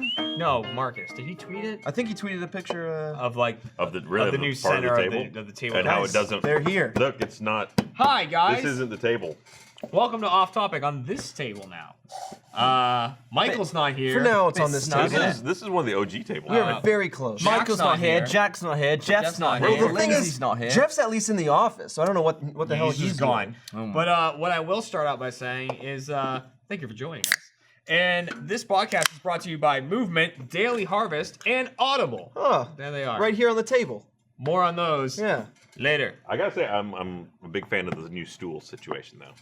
Gavin? No, Marcus. Did he tweet it? I think he tweeted a picture Of the new part center of the table, of the table. and how it doesn't. They're here. Look, it's not. Hi guys. This isn't the table. Welcome to Off Topic on this table now. Michael's not here. For now, it's on this table. This is one of the OG tables. We are very close. Michael's not here. here. Jack's not here. Jeff's not not here. here. The thing Lindsay's is, not here. Jeff's at least in the office, so I don't know what the hell he's gone. doing. But what I will start out by saying is thank you for joining us. And this podcast is brought to you by Movement, Daily Harvest, and Audible. Oh, There they are. right here on the table. More on those Yeah. later. I gotta say, I'm a big fan of the new stool situation, though.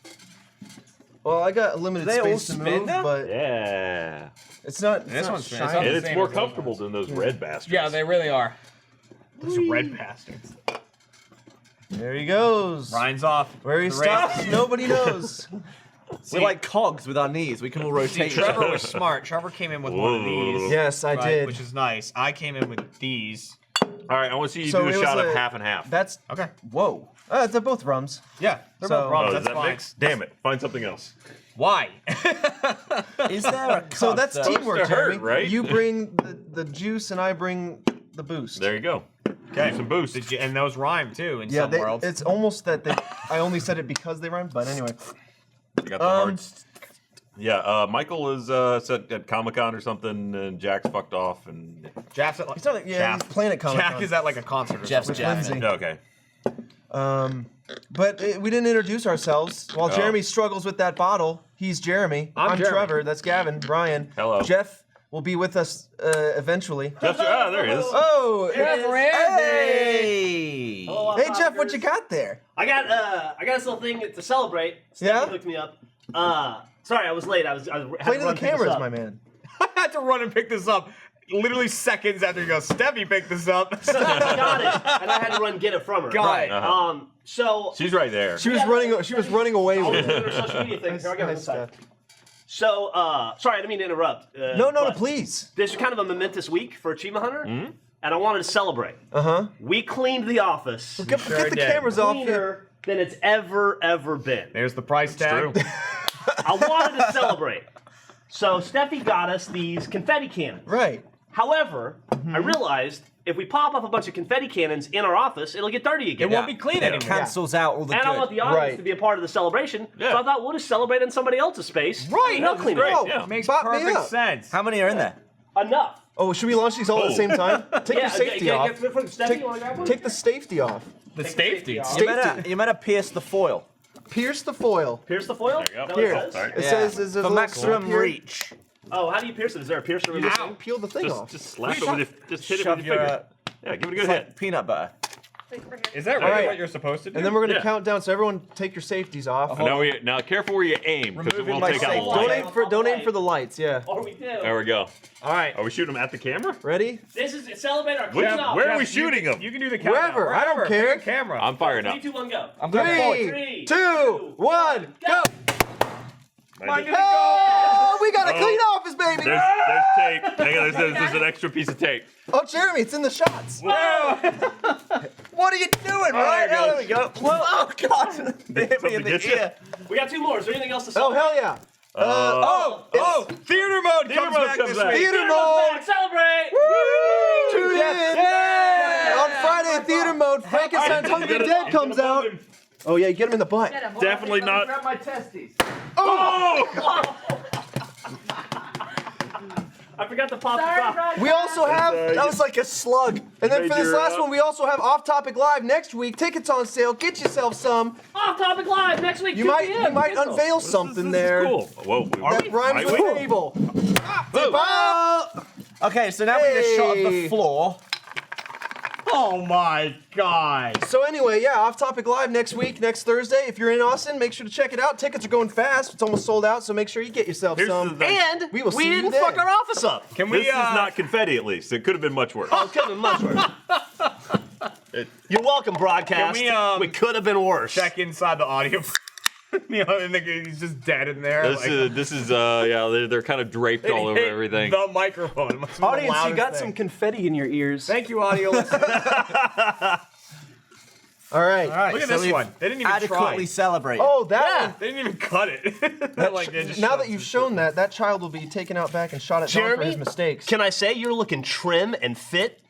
Well, I got a limited They all space to spin move, now? but Yeah, it's not. This not one's spin. It's shiny. and it's same more as those comfortable ones. than those red bastards. Yeah, they really are. Those red bastards. There he goes. Ryan's off. Where he The race. stops, nobody knows. We're like cogs with our knees. We can all rotate. See, Trevor was smart. Trevor came in with one of these. Yes, I right, did. Which is nice. I came in with these. All right, I want to see you So do it a was shot of a- half and half. That's Okay. whoa. They're both rums. Yeah, they're So- both wrong. Oh, That's is that fine. mixed? Damn it! Find something else. Why? Is there a So cup that's that- teamwork, to hurt, Jeremy. right? You bring the juice, and I bring the boost. There you go. Okay. Some boost. Did you, and those rhyme too in Yeah, some worlds. it's almost that I only said it because they rhyme, but anyway. You got the hearts. Yeah, Michael is at Comic-Con or something, and Jack's fucked off, and Jack's at like, He's not, yeah, he's Planet Comic Jack is at like a concert. Or Jeff's something. Jack. Lindsay. okay. But we didn't introduce ourselves. While Oh. Jeremy struggles with that bottle, he's Jeremy. I'm Jeremy. Trevor. That's Gavin. Brian. Hello. Jeff will be with us eventually. There he is. Oh, Trevor hey! Hello, Hey, Jeff, what you got there? I got this little thing to celebrate. Yeah? Steffi hooked me up. Sorry, I was late. I had Play to to run the pick this cameras, up. my man. I had to run and pick this up. Literally seconds after you go, Steffi picked this up. Steffi got it, and I had to run get it from her. Got it. Uh-huh. So She's right there. She was running. She was running away I was with doing it. her social media thing. Here, I got it Nice inside. stuff. So, sorry, I didn't mean to interrupt. No, but please. This is kind of a momentous week for Achievement Hunter, and I wanted to celebrate. We cleaned the office. Get the did. cameras off here. Cleaner than it's ever been. There's the price tag. True. I wanted to celebrate. So Steffi got us these confetti cannons. Right. However, I realized if we pop up a bunch of confetti cannons in our office, it'll get dirty again. It won't be clean anymore. cancels out all the And good. I want the audience Right. to be a part of the celebration. Yeah. So I thought we'll just celebrate in somebody else's space. Right, They'll that's clean great. it. Yeah. Makes Bop me perfect up. sense. How many are in there? Enough. Oh, should we launch these all at the same time? Take your safety off. Steffi, you want to grab one? Take the safety off. The Take safety. off. Safety. You better pierce the foil Pierce the foil. Pierce the foil? There you go. Is that what it Here. says? All right. It says is for maximum reach. Oh, how do you pierce it? Is there a piercer in this thing? Peel the thing off. Just slap it with your, just hit it Shove with your your finger. Yeah, give it a good it's hit. like peanut butter. Is that All really right. what you're supposed to do? And then we're gonna Yeah. count down. So everyone, take your safeties off. Now careful where you aim, because it Removing won't my take out the safety. light. Don't aim for the lights. Yeah. Or we do. There we go. All right. Are we shooting them at the camera? Ready? This is celebrate our Where- clean off. where are we Jeff, shooting them? You can do the countdown. Wherever, I don't care. Pick a camera. I'm firing up. 3, 2, 1, go. I'm going forward. 3, 2, 1, go! Mine didn't Oh, we got a clean office, baby! There's tape. Hang on, there's an extra piece of tape. Oh, Jeremy, it's in the shots. What are you doing, right? there it Oh, there we go. Oh, God. They hit me in Something the hit you? ear. We got 2 more. Is there anything else to Oh, celebrate? hell yeah. Theater mode comes mode back comes this back. week. Theater Theater mode. mode! Celebrate! Tune in! On Friday, theater mode, Frankenstein's Hungry Dead comes out. Oh, yeah, you get him in the butt. Definitely not. Grab my testes. Oh! I forgot to pop the top. We also have, That was like a slug. and then made for this your, last one, we also have Off Topic Live next week. Tickets on sale. Get yourself some. Off Topic Live next week. You 2 might p.m. you might Crystal. unveil something there Cool. Whoa. that rhymes Might with we? table. Okay, so now we need a shot of the Hey. floor. Oh my god. So anyway, yeah, Off Topic Live next week, next Thursday. If you're in Austin, make sure to check it out. Tickets are going fast. It's almost sold out, so make sure you get yourself Here's some. the- And We will see you didn't there. fuck our office up. Can we This is not confetti, at least. It could have been much worse. Oh, it could have been much worse. You're welcome, broadcast. Can we could have been worse. check inside the audio? You know, and he's just dead in there. This is yeah, they're kind of draped all over Hit everything. The microphone. It must be the Audience, you loudest got thing. some confetti in your ears. Thank you, audio listeners. All right. All right, Look at so this we've one. They didn't even adequately try. celebrate. Oh, that one. They didn't even cut it. Like, they just Now showed that you've some shown that child will be taken out back and shot at Don for Jeremy, his mistakes. can I say you're looking trim and fit?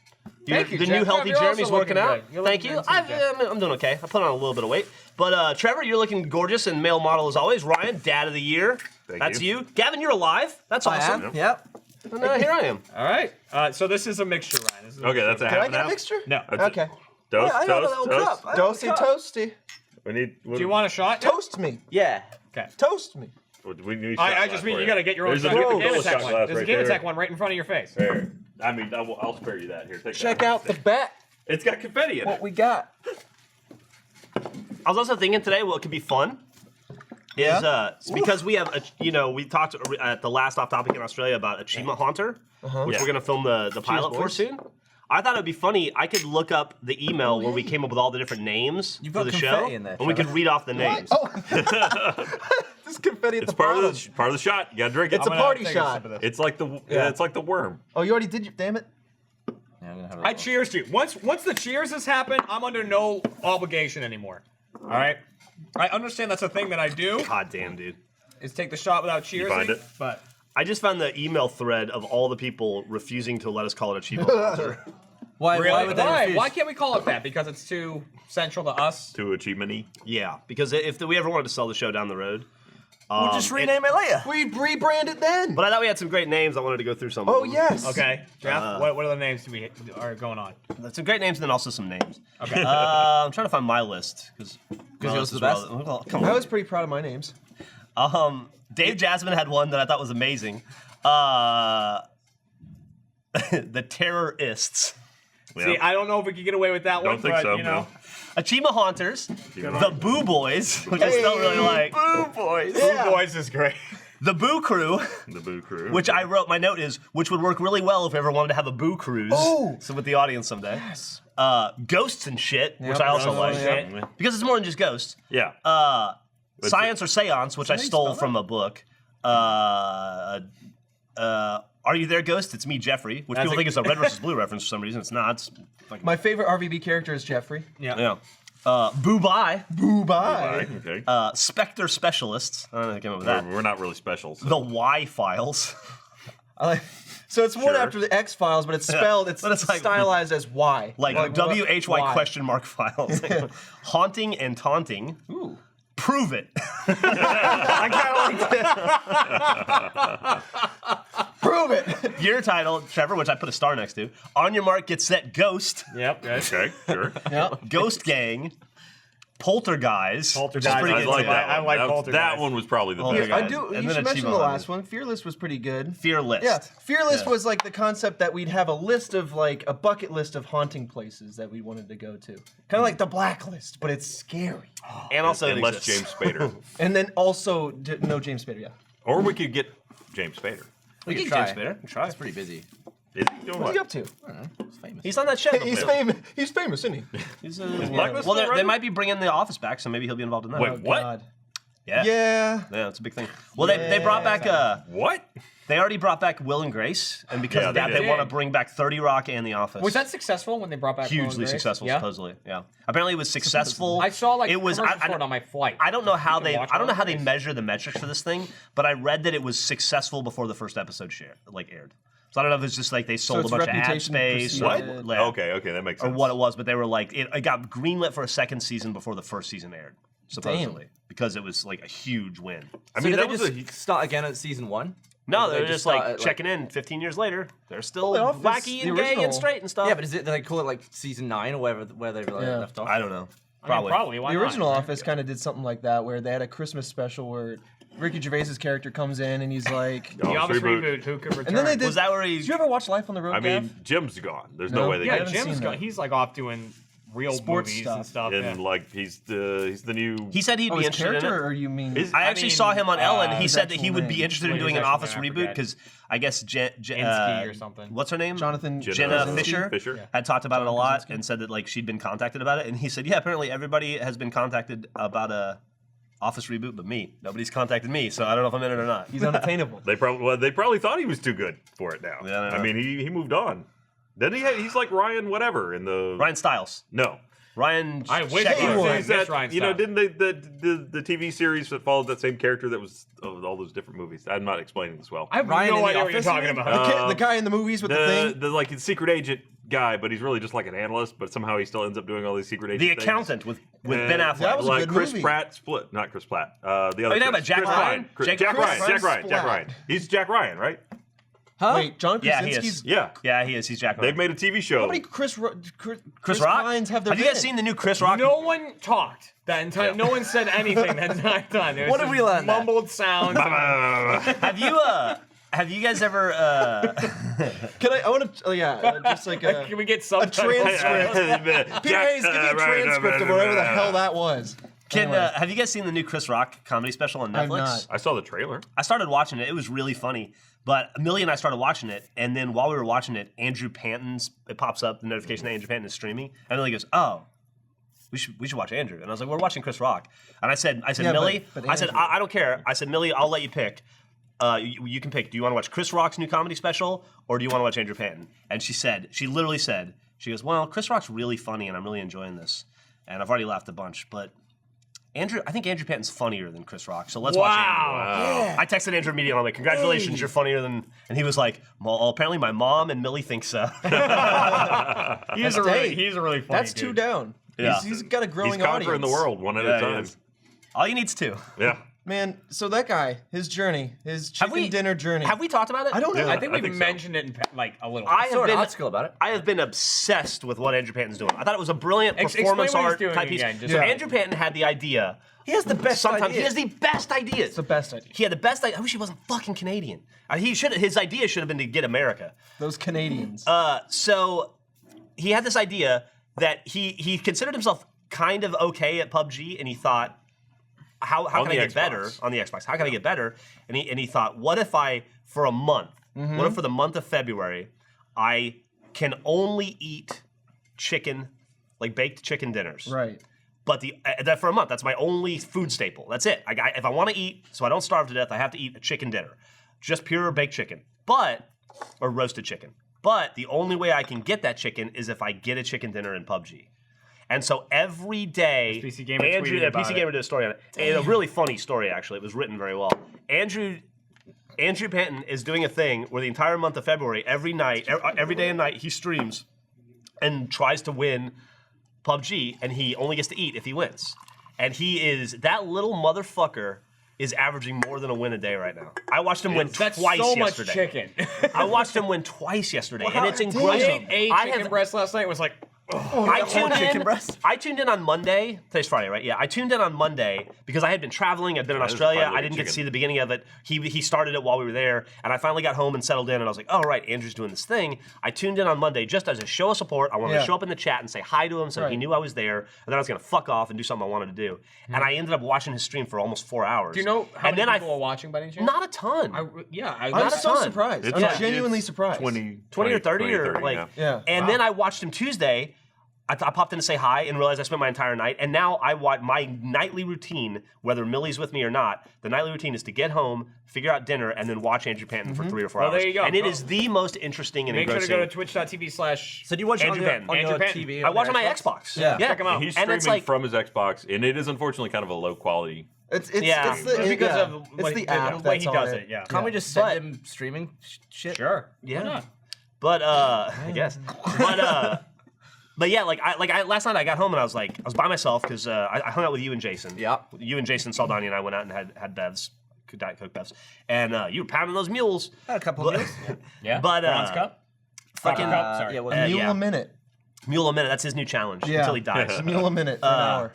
Thank you, The Jeff. new healthy You're also Jeremy's looking working out. good. You're Thank looking you. good too, Jeff. I'm doing okay. I put on a little bit of weight. But Trevor, you're looking gorgeous and male model as always. Ryan, dad of the year. Thank That's you. you. Gavin, you're alive. That's I awesome. am. Yep. And here I am. All right. So this is a mixture, Ryan. This is Okay, that's a Can half I and get a half. mixture? No. That's it. Okay. Toast, I know the toast, little toast. cup. I know the Dosey cup. toasty. We need. Do you want a shot? Toast me. Yeah. Okay. Toast me. We need. I shot just glass mean for you got to get your own There's shot. a Get the Coca-Cola Game Attack shot one. glass There's a right Game there. Attack one right in front of your face. There. I mean, I'll spare you that. Here, take Check that. out the bat. It's got confetti in What it. we got. I was also thinking today what could be fun is because we have we talked at the last off topic in Australia about Achievement Hunter, which Yeah. we're gonna film the pilot for boys. soon. I thought it'd be funny. I could look up the email where we came up with all the different names You've for got the show, confetti in there, and we could Trevor. read off the names. Oh. This confetti at It's the part bottom. of the part of the shot. You gotta drink it. It's a I'm gonna party take shot. sip of this. It's like the worm. Oh, you already did your. Damn it. Yeah, I'm gonna have a I little- cheers to you. Once the cheers has happened, I'm under no obligation anymore. All right. I understand that's a thing that I do, God damn, dude. is take the shot without cheersing. find it? But I just found the email thread of all the people refusing to let us call it Achievement Hunter. Why really, would they why? refuse? Why can't we call it that? Because it's too central to us. Too achievement-y. Yeah, because if we ever wanted to sell the show down the road, We'll just rename it later. We rebranded then. but I thought we had some great names. I wanted to go through some. Oh of them. yes. Okay, Jeff. What are the names are going on? Some great names and then also some names. Okay. I'm trying to find my list because yours is the best? Come I on. was pretty proud of my names. Dave Jasmine had one that I thought was amazing. The Terrorists. See, I don't know if we could get away with that Don't one, think but so, you know. no. Achievement Haunters. Achievement The Boo Boys, which I still really like. Boo boys. Yeah. Boys is great. The Boo Crew, The Boo Crew. which I wrote, my note is, which would work really well if we ever wanted to have a Boo Cruise. Oh. So with the audience someday. Yes. Ghosts and Shit, which Yep. I also Ghosts and like. Shit. Because it's more than just ghosts. Yeah. Science or Seance, which I stole from a book. Are You There, Ghost? It's me, Jeffrey, which people think is a Red versus Blue reference for some reason. It's not. It's like, My favorite RVB character is Jeffrey. yeah. Boo Bye. Boo bye. Okay. Spectre Specialists. I don't know who came up with that. We're not really special. So. The Y Files. I like. So it's one Sure. after the X Files, but it's spelled. It's But it's like- stylized as Y. Like WHY why? question mark files. Haunting and Taunting. Ooh. Prove It. I kind of like that. Prove it. Your title, Trevor, which I put a star next to. On Your Mark, Get Set, Ghost. Yep. Good. Okay, sure. Yep. Ghost Gang. Poltergeist. Poltergeist. Which is pretty I good like too. that. I one. like that, Poltergeist. that one was probably the best. Poltergeist. I do. And You then should mention Achievement the Hunter. last one. Fearless was pretty good. Fearless. Yeah, Fearless Yeah. was like the concept that we'd have a list of like a bucket list of haunting places that we wanted to go to. Kind of like the Blacklist, but it's scary. And also it Unless exists. James Spader. And then also no James Spader. Yeah. Or we could get James Spader. We can can try. James Spader. Try. It's pretty busy. Is he doing What's what? he up to? It's famous. He's on that show. He's famous. He's famous, isn't he? He's, Blacklist well, still they running? might be bringing the Office back, so maybe he'll be involved in that. Wait, Oh, what? God. Yeah. Yeah. Yeah, it's a big thing. Well, they brought back What? they already brought back Will and Grace, and because Yeah, of that, they they did. want to bring back 30 Rock and The Office. Was that successful when they brought back Will and hugely Grace? successful? Yeah? Supposedly, yeah. Apparently, it was successful. I saw like it was. commercials for it on my flight. I don't know how You can they. watch I don't know Will how and they Grace. measure the metrics for this thing, but I read that it was successful before the first episode aired. So I don't know if it's just like they sold a its bunch of ad reputation space preceded- or, Okay, that makes or sense. what it was, but they were like it got greenlit for a second season before the first season aired, supposedly, because it was like a huge win. I So mean, did that they was just start again at season 1? No, Or they're they just start like at, checking in 15 years later. They're still The Office, wacky the and gay original. and straight and stuff. Yeah, but is it? Do they call it like season 9 or where they Yeah. left off? I don't know. I mean, Probably. probably. Why The not? original Office kind of did something like that, where they had a Christmas special where Ricky Gervais's character comes in and he's like, Oh, The Office reboot. reboot. Who could return? and then they did. Was that where he? Did you ever watch Life on the Road? I mean, Gav? Jim's gone. There's No. no way they Yeah, haven't get seen Jim's that. he's like off doing real Sports movies stuff. and stuff. and Yeah. like he's the new. He said he'd Oh, be his interested in character, it. or you mean? His- I I actually mean, saw him on Ellen. He his said that he actual would be name. interested in Wait, doing his an actual Office name, I reboot forget. because I guess Insky or something. What's her name? Jonathan Jenna Jenna Fisher, Fisher. had talked about it a lot Krasinski. and said that like she'd been contacted about it, and he said, yeah, apparently everybody has been contacted about a Office reboot, but me. Nobody's contacted me, so I don't know if I'm in it or not. He's unattainable. They probably thought he was too good for it now. Yeah, I don't I know. mean, he moved on. Then he's like Ryan whatever in the Ryan Stiles. No, Ryan. I wish check he it. would. Is that, Ryan you know, stuff. didn't the TV series that followed that same character that was all those different movies? I'm not explaining this well. I have Ryan in no the idea what you're Office, talking you mean? about. The guy in the movies with the thing. The like secret agent guy, but he's really just like an analyst. But somehow he still ends up doing all these secret agent The things. accountant with Ben Affleck. That was a like good Chris movie. Pratt split, not Chris Pratt. The other. you talking about Jack Chris Ryan? Jack Ryan. Splat. Jack Ryan. He's Jack Ryan, right? Huh? Wait, John Yeah, he Krasinski's. is. Yeah. Yeah, he is. He's Jack Ryan. They've made a TV show. How many Chris Rock? Pines have there Have you been? guys seen the new Chris Rock? No one talked that entire. No one said anything that entire time. There was What have just we learned? Mumbled sounds. Have you guys ever? Can I want to? Just like Can we get a subtitles? transcript. Peter Hayes, give me a transcript of whatever the hell that was. Have you guys seen the new Chris Rock comedy special on Netflix? I've not. I saw the trailer. I started watching it. It was really funny. But Millie and I started watching it, and then while we were watching it, Andrew Panton's it pops up the notification that Andrew Panton is streaming, and Millie goes, "Oh, we should watch Andrew." And I was like, "We're watching Chris Rock." And I said, Yeah, Millie, but I said, Andrew- I don't care. I said, Millie, I'll let you pick. You can pick. Do you want to watch Chris Rock's new comedy special, or do you want to watch Andrew Panton? And she literally said, she goes, "Well, Chris Rock's really funny, and I'm really enjoying this, and I've already laughed a bunch, but." I think Andrew Panton's funnier than Chris Rock, so let's watch Andrew. Yeah. I texted Andrew immediately. I'm like, "Congratulations, you're funnier than." And he was like, "Well, apparently my mom and Millie think so." He's a really funny. That's dude. two down. Yeah. He's got a growing He's conquering audience. the world one at Yeah, a he time. is. All you need's two. Yeah. Man, so that guy, his journey, his chicken dinner journey. Have we talked about it? I don't know. Yeah. I think I we've think so. mentioned it in like a little. I saw have an been article about it. I have been obsessed with what Andrew Panton's doing. I thought it was a brilliant Explain performance what he's art doing type piece. again, just- So Yeah. Andrew Panton had the idea. He has the best Sometimes he ideas. has the best ideas. It's the best idea. He had the best idea. I wish he wasn't fucking Canadian. His idea should have been to get America. Those Canadians. So he had this idea that he considered himself kind of okay at PUBG, and he thought, how can I the get Xbox. better on the Xbox? How can I get better? And he thought, what if I, for a month, what if for the month of February, I can only eat chicken, like baked chicken dinners. right. But that for a month, that's my only food staple. That's it. If I want to eat, so I don't starve to death, I have to eat a chicken dinner, just pure baked chicken, or roasted chicken. But the only way I can get that chicken is if I get a chicken dinner in PUBG. And so every day, PC Gamer tweeted about PC it. Gamer did a story on it. And a really funny story, actually. It was written very well. Andrew Panton is doing a thing where the entire month of February, every day and night, he streams and tries to win PUBG, and he only gets to eat if he wins. And that little motherfucker is averaging more than a win a day right now. I watched him win That's twice so much yesterday. chicken. I watched him win twice yesterday, and it's I engrossing. ate a chicken breast last night. Was like, I tuned in on Monday. Today's Friday, right? Yeah, I tuned in on Monday because I had been traveling. I'd been in is Australia. finally I didn't get to chicken. see the beginning of it. He started it while we were there, and I finally got home and settled in. And I was like, "Oh, right, Andrew's doing this thing." I tuned in on Monday just as a show of support. I wanted to Yeah. show up in the chat and say hi to him, so he Right. knew I was there, and then I was gonna fuck off and do something I wanted to do. And I ended up watching his stream for almost 4 hours. do you know how and many then people are watching by any chance? Not a ton. I'm not a so ton. surprised. It's I'm like- genuinely it's surprised. 20 or 30 or 30, like Yeah. and then I watched him Tuesday. I popped in to say hi and realized I spent my entire night. And now I watch my nightly routine, whether Millie's with me or not. The nightly routine is to get home, figure out dinner, and then watch Andrew Panton for 3 or 4 Well, hours. there you go. And it is the most interesting and Make sure to engrossing. go to twitch.tv/. So do you watch Andrew it on Panton. your, Andrew Panton. TV? I watch on my Xbox. Yeah. Check him out. He's And streaming it's like- from his Xbox, and it is unfortunately kind of a low quality. It's Yeah. it's the because yeah. of it's the the app way that's he on does it. it. Yeah. Can't we just send But- him streaming shit? Sure. Yeah. Why not? But I guess. But yeah, last night I got home and I was by myself because I hung out with you and Jason. Yeah. You and Jason Saldana and I went out and had bevs, Diet Coke bevs, and you were pounding those mules. Had a couple of But- meals. Yeah. But, Bronze cup. fucking Copper cup. Sorry. Yeah, well, A mule yeah. a minute. Mule a minute. That's his new challenge until he dies. A mule a minute for an hour.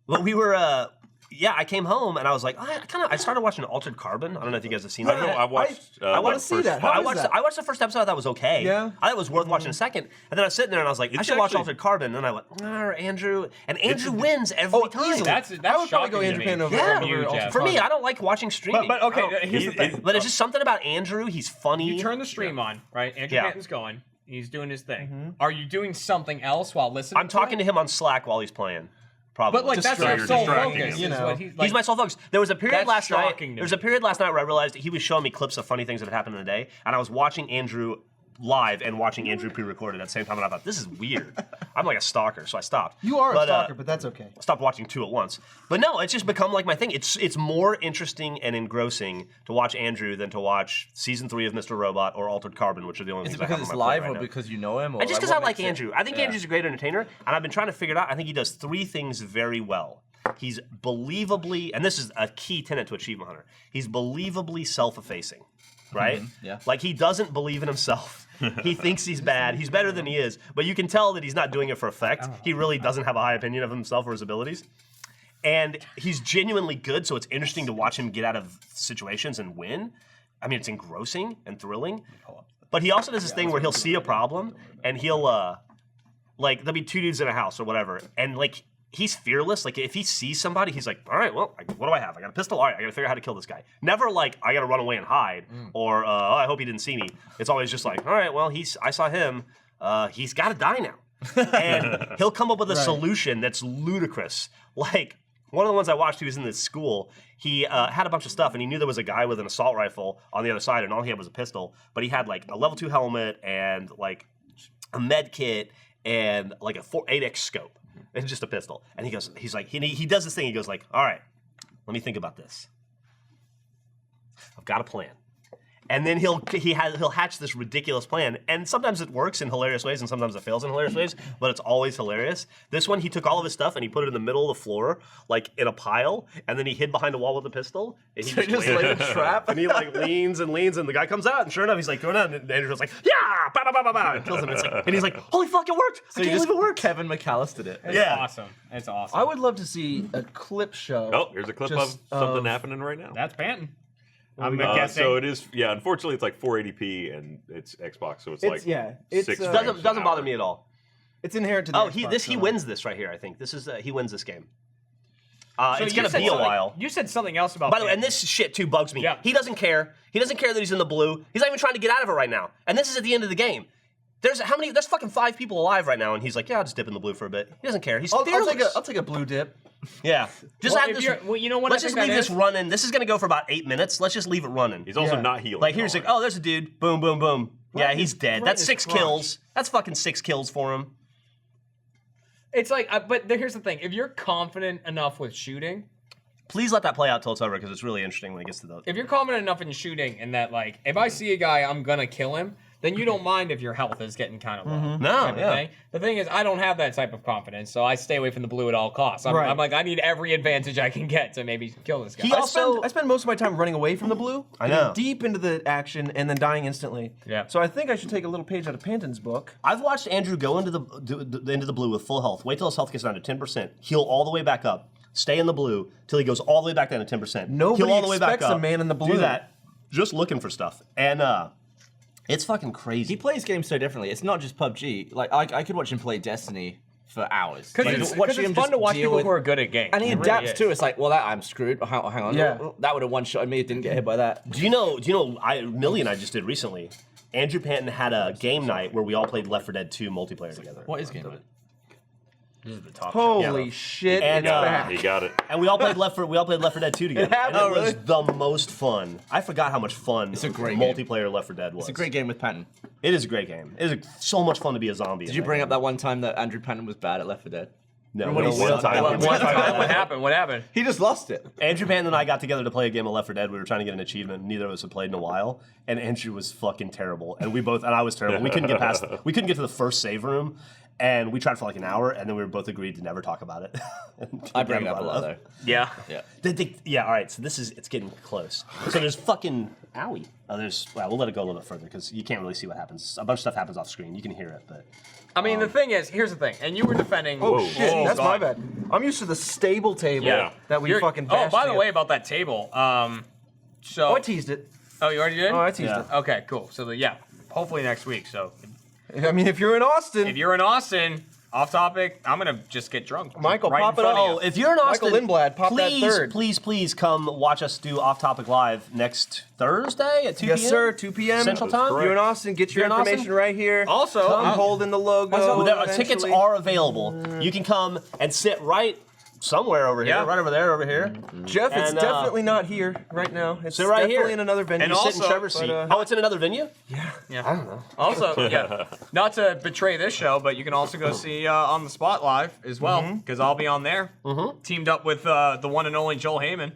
But we were, I came home and I was like, I started watching Altered Carbon. I don't know if you guys have seen I that. don't know. I watched. I wanna see that. How I is watched. that? I watched the first episode. I thought it was okay. Yeah. I thought it was worth watching a second. And then I was sitting there and I was like, I It's should watch actually- Altered Carbon. And I went, Andrew. And Andrew wins every time. easily. That's I would probably go shocking to Andrew me. Panton over Yeah. You, over Jeff. For me, I don't like watching streaming. But okay, here's the thing. But it's just something about Andrew. He's funny. You turn the stream on, right? Andrew Yeah. Panton's going. He's doing his thing. Are you doing something else while listening? I'm talking to him on Slack while he's playing. Probably. But like that's You're your sole distracting focus. him. You is know. what he's He's my sole focus. There was a period That's last night. shocking to There was me. a period last night where I realized he was showing me clips of funny things that had happened in the day, and I was watching Andrew live and watching Andrew pre-recorded at the same time, and I thought, this is weird. I'm like a stalker, so I stopped. You are a stalker, but that's okay. I stopped watching 2 at once. But no, it's just become like my thing. It's more interesting and engrossing to watch Andrew than to watch season 3 of Mr. Robot or Altered Carbon, which are the only Is things it I have because on it's my plate live right or now. because you know him? Or And just because I what like makes it- Andrew. I think Andrew's a great entertainer, and I've been trying to figure it out. I think he does 3 things very well. He's believably, and this is a key tenet to Achievement Hunter, he's believably self-effacing, right? Yeah. Like he doesn't believe in himself. He thinks he's bad. He's better than he is, but you can tell that he's not doing it for effect. He really doesn't have a high opinion of himself or his abilities. And he's genuinely good, so it's interesting to watch him get out of situations and win. I mean, it's engrossing and thrilling. But he also does this thing where he'll see a problem and he'll, like, there'll be 2 dudes in a house or whatever, and like, he's fearless. Like, if he sees somebody, he's like, all right, well, what do I have? I got a pistol. All right, I got to figure out how to kill this guy. Never like, I got to run away and hide, or oh, I hope he didn't see me. It's always just like, all right, well, I saw him. He's got to die now, and he'll come up with a solution that's ludicrous. Like one of the ones I watched, he was in this school. He had a bunch of stuff, and he knew there was a guy with an assault rifle on the other side, and all he had was a pistol. But he had like a level 2 helmet and like a med kit and like a 8x scope. It's just a pistol. And he goes, he's like, he does this thing. He goes like, all right, let me think about this. I've got a plan. And then he'll hatch this ridiculous plan, and sometimes it works in hilarious ways, and sometimes it fails in hilarious ways. But it's always hilarious. This one, he took all of his stuff and he put it in the middle of the floor, like in a pile, and then he hid behind a wall with a pistol. And he just laid a trap. And he like leans, and the guy comes out, and sure enough, he's like going out, and Andrew's like, yeah, ba ba ba ba ba, and kills him. It's like, and he's like, holy fuck, it worked! So I you can't just believe it worked. Kevin McAllistered it. It's Yeah. awesome. It's awesome. I would love to see a clip show. Oh, here's a clip of Just something happening right now. That's Panton. I'm guessing. So it is, yeah. Unfortunately, it's like 480p and it's Xbox, so it's like it's 6 frames Doesn't an bother hour. me at all. It's inherent to the Oh, Xbox, he so- wins this right here. I think this is he wins this game. So It's you gonna said be a something- while. You said something else about. By the way, and Panton. this shit too bugs me. Yeah. He doesn't care. He doesn't care that he's in the blue. He's not even trying to get out of it right now. And this is at the end of the game. There's fucking 5 people alive right now, and he's like, yeah, I'll just dip in the blue for a bit. He doesn't care. He's fearless. I'll take a blue dip. Yeah. Just Well, have if this. you're- well, you know what I Let's just think leave that this is? running. This is gonna go for about 8 minutes. Let's just leave it running. He's also Yeah. not healing. Like here's like, oh, there's a dude. Boom, boom, boom. Yeah, he's dead. That's 6 crotch. kills. That's fucking 6 kills for him. It's like, but here's the thing: if you're confident enough with shooting, Please let that play out till it's over because it's really interesting when it gets to the. if you're confident enough in shooting, and that like, if I see a guy, I'm gonna kill him, then you don't mind if your health is getting kind of low. No, type of yeah. thing. The thing is, I don't have that type of confidence, so I stay away from the blue at all costs. I'm, Right. I'm like, I need every advantage I can get to maybe kill this guy. He I spend most of my time running away from the blue. I getting know. Deep into the action and then dying instantly. Yeah. So I think I should take a little page out of Panton's book. I've watched Andrew go into the blue with full health. Wait till his health gets down to 10%. Heal all the way back up. Stay in the blue till he goes all the way back down to 10%. Nobody Heal all the way back expects a up. man in the blue. Do that. Just looking for stuff. And it's fucking crazy. He plays games so differently. It's not just PUBG. Like I could watch him play Destiny for hours. Because Like, it's, watching him fun just to watch deal people with- who are good at games. And he It really adapts is. too. It's like, well, I'm screwed. Hang on. Yeah. That would have one-shotted me. Didn't get hit by that. Do you know? Millie and I just did recently. Andrew Panton had a game night where we all played Left 4 Dead 2 multiplayer together. What is game night? This is the top. Holy Yeah. shit! And, it's back. He got it. And we all played Left 4 Dead 2 together. And it Oh, was really? the most fun. I forgot how much fun It's a great multiplayer Left 4 Dead was. It's a great game with Panton. It is a great game. It is so much fun to be a zombie. Did you bring up that one time that Andrew Panton was bad at Left 4 Dead? No, Remember when he one sucked? time. What happened? What happened? He just lost it. Andrew Panton and I got together to play a game of Left 4 Dead. We were trying to get an achievement. Neither of us had played in a while, and Andrew was fucking terrible, and I was terrible. We couldn't get to the first save room, and we tried for like an hour, and then we were both agreed to never talk about it. I bring it up a lot though. Yeah. Yeah. All right. So it's getting close. So there's fucking owie. We'll let it go a little bit further because you can't really see what happens. A bunch of stuff happens off screen. You can hear it, but. I mean, the thing is, here's the thing, and you were defending. Oh shit! Oh, That's God. my bad. I'm used to the stable table Yeah. that we You're- fucking. Oh, bashed by the you. way, about that table. So. Oh, I teased it. Oh, you already did? Oh, I teased Yeah. it. Okay, cool. So hopefully next week. So I mean, if you're in Austin, if you're in Austin, off topic, I'm gonna just get drunk. Michael, right pop in it front up. of you. Oh, if you're in Austin, Michael Lindblad, pop that please, third. please come watch us do Off Topic Live next Thursday at 2 yes, p.m. sir. 2 p.m. Central Time. If you're in Austin, get your You're in Austin? information right here. Also, come holding the logo. Tickets eventually. are available. You can come and sit right somewhere over here, right over there, over here. Jeff is And, definitely not here right now. It's sit right definitely here. in another venue. And Sit in also- Trevor's seat. Oh, it's in another venue? Yeah. I don't know. Also, yeah, not to betray this show, but you can also go see On the Spot live as well, because I'll be on there, teamed up with the one and only Joel Heyman.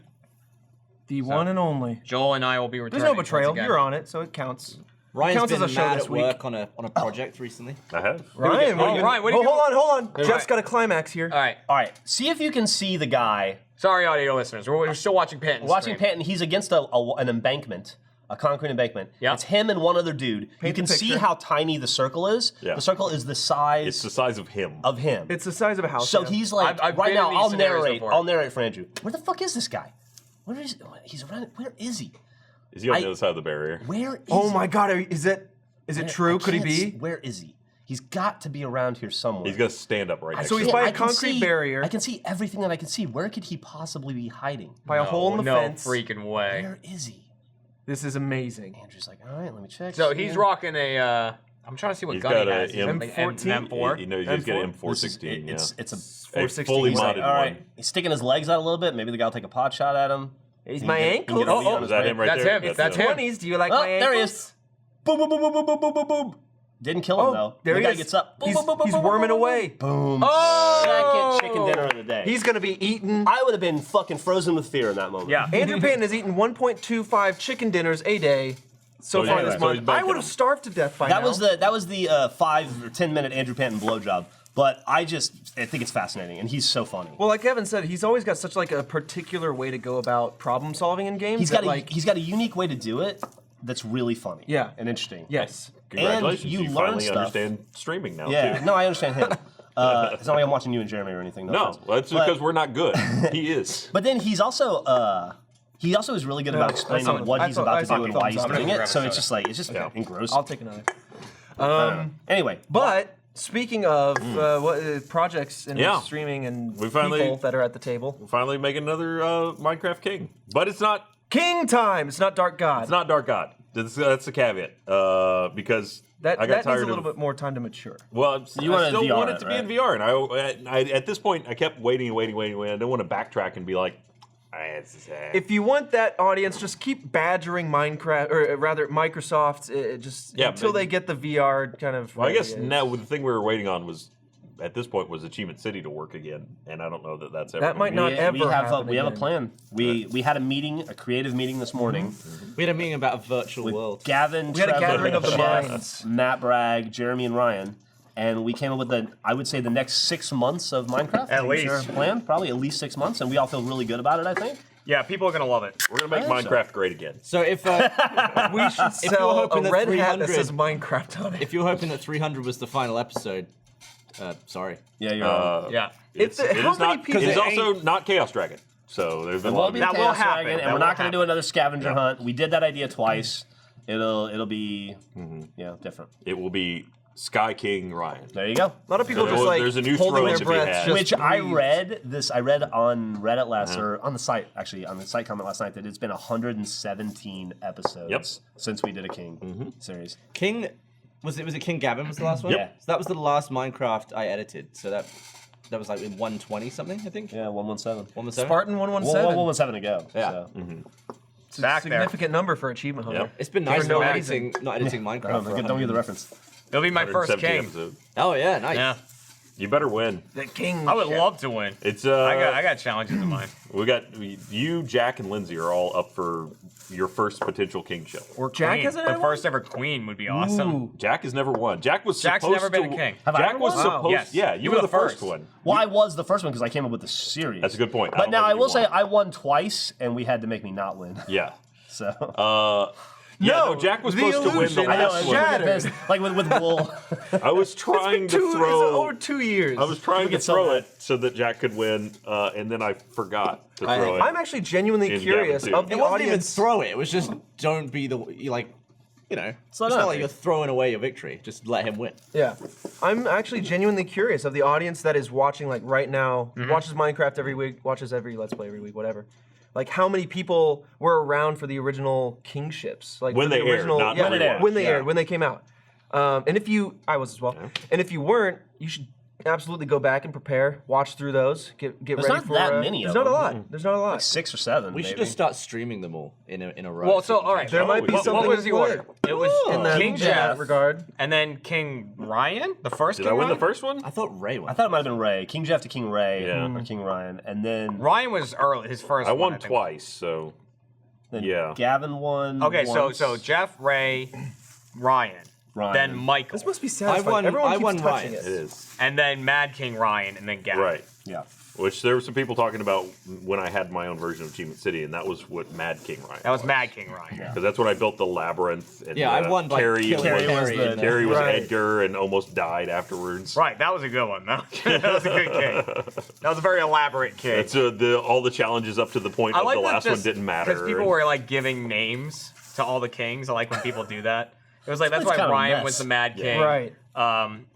The one and only. Joel and I will be returning. There's no betrayal. once again. You're on it, so it counts. Ryan's counts been as a show mad this at week. work on a project recently. I have. Ryan, Ryan, what are you hold on. All Jeff's right. got a climax here. All right. All right, see if you can see the guy. Sorry, audio listeners. We're still watching Panton. Watching Panton, he's against an embankment, a concrete embankment. Yeah. It's him and one other dude. You can the see picture. how tiny the circle is. Yeah. The circle is the size It's the size of him. of him. It's the size of a house. So yeah. he's like, I've right been now, in these scenarios before. I'll narrate for Andrew. Where the fuck is this guy? Where is he's around? Where is he? Is he on the other side of the barrier? Where is Oh he? my God, is it true? Could he I be? can't Where is he? He's got to be around here somewhere. He's gonna stand up right next So to he's him. by a I can concrete see- barrier. I can see everything that I can see. Where could he possibly be hiding? By a hole in the no fence. freaking way. Where is he? This is amazing. Andrew's like, all right, let me check. So he's rocking a. I'm trying to see what He's gun got he a has. He's like an M14? M4. You know, he's got an M4? M416. Yeah. It's a A 416. fully He's like, modded all right. one. He's sticking his legs out a little bit. Maybe the guy will take a pot shot at him. He's He my can get- he ankle. can get a beat on Is his that brain. him right That's there? him. That's him. 20s. Do you like Oh, my ankles? there he is. Boom, boom, boom, boom, boom, boom, boom, boom, boom. Didn't kill him Oh, though. there the he guy is. gets up. Boom, He's, boom, boom, boom, he's boom, boom, worming boom, away. Boom. Oh! Second chicken dinner of the day. He's gonna be eating. I would have been fucking frozen with fear in that moment. Yeah. Andrew Payton has eaten 1.25 chicken dinners a day so So far yeah, this so month. he's banking I would have them. starved to death by That now. was the 5 or 10 minute Andrew Panton blowjob. But I think it's fascinating, and he's so funny. Well, like Kevin said, he's always got such like a particular way to go about problem solving in games. He's that, got a unique way to do it that's really funny. Yeah. And interesting. Yes. Congratulations, And you learn finally stuff. understand streaming now, Yeah. too. No, I understand him. It's not like I'm watching you and Jeremy or anything. No, offense. that's But- because we're not good. He is. But then he's also is really good about explaining that's what I he's thought- about I to thought do and thumbs why he's up. doing grab it. a So soda. it's just Yeah. engrossing. I'll take another. Anyway, But speaking of projects and Yeah. streaming and We finally- people that are at the table, We're finally making another Minecraft King. But it's not King time. It's not Dark God. It's not Dark God. That's the caveat. Because that I got needs tired a little of. bit more time to mature. Well, You I wanted still VR want it, it to be in right? VR, and I at this point I kept waiting. I didn't want to backtrack and be like, If you want that audience, just keep badgering Minecraft, or rather Microsoft, Yeah, until but- they get the VR kind of. Well, I guess ready. now the thing we were waiting on was, at this point, was Achievement City to work again, and I don't know that that's ever. That might gonna not be. ever we have happen we have a again. plan. We had a meeting, a creative meeting this morning. We had a meeting about a virtual world. Gavin, We had a Trevor, gathering of the Jeff, minds. Matt Bragg, Jeremy, and Ryan, and we came up with I would say the next 6 months of Minecraft. At I think is least. our plan, probably at least 6 months, and we all feel really good about it. I think. Yeah, people are gonna love it. We're gonna make I think so. Minecraft great again. So if We should you're sell hoping a that red hat that 300 says Minecraft on it. if you're hoping that 300 was the final episode, sorry. Yeah, you're. Yeah. It's, How it is many not. people- It is also not Chaos Dragon. So there's been a lot of That will happen. and That we're will not going to do happen. another scavenger hunt. We did that idea twice. It'll be different. It will be Sky King Ryan. There you go. A lot of people There's just like a new holding throne their to be breath. had. Just Which I breathe. read on Reddit last, or on the site, actually, on the site comment last night, that it's been 117 episodes Yep. since we did a King series. King was it King Gavin was the last one? Yep. So that was the last Minecraft I edited. So that was like in 120 something, I think. Yeah, 117. 117? Spartan Well, 117. 117 to go. Yeah. So. It's a Back there. significant number for Achievement Hunter. Yep. It's been nice no not reason. editing Minecraft. for Don't give the 100. reference. It'll be my first 117 king. episode. Oh yeah, nice. Yeah. You better win. The King. I would love to win. It's I got challenges in mind. we got you, Jack, and Lindsay are all up for your first potential kingship. Or Jack queen. hasn't The had one? first ever queen would be awesome. Ooh. Jack has never won. Jack was Jack's supposed never been to, a king. Have I Jack ever was won? supposed. Yes. Yeah, you were the first first. one. Well, I was the first one because I came up with the series. That's a good point. I But don't know now that I you will say won. I won twice, and we had to make me not win. Yeah. So. Yeah, No, no, Jack was the supposed to win the illusion I know, last it's one. shattered. like with Wool. I was trying to throw. over 2 years. I was trying to get so throw mad. it so that Jack could win, and then I forgot to throw it. I'm actually genuinely In curious Gavin, of too. the It wasn't even audience. throw it. It was just don't be the like, you know. It's Slow not down. like you're throwing away your victory. Just let him win. Yeah, I'm actually genuinely curious of the audience that is watching like right now, watches Minecraft every week, watches every Let's Play every week, whatever. Like how many people were around for the original kingships? Like When for the they aired, original, not yeah, when they aired. when they Yeah. aired, when they came out. And if you, I was as well. And if you weren't, you should absolutely go back and prepare, watch through those, get There's ready not for. that many There's of not a them. lot. There's not a lot. Like 6 or 7. We should maybe. just start streaming them all in a row. Well, so all right, There might be what something was the in order? It was in that King Jeff, regard. and then King Ryan, the first. Did King I win Ryan? the first one? I thought Ray won. I thought it might have been Ray. King Jeff to King Ray, Yeah. or King Ryan, and then Ryan was early. His first. I one, won think. twice, so then yeah. Gavin won. Okay, once. so Jeff, Ray, Ryan, Ryan. then Michael, This must be satisfying. won- Everyone I keeps won touching Ryan. it is. and then Mad King Ryan, and then Gavin. Right. Yeah. Which there were some people talking about when I had my own version of Achievement City, and that was what Mad King Ryan. That was Mad King Ryan. Because that's what I built the labyrinth. And Yeah, I won by Carrie killing Carrie was Carrie. the- in Carrie was Right. Edgar and almost died afterwards. Right, that was a good one. That was a good king. That was a very elaborate king. That's all the challenges up to the point of the last one didn't matter. Because people were like giving names to all the kings. I like when people do that. It was like that's why kind of a Ryan mess. was the Mad King. Right.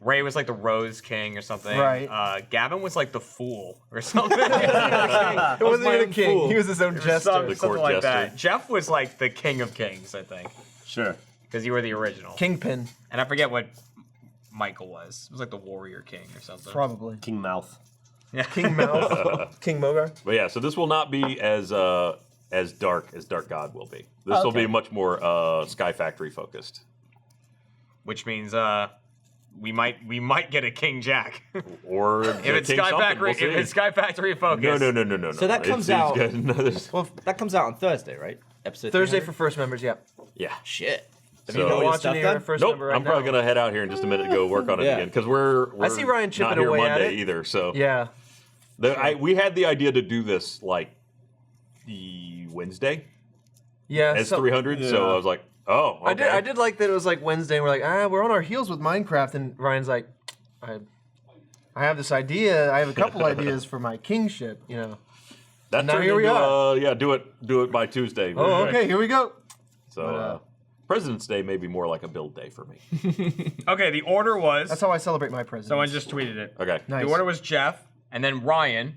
Ray was like the Rose King or something. Right. Gavin was like the Fool or something. It wasn't even a king. He was his own jester. Something court like jester. that. Jeff was like the King of Kings, I think, Sure. because you were the original. Kingpin, And I forget what Michael was. It was like the Warrior King or something. probably. King Mouth. King Mouth, King Mogar. But yeah, so this will not be as dark as Dark God will be. This will be much more Sky Factory focused. Which means we might get a King Jack. Or If it's Sky Factory, if it's Sky Factory focus. No. So that comes out- out. Well, that comes out on Thursday, right? Episode Thursday 300? for first members. Yeah. Yeah. Shit. Have So- you got all your Watching stuff your done? first Nope, member right I'm probably now. gonna head out here in just a minute to go work on it Yeah. again because we're I see Ryan chipping not here away at Monday it. either. So Yeah. we had the idea to do this like the Wednesday Yeah. as so- 300. So Yeah. I was like, oh, okay. I did like that it was like Wednesday and we're like, we're on our heels with Minecraft, and Ryan's like, I have this idea. I have a couple ideas for my kingship, you know. That now turned here we into, are. yeah, do it by Tuesday. Oh, okay, here we go. So President's Day may be more like a build day for me. Okay, the order was. That's how I celebrate my president. Someone just tweeted it. Okay. Nice. The order was Jeff, and then Ryan.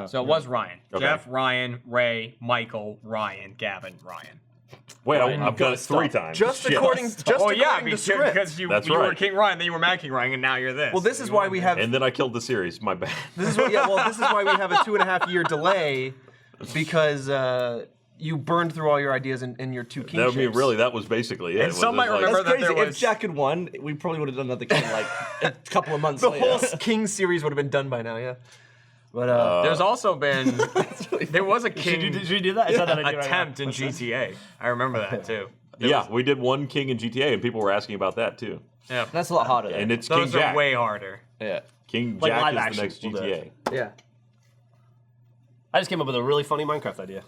So it was Ryan. Okay. Jeff, Ryan, Ray, Michael, Ryan, Gavin, Ryan. Wait, Ryan, I've you done gotta it 3 stop. times. Just Shit. according to script. because you That's were right. King Ryan, then you were Mad King Ryan, and now you're this. Well, this is why we have. And then I killed the series. My bad. This is why we have a 2.5 year delay, because you burned through all your ideas in your 2 kingships. I mean, really, that was basically it. And It was some just might like- remember That's that there crazy. was- If Jack had won, we probably would have done another king like a couple of months The later. whole king series would have been done by now. Yeah. But There's also been there was a king Did you do that? I saw that idea right now. attempt in GTA. I remember that too. Yeah, we did one king in GTA, and people were asking about that too. Yeah, That's a lot harder. And it's those King are Jack. way harder. yeah. King Like Jack live is action, the next we'll do GTA. it. yeah. I just came up with a really funny Minecraft idea.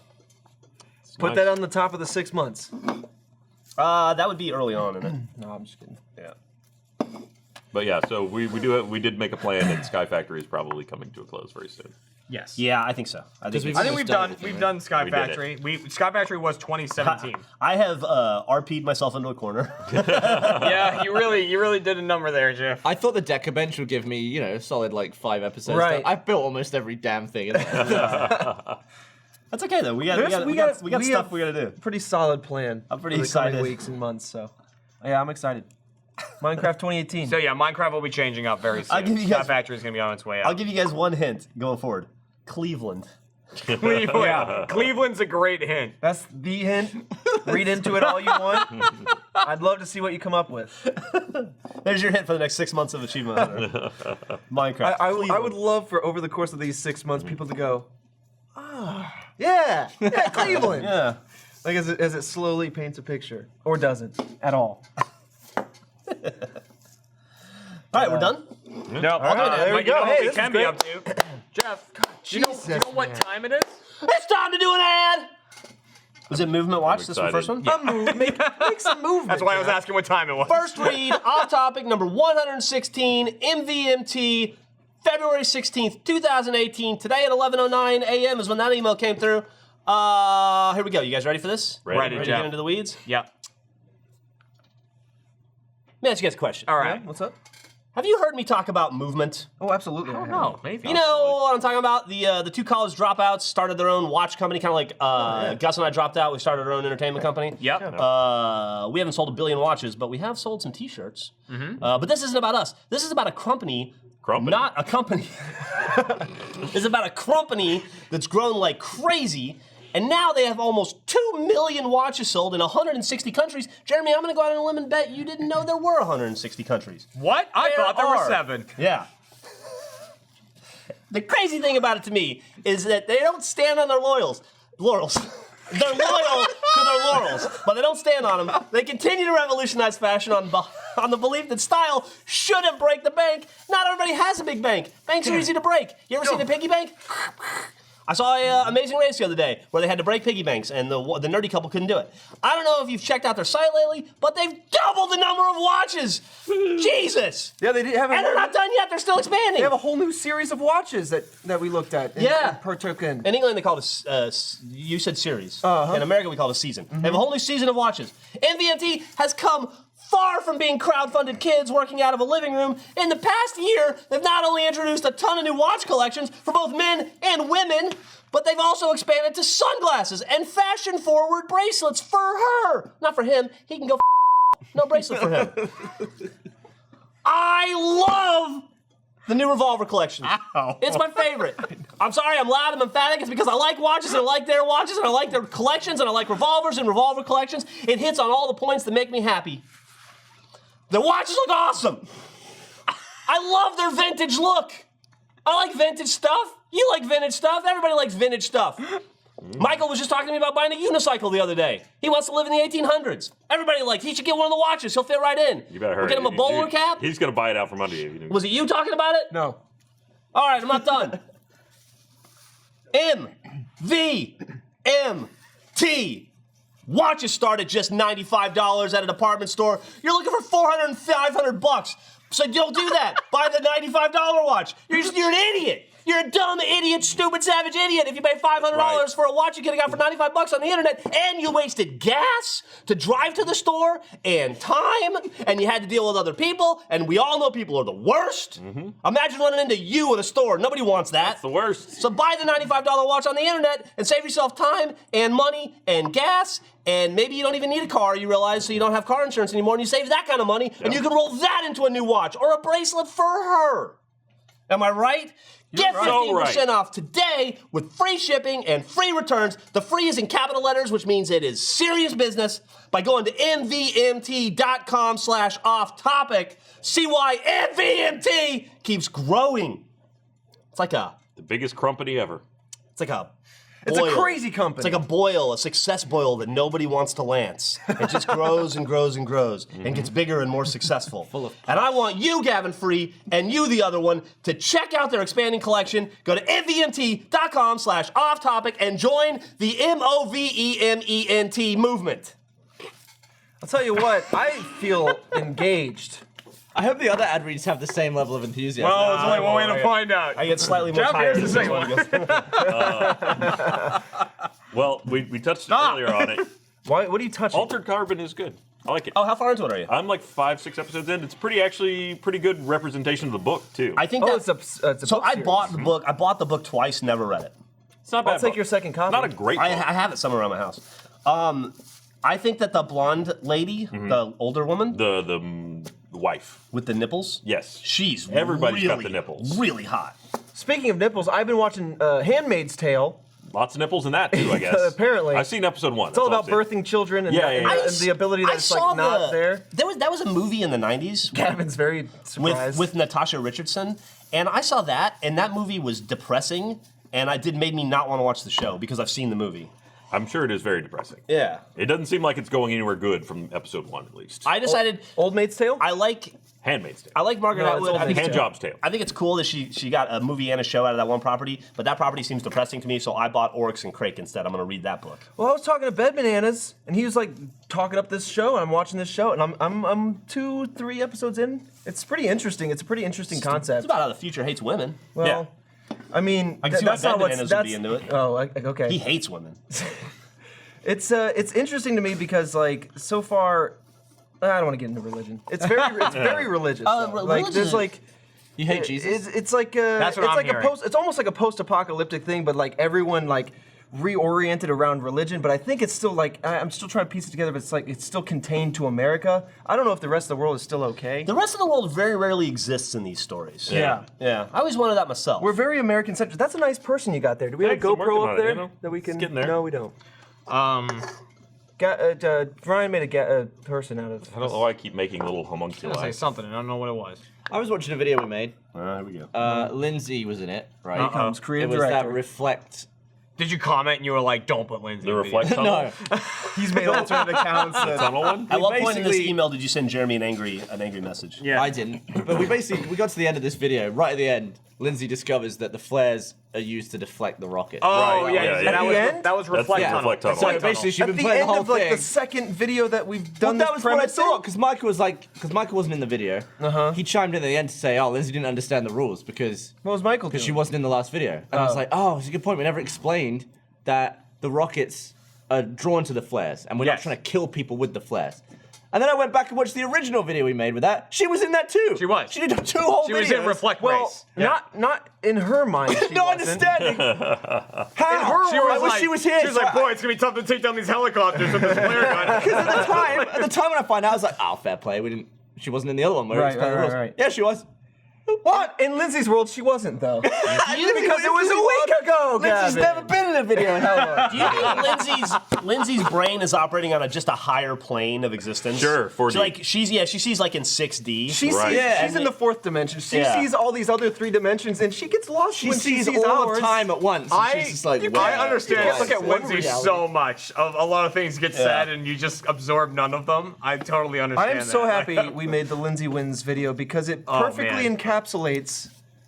Put that on the top of the 6 months. That would be early on in it. No, I'm just kidding. Yeah. But yeah, so we did make a plan, and Sky Factory is probably coming to a close very soon. Yes. Yeah, I think so. I think, we've- I think we've done everything, right? done Sky We did it. Factory. Sky Factory was 2017. I have RP'd myself into a corner. Yeah, you really did a number there, Jeff. I thought the Deca bench would give me, a solid like 5 episodes. Right. I've built almost every damn thing. In That's okay though. We got stuff we gotta do. Pretty solid plan. I'm pretty for the coming excited. weeks and months. So, yeah, I'm excited. Minecraft 2018. So yeah, Minecraft will be changing up very soon. I'll give you Sky guys- Factory is gonna be on its way I'll out. give you guys one hint going forward. Cleveland. Cleveland. Cleveland's a great hint. That's the hint. Read into it all you want. I'd love to see what you come up with. There's your hint for the next 6 months of Achievement Hunter. Minecraft. I Cleveland. would love for over the course of these 6 months, people to go, yeah, Cleveland. Yeah. Like as it slowly paints a picture, or doesn't at all. All right, we're done. No, there we but go. You know Hey, what we this can is be great. up to, Jeff. Do you know Jesus, what man. time it is? It's time to do an ad. Was it Movement Watch? I'm This was the first one? excited. Make some movement. That's why I was asking what time it was. First read, off topic number 116, MVMT, February 16th, 2018. Today at 11:09 a.m. is when that email came through. Here we go. You guys ready for this? Ready. Ready, Ready to Jeff. get into the weeds? Yeah. Let me ask you guys a question. All right. What's up? Have you heard me talk about movement? Oh, absolutely. I have. No, maybe. You know what I'm talking about? The two college dropouts started their own watch company, kind of like Gus and I dropped out. We started our own entertainment company. Yep. We haven't sold 1 billion watches, but we have sold some T-shirts. But this isn't about us. This is about a company Crumpany. Not a company. It's about a company that's grown like crazy, and now they have almost 2 million watches sold in 160 countries. Jeremy, I'm going to go out on a limb and bet you didn't know there were 160 countries. What? I thought there were 7. Yeah. The crazy thing about it to me is that they don't stand on their laurels. They're loyal to their laurels, but they don't stand on them. They continue to revolutionize fashion on the belief that style shouldn't break the bank. Not everybody has a big bank. Banks are easy to break. You ever seen a piggy bank? I saw an Amazing Race the other day where they had to break piggy banks, and the nerdy couple couldn't do it. I don't know if you've checked out their site lately, but they've doubled the number of watches. Jesus! Yeah, they have. And they're not done yet. They're still expanding. They have a whole new series of watches that we looked at. And partook in. In England, they call it you said series. In America, we call it a season. They have a whole new season of watches. NVMT has come far from being crowd-funded kids working out of a living room. In the past year, they've not only introduced a ton of new watch collections for both men and women, but they've also expanded to sunglasses and fashion-forward bracelets for her. Not for him. He can go no bracelet for him. I love the new Revolver collection. Ow. It's my favorite. I'm sorry, I'm loud, I'm emphatic. It's because I like watches, and I like their watches, and I like their collections, and I like revolvers and Revolver collections. It hits on all the points that make me happy. The watches look awesome. I love their vintage look. I like vintage stuff. You like vintage stuff. Everybody likes vintage stuff. Michael was just talking to me about buying a unicycle the other day. He wants to live in the 1800s. Everybody he should get one of the watches. He'll fit right in. You better hurry. We'll get him a bowler cap. He's going to buy it out from under you. Was it you talking about it? No. All right, I'm not done. MVMT. Watches start at just $95 at a department store. You're looking for $400 and $500. So don't do that. Buy the $95 watch. You're an idiot. You're a dumb idiot, stupid, savage idiot if you pay $500 for a watch you could have got for $95 on the internet, and you wasted gas to drive to the store and time, and you had to deal with other people, and we all know people are the worst. Imagine running into you at a store. Nobody wants that. That's the worst. So buy the $95 watch on the internet and save yourself time and money and gas, and maybe you don't even need a car, you realize, so you don't have car insurance anymore, and you save that kind of money, and you can roll that into a new watch or a bracelet for her. Am I right? Get 15% off today with free shipping and free returns. The free is in capital letters, which means it is serious business, by going to mvmt.com/off-topic. See why MVMT keeps growing. It's like the biggest company ever. It's like a It's boil. a crazy company. It's like a boil, a success boil that nobody wants to lance. It just grows and grows and grows and gets bigger and more successful. And I want you, Gavin Free, and you, the other one, to check out their expanding collection. Go to mvmt.com/off-topic and join the MOVEMENT movement. I'll tell you what, I feel engaged. I hope the other ad reads have the same level of enthusiasm. Well, there's only one way to find out. I get slightly more Jeff, tired. here's the second Well, we touched earlier on it. What are you touching? Altered Carbon is good. I like it. Oh, how far into it are you? I'm like 5-6 episodes in. It's pretty good representation of the book too. I think it's a so. book I series. bought the book. I bought the book twice. Never read it. It's not bad. I'll take book. your second copy. Not a great book. I have it somewhere around my house. I think that the blonde lady, the older woman, the wife. with the nipples, Yes. she's Everybody's really, got the nipples. really hot. Speaking of nipples, I've been watching Handmaid's Tale. Lots of nipples in that too, I guess. Apparently. I've seen episode 1. It's all about birthing children and, Yeah, yeah, yeah. and the ability I that's saw like not there. That was a movie in the 90s Gavin's very surprised. with Natasha Richardson, and I saw that, and that movie was depressing, and made me not want to watch the show because I've seen the movie. I'm sure it is very depressing. Yeah. It doesn't seem like it's going anywhere good from episode 1 at least. I decided Old Maid's Tale? I like Handmaid's Tale. Margaret No, it's Atwood. Old I think Maid's Handjob's Tale. I think it's cool that she got a movie and a show out of that one property, but that property seems depressing to me, so I bought Oryx and Crake instead. I'm going to read that book. Well, I was talking to Bed Bananas, and he was like talking up this show, and I'm watching this show, and I'm 2-3 episodes in. It's pretty interesting. It's a pretty interesting concept. It's about how the future hates women. Well, I mean, I can see why that's not Ben what's Bananas would that's be into it. Oh, okay. He hates women. It's interesting to me because like so far, I don't want to get into religion. It's very religious. though. Like religion there's is- like. You hate Jesus? It's like a. That's what it's I'm like hearing. It's almost like a post-apocalyptic thing, but like everyone like reoriented around religion, but I think it's still like I'm still trying to piece it together. But it's like it's still contained to America. I don't know if the rest of the world is still okay. The rest of the world very rarely exists in these stories. Yeah. Yeah. I always wanted that myself. We're very American centric. That's a nice person you got there. Do we have Thanks, a I'm working GoPro on up it, there you know? that we can? It's getting there. No, we don't. I Brian made a person out of. I don't know why I keep making little was gonna say homunculi. something. I don't know what it was. I was watching a video we made. Here we go. Lindsay was in it, right? Here comes creative It was director. that reflect. Did you comment and you were like, "Don't put Lindsay"? The in reflect video? tunnel? No. He's made alternate accounts. The tunnel one? At what point in this basically- email did you send Jeremy an angry message? Yeah. I didn't. But we got to the end of this video. Right at the end, Lindsay discovers that the flares are used to deflect the rocket. Oh Right, yeah, yeah, yeah. That, At was, the end? that was That's reflect the tunnel. reflect tunnel. So Reflect basically, she'd At been the playing end the whole of like thing. the second video that we've done That this was what I premise in? thought, because Michael was like, because Michael wasn't in the video. He chimed in at the end to say, "Oh, Lindsay didn't understand the rules because What was Michael doing? she wasn't in the last video." And I was like, "Oh, it's a good point. We never explained that the rockets are drawn to the flares, and we're not Yes. trying to kill people with the flares." And then I went back and watched the original video we made with that. She was in that too. She was. She did 2 whole She videos. was in reflect Well, race. Yeah. not in her mind. She No wasn't. understanding. How? She was I wish like, she was here. She was so like, I- "Boy, it's gonna be tough to take down these helicopters with this flare gun." at the time when I find out, I was like, "Oh, fair play. We didn't. She wasn't in the other one. Where Right, we explained the right, rules." right. Yeah, she was. What? In Lindsay's world, she wasn't though. Because it was a week ago, Lindsay's Gavin. never been in a video in hell long. Do you think Lindsay's brain is operating on just a higher plane of existence? Sure, 4D. So like she sees like in 6D. She Right. sees, Yeah, she's in the 4th dimension. She Yeah. sees all these other 3 dimensions, and she gets lost She when sees she sees all ours. of time at once. and she's just like, I "Wow." understand. You can't look at one Lindsay reality. so much. Of a lot of things get said, and you just absorb none of them. I totally I understand. am so that. happy we made the Lindsay Wins video because it Oh, perfectly man. encapsulates.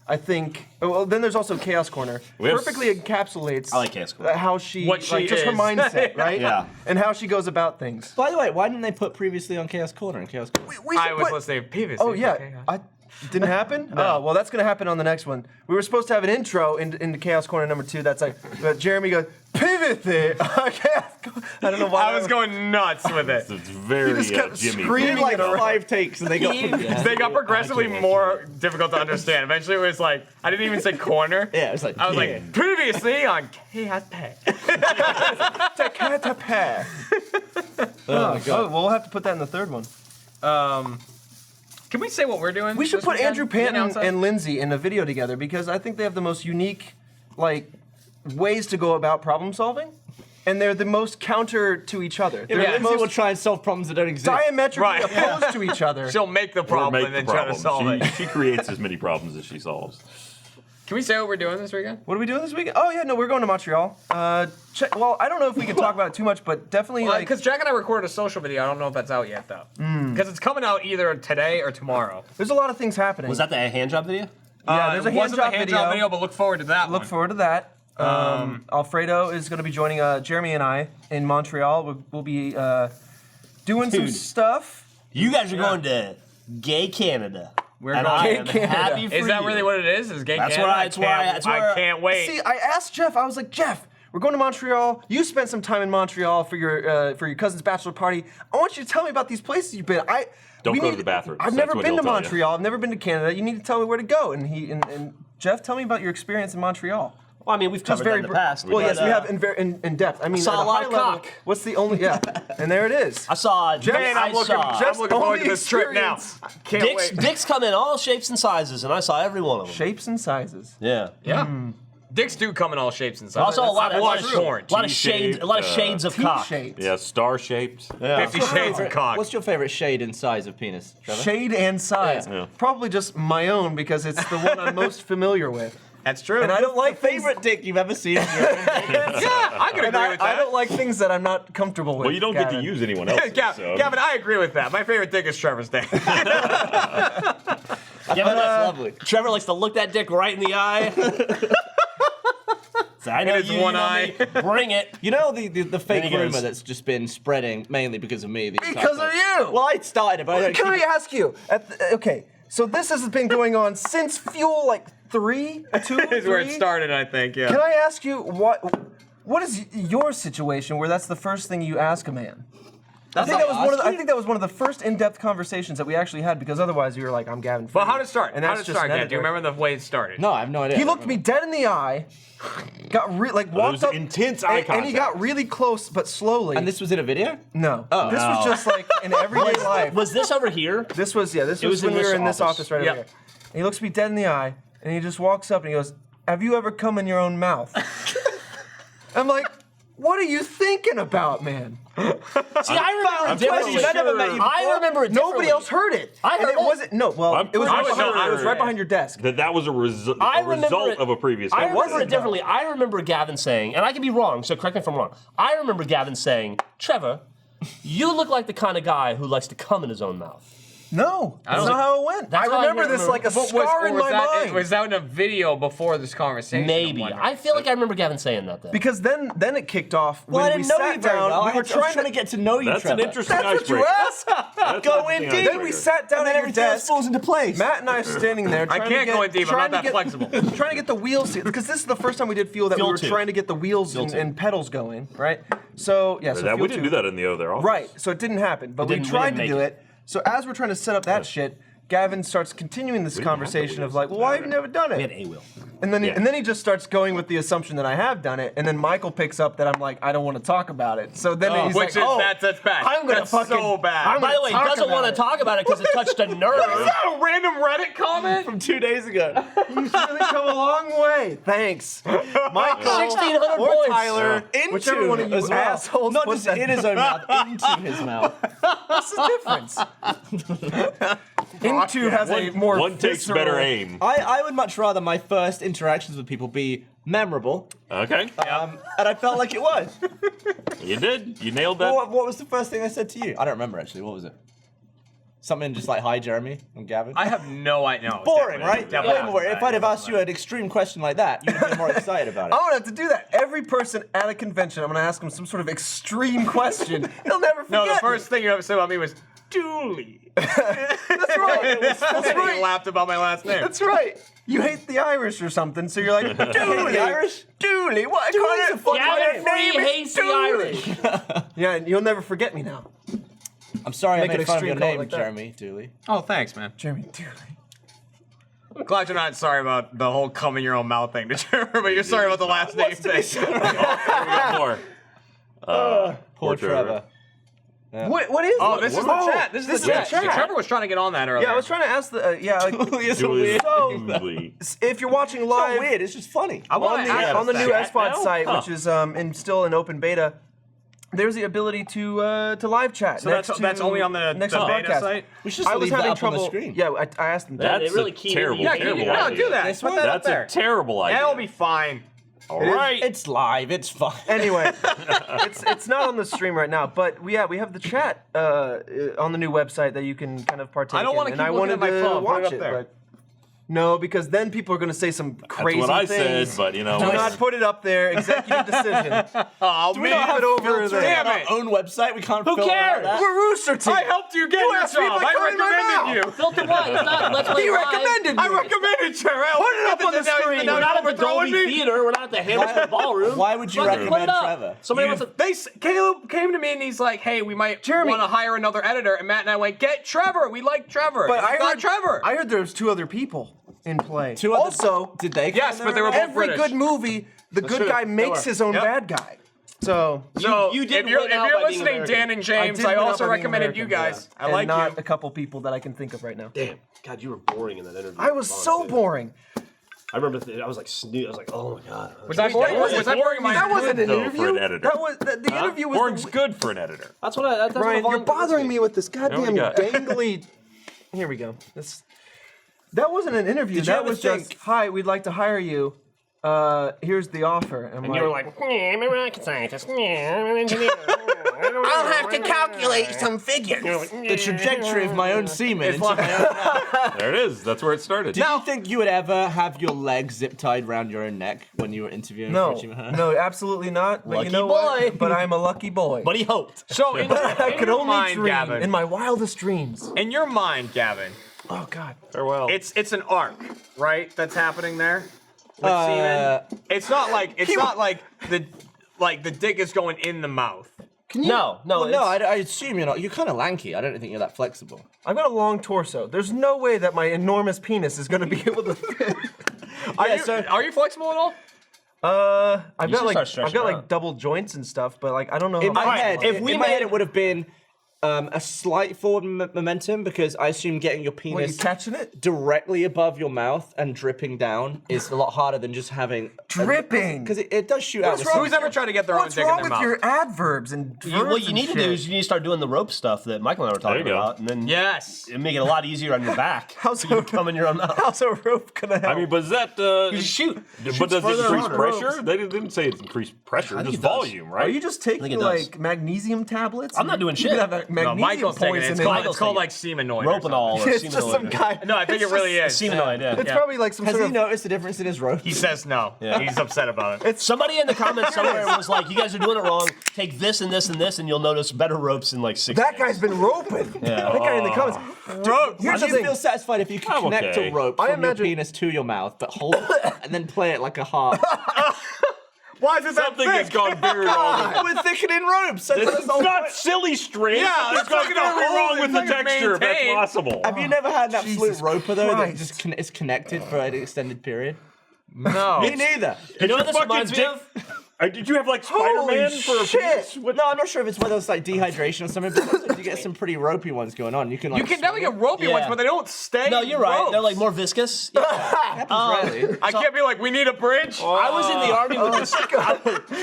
I think. Well, then there's also Chaos Corner. We have Perfectly encapsulates. I like Chaos Corner. How she, What she like, just her is. mindset, right? Yeah. And how she goes about things. By the way, why didn't they put previously on Chaos Corner and Chaos Corner? We I should was put- listening previously. Oh yeah, Okay, didn't happen. Oh well, that's gonna happen on the next one. We were supposed to have an intro into Chaos Corner number 2. That's like, but Jeremy goes pivot. I don't know why. I was going nuts with it. It's very He just kept Jimmy. screaming. Like it around. 5 takes and they got. They got progressively more difficult to understand. Eventually, it was like I didn't even say corner. Yeah, it's like. I was like previously on Chaos Pay. Oh my god. Well, we'll have to put that in the 3rd one. Can we say what we're doing? We should this put weekend? Andrew Can we Panton announce that? and Lindsay in a video together because I think they have the most unique, like, ways to go about problem solving, and they're the most counter to each other. They're Yeah, the Lindsay will most try and solve problems that don't exist. diametrically Right. opposed to each other. She'll make the Or problem make and the then try to solve problem. it. She creates as many problems as she solves. Can we say what we're doing this weekend? What are we doing this weekend? Oh yeah, no, we're going to Montreal. Well, I don't know if we can talk about it too much, but definitely like. Because Jack and I recorded a social video. I don't know if that's out yet though. Because it's coming out either today or tomorrow. There's a lot of things happening. Was that the hand job video? Yeah, there's a it hand wasn't job the hand video. job video, but look forward to that. Look one. forward to that. Alfredo is going to be joining Jeremy and I in Montreal. We'll be doing some Dude. stuff. You guys are going to Gay Canada. We're and going I to am Gay Canada. happy for Is that you. really what it is? Is gay That's Canada? what I- that's why- that's why- I can't wait. See, I asked Jeff. I was like, Jeff, we're going to Montreal. You spent some time in Montreal for your cousin's bachelor party. I want you to tell me about these places you've been. Don't we go to need- the bathroom. I've That's never what been he'll to tell you. Montreal. I've never been to Canada. You need to tell me where to go. And Jeff, tell me about your experience in Montreal. Well, I mean, we've covered that in the past. Well, but, yes, we have in depth. I mean, saw at a lot high of level, cock. What's the only? Yeah, and there it is. I saw. Man, I'm looking forward to this trip now. Can't wait. Dicks come in all shapes and sizes, and I saw every one of them. Shapes and sizes. Yeah. Yeah. Dicks do come in all shapes and sizes. Also, a lot I've watched of porn. shades. A lot of shades of cock. T-shaped. Yeah, star-shaped. 50 Shades of Cock. What's your favorite shade and size of penis, Trevor? Shade and size. Yeah. Probably just my own because it's the one I'm most familiar with. That's true. And I don't like things. Favorite dick you've ever seen? Yeah, I can And agree with that. I don't like things that I'm not comfortable with. Well, you don't get to Gavin. use anyone else's. so. Gavin, I agree with that. My favorite dick is Trevor's dick. Yeah, but That's lovely. Trevor likes to look that dick right in the eye. So I know it's you, one you know eye. me. Bring it. You know the fake he goes- rumor that's just been spreading mainly because of me. that you Because can't of say- you! Well, I started it, but I don't Can I keep it. ask you? Okay, so this has been going on since Fuel like 3, 2, is where it 3? started, I think. Yeah. Can I ask you what is your situation where that's the first thing you ask a man? I think that was one of the first in-depth conversations that we actually had, because otherwise you were like, I'm Gavin. But how did it start? And How that's did it just start, an Dan? Do you editor. remember the way it started? No, I have no idea. He looked me dead in the eye, got walked was up, intense eye and he got really close, but slowly. And this was in a video? no, this was just like in everyday life. Was this over here? This was this It was was when in we were this in this office. office right Yep. over here. And he looks me dead in the eye, and he just walks up and he goes, "Have you ever come in your own mouth?" I'm like, "What are you thinking about, man?" See, I remember it differently. I never met you before. I remember it differently. Nobody else heard it. I And heard it it. wasn't. No, well, I'm it was, pretty right sure behind, it was right behind your desk. That was a result remember it- of a previous. I conversation. remember it differently. I remember Gavin saying, and I could be wrong, so correct me if I'm wrong. I remember Gavin saying, Trevor, you look like the kind of guy who likes to cum in his own mouth. No, that's don't not think- how it went. That's I how I remember this remember. like a But scar in my mind. Was that in a video before this conversation? Maybe. I'm wondering? I feel like I remember Gavin saying that then. Because then it kicked off Well, when I we didn't know sat you very down. well. We were trying to get to know you, That's Trevor. an interesting That's what you icebreaker. asked. That's Go an in interesting deep. Then we icebreaker. sat down And at then your everything else desk. falls into place. Matt and I are standing there. I Trying can't to go get, in deep. I'm trying not to that flexible. Trying to get the wheels, because this is the first time we did Fuel that Fuel we were 2. trying to get the wheels and pedals going, right? So yeah, so That, Fuel we didn't 2. do that in the other office. Right, so it didn't happen, but we didn't tried to make do it. it. So as we're trying to set up that shit, Gavin starts continuing this conversation of like, well, why have you never done We had it? a wheel. And then he just starts going with the assumption that I have done it, and then Michael picks up that I'm like, I don't want to talk about it. So then he's Which like, is that's bad. I'm gonna That's fucking so bad. I'm By gonna the way, he talk doesn't about want to it. talk about it because it touched a nerve. Is that a random Reddit comment? From 2 days ago. You've really come a long way. Thanks, Michael 1,600 or points. Tyler, Into whichever one of you as well. assholes. Not put just that- in his own mouth, into his mouth. What's the difference? Into has a more One takes visceral- better aim. I would much rather my first interactions with people be memorable, Okay. and I felt like it was. You did. You nailed that. What was the first thing I said to you? I don't remember actually. What was it? Something just like, "Hi, Jeremy," I'm Gavin. I have no idea. No, Boring, definitely- right? definitely Way more. If I'd have asked you an extreme question like that, you'd be more excited about I it. don't have to do that. Every person at a convention, I'm going to ask him some sort of extreme question. He'll never forget. No, the me. first thing you ever said about me was Dooley. That's right. That's You right. laughed about my last name. That's right. You hate the Irish or something, so you're like, Dooley. the Irish? Dooley. What? Dooley's a fucking Gavin name Free is hates the Dooley. Irish. Yeah, and you'll never forget me now. I'm sorry I Make an made fun of your extreme call name, like that. Jeremy Dooley. Oh, thanks, man. Jeremy Dooley. I'm glad you're not sorry about the whole cum in your own mouth thing, but you're sorry about the last name thing. We got more. Poor Trevor. What is Oh, this? this is the chat. This is the chat. Trevor was trying to get on that earlier. Yeah, I was trying to ask the like, It's so Julie weird. Dooley. if you're watching It's live not weird. It's just funny. I wanna ask on the new that. SPOD now? site, Huh. which is still in open beta, there's the ability to live chat. So next that's to- only on the next beta to broadcast. site? We should I just was leave that having up on the trouble. screen. Yeah, I asked them. That's they really a keyed terrible, in. Yeah, terrible yeah, idea. do that. This Put one? that up That's there. a terrible idea. That'll be fine. All right. It's live. It's fine. Anyway, it's not on the stream right now, but we have the chat on the new website that you can kind of partake I don't in. wanna and keep I looking wanted at my to phone. Put it watch up there. but no, because then people are going to say some crazy That's what I things. said, but you know. Do what? not put it up there. Executive decision. Oh, We don't have it over Filter there. Damn on it. our own website. We can't. Who filter out cares? that. We're Rooster Teeth. I helped you get your asked me if job. I I come in my recommended you. Filter what? It's not. Let's play He live. recommended me. I recommended you. Put it up on the screen. We're not at the overthrowing Dolby me. Theater. We're not at the Hamilton Ballroom. Why would you Fucking put recommend it up. Trevor? Somebody wants to. Caleb came to me and he's like, "Hey, we might Jeremy. want to hire another editor." And Matt and I went, "Get Trevor. We like Trevor." But And we I got heard Trevor. I heard there was 2 other people in play. Two other- Also, did they? Yes, come but in they were there? both every British. good movie, the good true. guy They makes were. his own Yep. bad guy. So So You did if you're, win out if you're by being listening, American. Dan and James, did I win out also by being recommended you American, guys. yeah. I like and not you. a couple people that I can think of right now. Damn, God, you were boring in that interview. I was so boring. I remember. I was like, I was like, oh my God. Was I boring? Was I boring? That wasn't an though, for interview. an editor. That was the interview was. Boring's good for an editor. That's what I. That's Brian, what you're bothering me with this goddamn got? dangly. Here we go. That wasn't an interview. Did you That ever was just, think- hi, we'd like to hire you. Here's the offer. And And you were like, I'm a rocket scientist. I'm an engineer. I'll have to calculate some figures. The trajectory of my own semen into my own. There it is. That's where it started. Did you think you would ever have your legs zip tied around your own neck when you were interviewing? No, for Achievement Hunter? no, absolutely not. But Lucky you know boy. what? But I'm a lucky boy. But he hoped. So in, I in could your only mind, dream Gavin. in my wildest dreams. In your mind, Gavin, Oh God. Farewell. it's an arc, right? That's happening there. With semen. It's not like the dick is going in the mouth. Can you? No. Well, no, I assume you're not. You're kind of lanky. I don't think you're that flexible. I've got a long torso. There's no way that my enormous penis is going to be able to fit. Are you flexible at all? I've You got should start stretching like out. double joints and stuff, but like I don't know. In my how head, if in we my head, made- it would have been a slight forward momentum because I assume getting your What, you penis catching it? directly above your mouth and dripping down is a lot harder than just having Dripping. because it does shoot out. What's the wrong seam. Who's ever tried to get their own What's dick in wrong their with mouth? your adverbs and verbs What you and need to do shit? is you need to start doing the rope stuff that Michael and I were talking There you go. about, and then Yes. it make it a lot easier on your back. How's so you come in your own mouth. How's a rope gonna help? I mean, but is that You shoot. but does it further increase on. pressure? They didn't say it increased pressure, think just it does. volume, right? are you just think taking it does. like magnesium tablets? I'm not doing You shit. have a magnesium No, Michael's taking it. It's poisoning. called, Michael's it's called taking like seminoid. or something. Ropanol or It's just some seminoid. guy. No, I think it really is. Seminoid, yeah. It's probably like some Has sort he of. noticed the difference in his rope? He says no. He's upset about it. Somebody in the comments somewhere was like, "You guys are doing it wrong. Take this and this and this, and you'll notice better ropes in like 6 That days." guy's been roping. That guy in the comments. Here's Do the you thing. feel satified if you can I'm connect okay. a rope I from your imagine- penis to your mouth, but hold it and then play it like a harp? Why is it that Something has thick? gone very wrong. We're thickening ropes. That's It's the whole not point. silly string. Yeah, There's that's not nothing gonna wrong hold with it. the It's not gonna texture. If that's maintain. possible. Have you never had an absolute Jesus roper though that Christ. just is connected for an extended period? No. Me neither. You know what this Fucking reminds me dick- of? Did you have like Spider-Man for a shit. penis? No, I'm not sure if it's whether it's like dehydration or something, but sometimes you get some pretty ropey ones going on. You can like You can definitely get ropey Yeah. ones, but they don't stay. No, you're right. ropes. They're like more viscous. rarely. I can't be like, we need a bridge. I was in the army with this.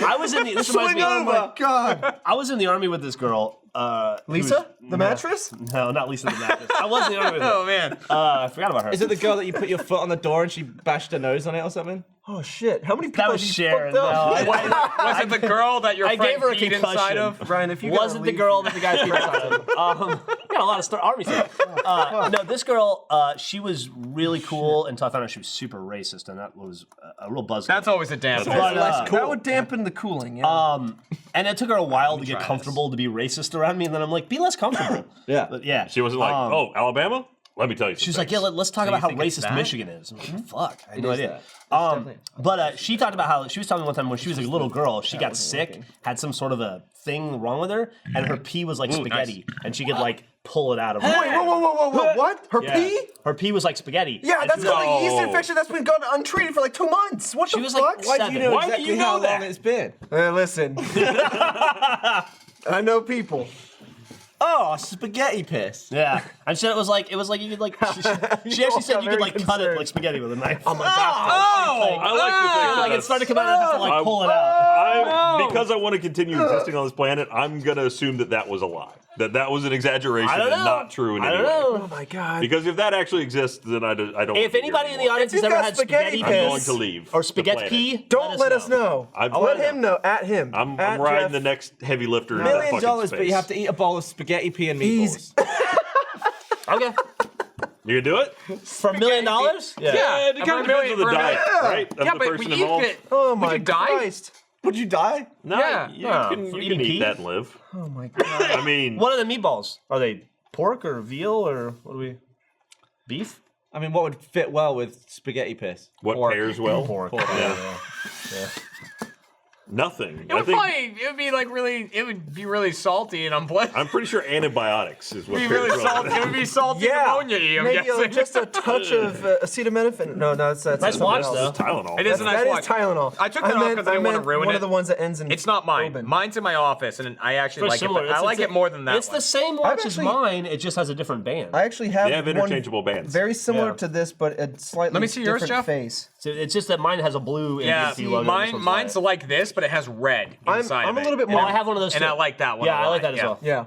I was in the. This reminds me. Oh my god. I was in the army with this girl. Lisa? The mattress? No, not Lisa the mattress. I was in the army with Oh her. man. I forgot about her. Is it the girl that you put your foot on the door and she bashed her nose on it or something? Oh shit. How many people That was have you Sharon. fucked up? No, Was it the girl that your I friend gave her a peed concussion. inside of? Brian, if you wasn't the girl that the guy peed inside of. Got a lot of army stuff. No, this girl, she was really cool until I found out she was super racist, and that was a real buzz. That's always a damn thing. But, That would dampen the cooling. Yeah. and it took her a while to get try comfortable to be racist around me, and then I'm like, be less comfortable. Yeah. But yeah. She wasn't like, oh, Alabama? Let me tell you. She was like, yeah, let's talk about how think it's racist that? Michigan is. I'm like, fuck, I had no is idea. that. But she talked about how she was telling me one time when she was a little girl, she got sick, had some sort of a thing wrong with her, and her pee was like spaghetti, and she could like pull it out of her. Wait, whoa. What? Her Yeah. pee? Her pee was like spaghetti. Yeah, And that's she was called like, a yeast infection that's been gone untreated for like 2 months. What She the was fuck? like, Why do you know Why do exactly you know how that? long it's been? Listen. I know people. Oh, spaghetti piss. yeah. And so it was like you could like. She actually said you could like cut it like spaghetti with a knife. Oh my god. I like to think Like that it started to come out and I have to like I'm- pull it out. Because I want to continue existing on this planet, I'm gonna assume that was a lie. That was an exaggeration I don't and know. not true in I any don't way. know. Oh my god. Because if that actually exists, then I don't. If anybody in the audience If has you ever got had spaghetti spaghetti I'm going piss to leave or the spaghetti planet. pee, Don't let us know. I've Let let him know. At him. I'm At riding Jeff. the next heavy lifter. $1 into million, fucking but you space. have to eat a bowl of spaghetti pea and Easy. meatballs. Okay. You gonna do it? For $1 million? Yeah, it kind of depends on the diet, right? Of Yeah, the but person we eat involved. it. Oh Would my you die? Christ. Would you die? No, Yeah. you No. can, For you can eating eat pee? that and live. Oh my god. I mean, What are the meatballs? Are they pork or veal or what do we? Beef? I mean, what would fit well with spaghetti piss? what Pork. pairs well? Pork. Yeah. Nothing. It would be really salty and unpleasant. I'm pretty sure antibiotics is what It'd be pairs really well. salty. It would be salty Yeah. ammonia-y, I'm Maybe guessing. just a touch of acetaminophen. No, that's Nice something watch, else. though. Tylenol. It is a nice That is watch. Tylenol. I took that off because I didn't want to meant ruin one it. of the ones that ends in. It's not mine. Oben. Mine's in my office, and I actually like similar. it. But I like it more than that It's one. the same watch as actually- mine. It just has a different band. I actually have They have one interchangeable bands. very similar Yeah. to this, but a slightly Let me see yours, different Jeff. face. So it's just that mine has a blue Yeah, NBC logo. and this one's mine's white. like this, but it has red inside I'm of a it. little bit Oh, more. I have one of those And too. I like that one. Yeah, a I like lot, that as well. Yeah.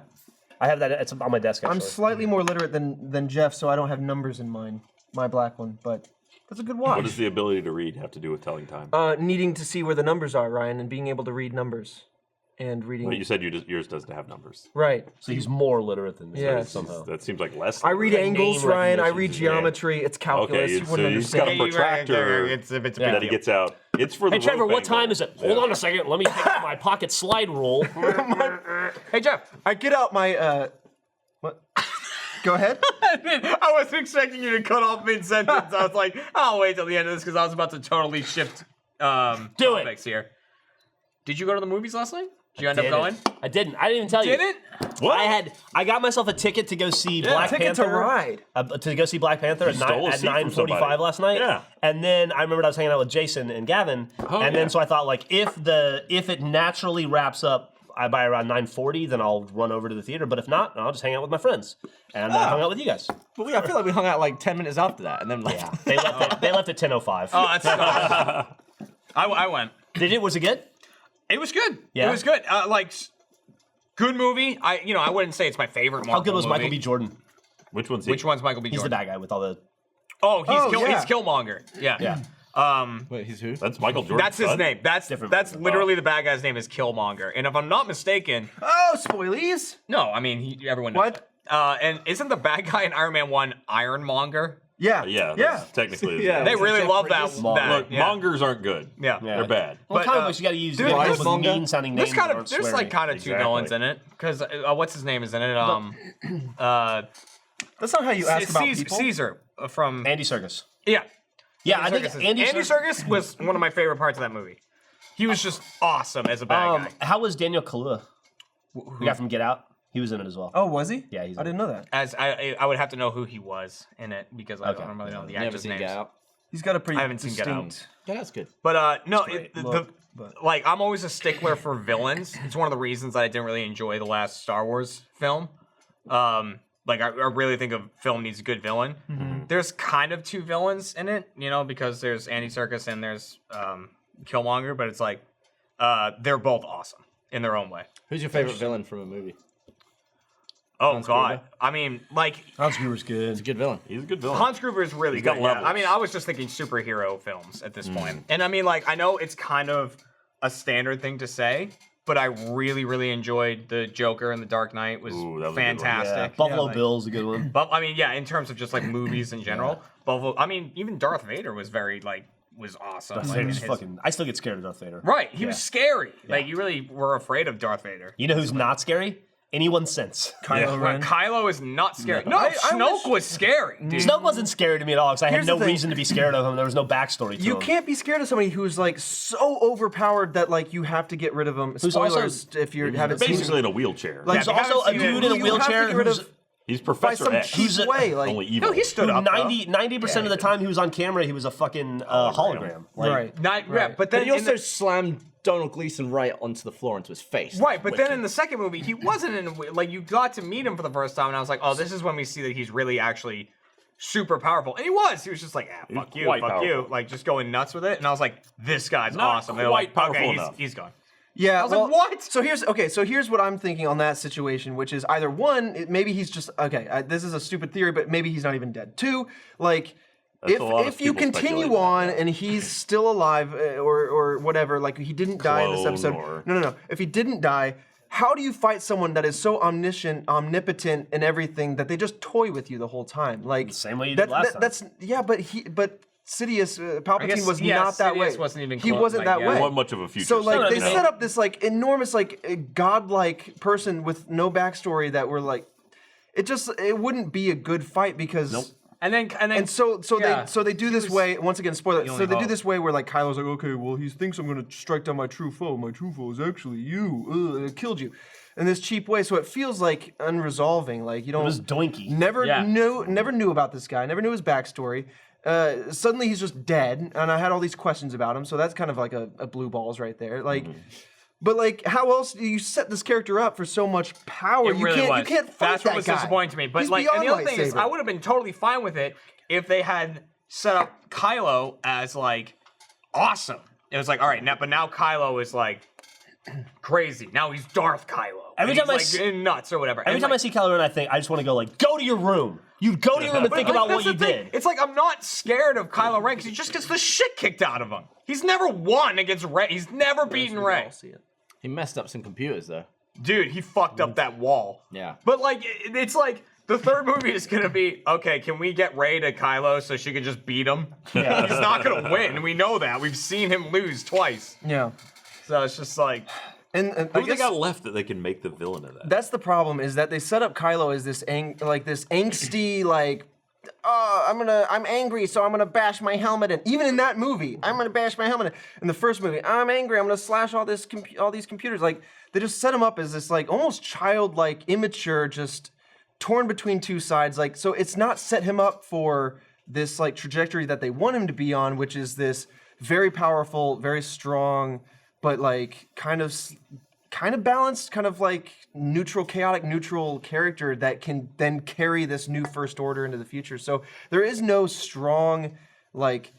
I have that. It's on my desk. Actually. I'm slightly more literate than Jeff, so I don't have numbers in mine. My black one, but that's a good watch. What does the ability to read have to do with telling time? Needing to see where the numbers are, Ryan, and being able to read numbers and reading. But you said yours doesn't have numbers. Right. So he's more literate than me. Yes. somehow. That seems like less. I read than angles, name Ryan. I read recognition, geometry. It's calculus. Okay, you so wouldn't he's got a understand. protractor It's a big that he deal. gets out. It's for the Hey Trevor, rope what time angle. is it? Hold on a second. Let me take out my pocket slide rule. Hey, Jeff. I get out my what? Go ahead. I wasn't expecting you to cut off mid-sentence. I was like, I'll wait till the end of this because I was about to totally shift Do it. topics here. Did you go to the movies last night? Did you end up going? I didn't. I didn't even tell you. Didn't? What? I got myself a ticket to go see Black ticket Panther. to ride. To go see Black Panther at stole a seat from 9:45 somebody. last night. Yeah. And then I remembered I was hanging out with Jason and Gavin. Then so I thought like if it naturally wraps up by around 9:40, then I'll run over to the theater. But if not, I'll just hang out with my friends. And I hung out with you guys. But I feel like we hung out like 10 minutes after that, and then like They left at 10:05. Oh, that's I went. Was it good? It was good. Yeah? It was good. Good movie. I wouldn't say it's my favorite Marvel How good was movie. Michael B. Jordan? Which one's he? Which one's Michael B. He's the Jordan? bad guy with all the. Oh, yeah. he's Killmonger. Yeah. Yeah. wait, he's who? That's Michael Jordan. That's his name. That's literally the bad guy's name is Killmonger. And if I'm not mistaken, Oh, spoilies. no, I mean everyone knows. What? And isn't the bad guy in Iron Man 1 Ironmonger? Yeah. Yeah, Yeah. that's technically. Yeah. They really Jeff love that. Bridges? Look, yeah. mongers aren't good. Yeah. They're bad. Well, But, comic books you got to use dude, names there's with manga. mean-sounding names. There's like kind of two Exactly. villains in it. Because what's his name is in it? That's not how you ask about people. Caesar from Andy Serkis. yeah. Yeah, I think Andy Serkis was one of my favorite parts of that movie. He was just awesome as a bad guy. How was Daniel Kaluuya? The guy from Get Out. He was in it as well. Oh, was he? Yeah, he's I didn't know that. As I would have to know who he was in it because I don't really know the Never actors' seen names. Get Out. He's got a pretty I haven't seen Get Out. distinct- Yeah, that's good. But no, look, but- like I'm always a stickler for villains. It's one of the reasons that I didn't really enjoy the last Star Wars film. Like I really think a film needs a good villain. There's kind of two villains in it, because there's Andy Serkis and there's Killmonger, but it's like they're both awesome in their own way. Who's your favorite villain from a movie? Oh God, I mean, like Hans Gruber's good. It's a good villain. He's a good villain. Hans Gruber is really He's good. got Yeah. levels. I mean, I was just thinking superhero films at this point. And I mean, like, I know it's kind of a standard thing to say, but I really, really enjoyed the Joker and the Dark Knight was Ooh, that was a good one. fantastic. Buffalo like- Bill's a good one. But I mean, yeah, in terms of just like movies in general, Buffalo. I mean, even Darth Vader was was awesome. Darth Like, Vader's his- fucking. I still get scared of Darth Vader. right. He was scary. Like you really were afraid of Darth Vader. You know who's not scary? Anyone since. Kylo Ren. Kylo is not scary. No, I Snoke was scary, dude. Snoke wasn't scary to me at all because I had Here's no the thing. reason to be scared of him. There was no backstory to You him. can't be scared of somebody who's like so overpowered that like you have to get rid of them. also- Spoilers if you haven't seen Basically it. in a wheelchair. Like, He's if you also a haven't seen it, dude in a you have to wheelchair get rid who's of He's by Professor some X. cheap way. Like Only evil. No, he stood up. 90% of the time he was on camera, he was a fucking hologram. Like, right. Not, yeah, but then But he in also the- slammed Donald Gleason right onto the floor into his face. Right, but then in the second movie, he wasn't in. Like you got to meet him for the first time, and I was like, oh, this is when we see that he's really actually super powerful, and he was. He was just like, fuck you, quite fuck you, powerful. like just going nuts with it. And I was like, this guy's Not awesome. And they're quite like, powerful okay, enough. he's gone. Yeah, I was like, what? So here's what I'm thinking on that situation, which is either one, maybe he's just this is a stupid theory, but maybe he's not even dead. Two, like That's a lot of if you people continue speculating on and he's still alive or whatever, like he didn't die in this Clone episode. or- No. If he didn't die, how do you fight someone that is so omniscient, omnipotent, and everything that they just toy with you the whole time? Like The same way you did last time. That's but Sidious, Palpatine guess, was yeah, not that way. Sidious wasn't even he close, wasn't like, that yeah. way. There wasn't much of a future. So like they you know? set up this like enormous like godlike person with no backstory that were like it wouldn't be a good fight because And then so yeah. they do this way once again spoiler so only they do hope. this way where like Kylo's like okay well he thinks I'm gonna strike down my true foe is actually you it killed you in this cheap way so it feels like unresolving like you don't it was doinky. never Yeah. knew about this guy never knew his backstory. Suddenly he's just dead, and I had all these questions about him. So that's kind of like a blue balls right there. Like, but like, how else do you set this character up for so much power? It really was. You can't fight That's what that was guy. disappointing to me. But He's like, and the beyond other thing is, lightsaber. I would have been totally fine with it if they had set up Kylo as like awesome. It was like, all right, now Kylo is like crazy. Now he's Darth Kylo. Every And time he's, I like, nuts or whatever. Every time I see Kylo Ren, I just want to go like, go to your room. You go to your room and think about what you did. It's like I'm not scared of Kylo Ren because he just gets the shit kicked out of him. He's never won against Rey. He's never beaten Rey. He messed up some computers though. Dude, he fucked up that wall. Yeah. But like, it's like the third movie is gonna be okay. Can we get Rey to Kylo so she can just beat him? Yeah. He's not gonna win. We know that. We've seen him lose twice. Yeah, So it's just like, and I Who they guess got left that they can make the villain of that? that's the problem is that they set up Kylo as this angsty like I'm angry, so I'm gonna bash my helmet in. Even in that movie, I'm gonna bash my helmet in. In the first movie, I'm angry, I'm gonna slash all these computers. Like, they just set him up as this, like, almost childlike, immature, just torn between two sides. Like, so it's not set him up for this, like, trajectory that they want him to be on, which is this very powerful, very strong, but, like, kind of balanced, kind of like chaotic neutral character that can then carry this new First Order into the future. So there is no strong, like,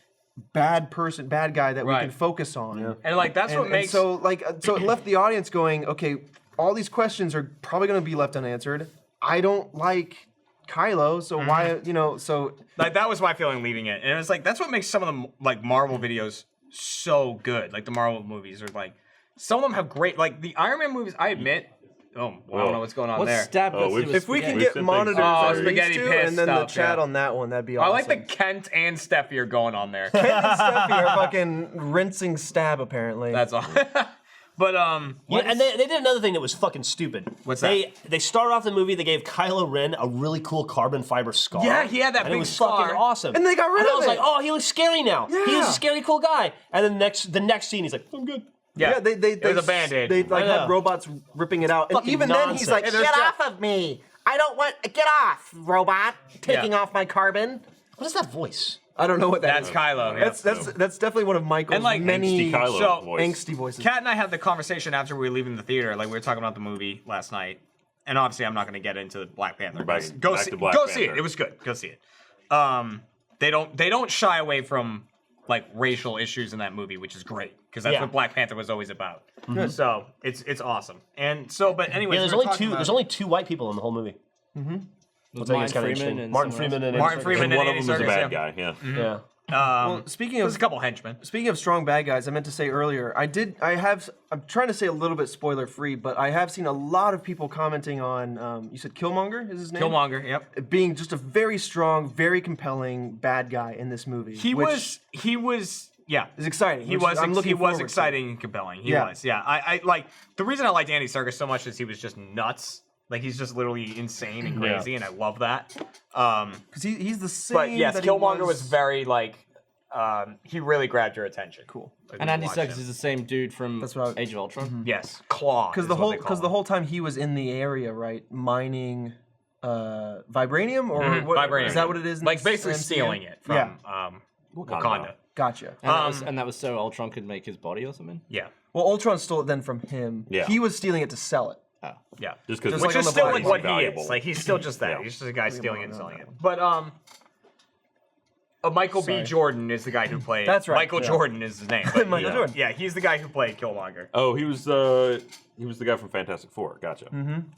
bad guy that we can focus on. Yeah. And like that's what makes so it left the audience going, okay, all these questions are probably going to be left unanswered. I don't like Kylo, so why, so like that was my feeling leaving it. And it was like that's what makes some of the like Marvel videos so good. Like the Marvel movies are like some of them have great, like the Iron Man movies, I admit. Oh, I don't know what's going on What's there. stab got to do with if we can spaghetti? get monitors Oh, on these spaghetti two, piss and then the stuff, chat yeah. on that one, that'd be I awesome. like that Kent and Steffi are going on there. Kent and Steffi are fucking rinsing stab, apparently. That's all. But Yeah, and they did another thing that was fucking stupid. What's that? They started off the movie. They gave Kylo Ren a really cool carbon fiber scar. Yeah, he had that and big it was scar. fucking awesome. And they got rid and I of was it. like, oh, he looks scary now. Yeah. He's a scary cool guy. And then the next scene, he's like, I'm good. yeah, they it was a Band-Aid. They like I know. had robots ripping it out, and Fucking even then he's like, nonsense. "Get off of me! I don't want. Get off, robot! Taking off my carbon." What is that voice? I don't know what that That's is. Kylo. Yeah. That's definitely one of Michael's And, like, many Angsty Kylo so- voice. angsty voices. Kat and I had the conversation after we were leaving the theater. Like we were talking about the movie last night, and obviously I'm not going to get into Black Panther. Back Go to see, Black go see it. Panther. It was good. Go see it. They don't shy away from like racial issues in that movie, which is great because that's Yeah. what Black Panther was always about. So it's awesome. And so, but anyway, Yeah, there's only two white people in the whole movie. With I think it's Martin kinda Freeman interesting. and Martin someone Freeman and Martin Freeman And and one of Andy them was a Serkis, bad yeah. guy. Yeah. Yeah. Well, speaking There's of a couple henchmen. strong bad guys, I meant to say earlier, I'm trying to say a little bit spoiler free, but I have seen a lot of people commenting on, you said Killmonger is his name? Killmonger, yep. Being just a very strong, very compelling bad guy in this movie. He was, yeah. Is exciting. He which was, I'm looking he was forward to. exciting and compelling. He Yeah. was, yeah. I like, the reason I liked Andy Serkis so much is he was just nuts. Like, he's just literally insane and crazy, and I love that. Because he's the same. But yes, that he Killmonger was very, like, he really grabbed your attention. cool. Like, And when Andy you watch Serkis him. is the same dude from That's what Age of Ultron. Yes, Claw. Because the whole time he was in the area, right, mining vibranium or what, Vibranium. is that what it is? in Like, this basically MCU? stealing it from Wakanda. Gotcha. And that was so Ultron could make his body or something. Yeah. Well, Ultron stole it then from him. Yeah. He was stealing it to sell it. Oh. Yeah. Just because Just Which like is on the still body. like what he Valuable. is. Like, he's still just that. Yeah. He's just a guy stealing it and selling it. But, Michael B. Jordan is the guy who played. That's right, Michael yeah. Jordan is his name. but Michael yeah. Jordan. Yeah, he's the guy who played Killmonger. Oh, he was the guy from Fantastic Four. Gotcha.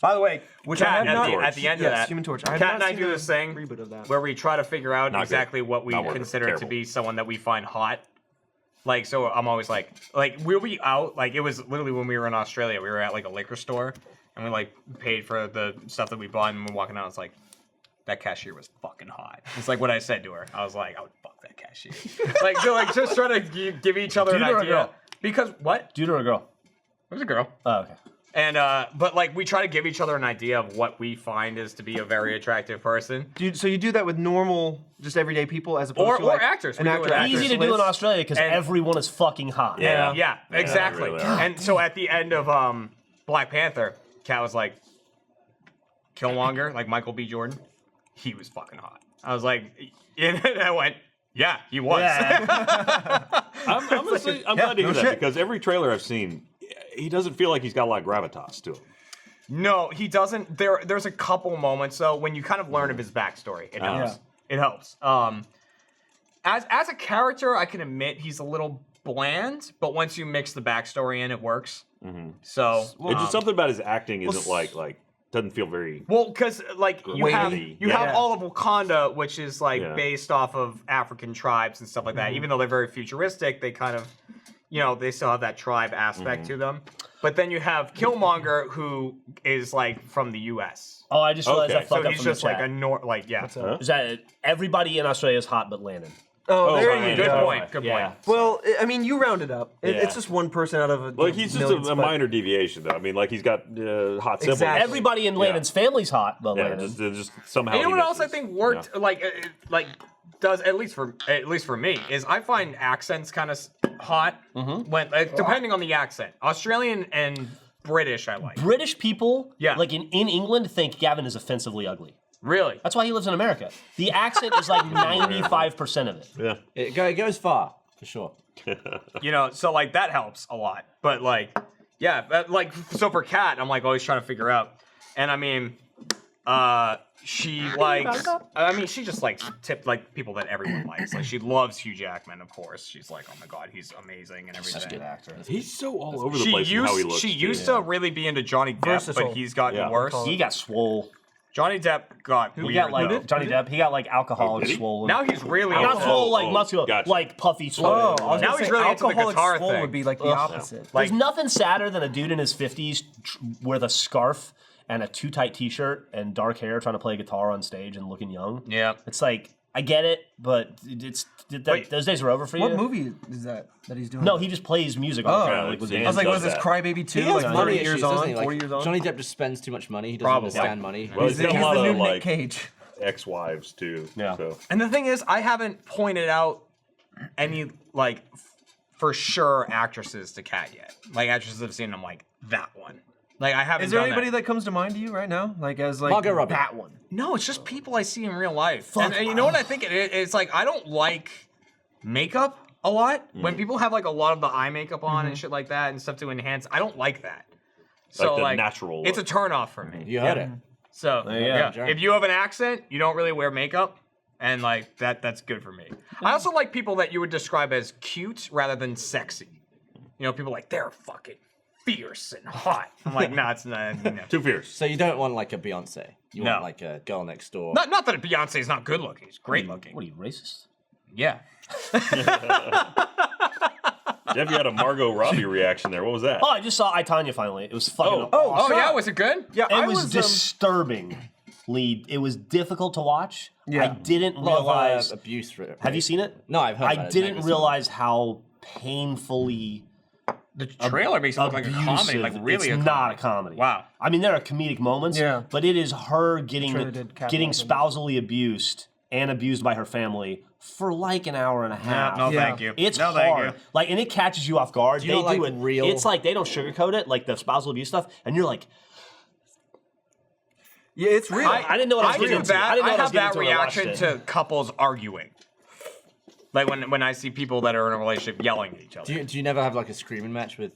By the way, Which Kat, I have not. at the end yes, of that, Human Torch. I have Kat not and I seen do the this thing reboot of that. where we try to figure out Not exactly good. what we Not worth it. consider to Terrible. be someone that we find hot. Like, so I'm always like we'll be out. Like, it was literally when we were in Australia, we were at like a liquor store and we like paid for the stuff that we bought, and we're walking out. It's like, that cashier was fucking hot. It's like what I said to her. I was like, I would fuck that cashier. Like, so like just trying to give each other Dude an or a idea. girl? Because what? Dude or a girl? It was a girl. Oh, okay. And but like we try to give each other an idea of what we find is to be a very attractive person. So you do that with normal, just everyday people as opposed to Or like actors. An We do it actor. with actors. Easy to do in Australia because And- everyone is fucking hot. Yeah. Yeah, exactly. really are. And so at the end of Black Panther, Kat was like, Killmonger, like Michael B. Jordan, he was fucking hot. I was like, and I went, yeah, he was. I'm glad to hear no that shit. because every trailer I've seen, he doesn't feel like he's got a lot of gravitas to him. No, he doesn't. There's a couple moments though when you kind of learn of his backstory. It helps. It helps. As a character, I can admit he's a little bland, but once you mix the backstory in, it works. So It's just something about his acting isn't like doesn't feel very. well, because like you have Weighty. you Yeah. have all of Wakanda, which is like Yeah. based off of African tribes and stuff like that. Even though they're very futuristic, they kind of, they still have that tribe aspect to them. But then you have Killmonger, who is like from the U.S. Oh, I just realized Okay. I fucked So up he's from just the like chat. a yeah. Is that everybody in Australia is hot but Landon? Oh, there fine. you Good go. point. Good Yeah. point. Well, I mean, you rounded up. It's just one person out of a Like he's just millions, a but- minor deviation, though. I mean, like he's got hot siblings. Exactly. Everybody in Landon's family's hot, but Yeah, Landon. just somehow. You know he what else I misses. think worked like does at least for me is I find accents kind of hot when depending on the accent. Australian and British I like. British people, Yeah. like in England, think Gavin is offensively ugly. Really? That's why he lives in America. The accent is like 95% of it. Yeah. It goes far, for sure. You know, so like that helps a lot. But like, yeah, like so for Kat, I'm like always trying to figure out. And I mean, she likes. I mean, she just likes people that everyone likes. Like she loves Hugh Jackman, of course. She's like, oh my god, he's amazing and everything. Such a good actor. He's so all over the place in how he looks. She too. used to really be into Johnny Depp, Versatile. but he's gotten Yeah. worse. He got swole. Johnny Depp got He weird. got like though. Johnny Depp. He got like alcoholic did he? swollen. Now he's really not into- swole like oh, muscular, gotcha. like puffy Oh, swole. I was Now gonna he's say, really into the alcoholic guitar swole thing. would be like the opposite. Like, There's nothing sadder than a dude in his 50s with a scarf and a too tight t-shirt and dark hair trying to play guitar on stage and looking young. yeah. It's like, I get it, but Wait. those days are over for you. What movie is that he's doing? No, he just plays music all the Oh, time. yeah, Like with I I was like, does was this that. Crybaby 2? He has Like money 30 issues, years doesn't on, he? 40 Like, years on? Johnny Depp just spends too much money. He doesn't Probably. understand money. Well, He's he's got a the lot new of Nick like Cage. ex-wives too. Yeah. So. And the thing is, I haven't pointed out any like for sure actresses to Kat yet. Like actresses I've seen, I'm like that one. Like I haven't. Is there done anybody that? that comes to mind to you right now? Like as like Margot Robbie. that one. No, it's just people I see in real life. And you know what I think? It's like I don't like makeup a lot. When people have like a lot of the eye makeup on and shit like that and stuff to enhance, I don't like that. So the natural it's a look. turn off for me. You heard it. So yeah, Sure. if you have an accent, you don't really wear makeup, and like that's good for me. I also like people that you would describe as cute rather than sexy. You know, people like they're fucking fierce and hot. I'm like, nah, it's not. No. Too fierce. So you don't want like a Beyonce. You No. want like a girl next door. Not that Beyonce is not good looking. She's great looking. What are you, racist? Yeah. Jeff, you had a Margot Robbie reaction there. What was that? Oh, I just saw I, Tonya finally. It was fucking Oh yeah, was it good? Yeah, It was disturbingly. It was difficult to watch. Yeah. I didn't A lot of realize. abuse for it. Have you seen it? No, I've heard about I it. didn't Maybe realize how painfully The trailer makes it look like a comedy, like really. It's not a comedy. Wow. I mean, there are comedic moments. Yeah. But it is her trailer did capitalize getting on this. spousally abused and abused by her family for like an hour and a half. No, Yeah. thank you. It's no, hard. Thank you. Like, and it catches you off guard. Do you not they do like it real- It's like they don't sugarcoat it, like the spousal abuse stuff, and you're like, Yeah, it's real. I didn't know what I was getting do into. that. I didn't know I what I was have that getting into when I watched reaction it. to couples arguing. Like when I see people that are in a relationship yelling at each other. Do you never have like a screaming match with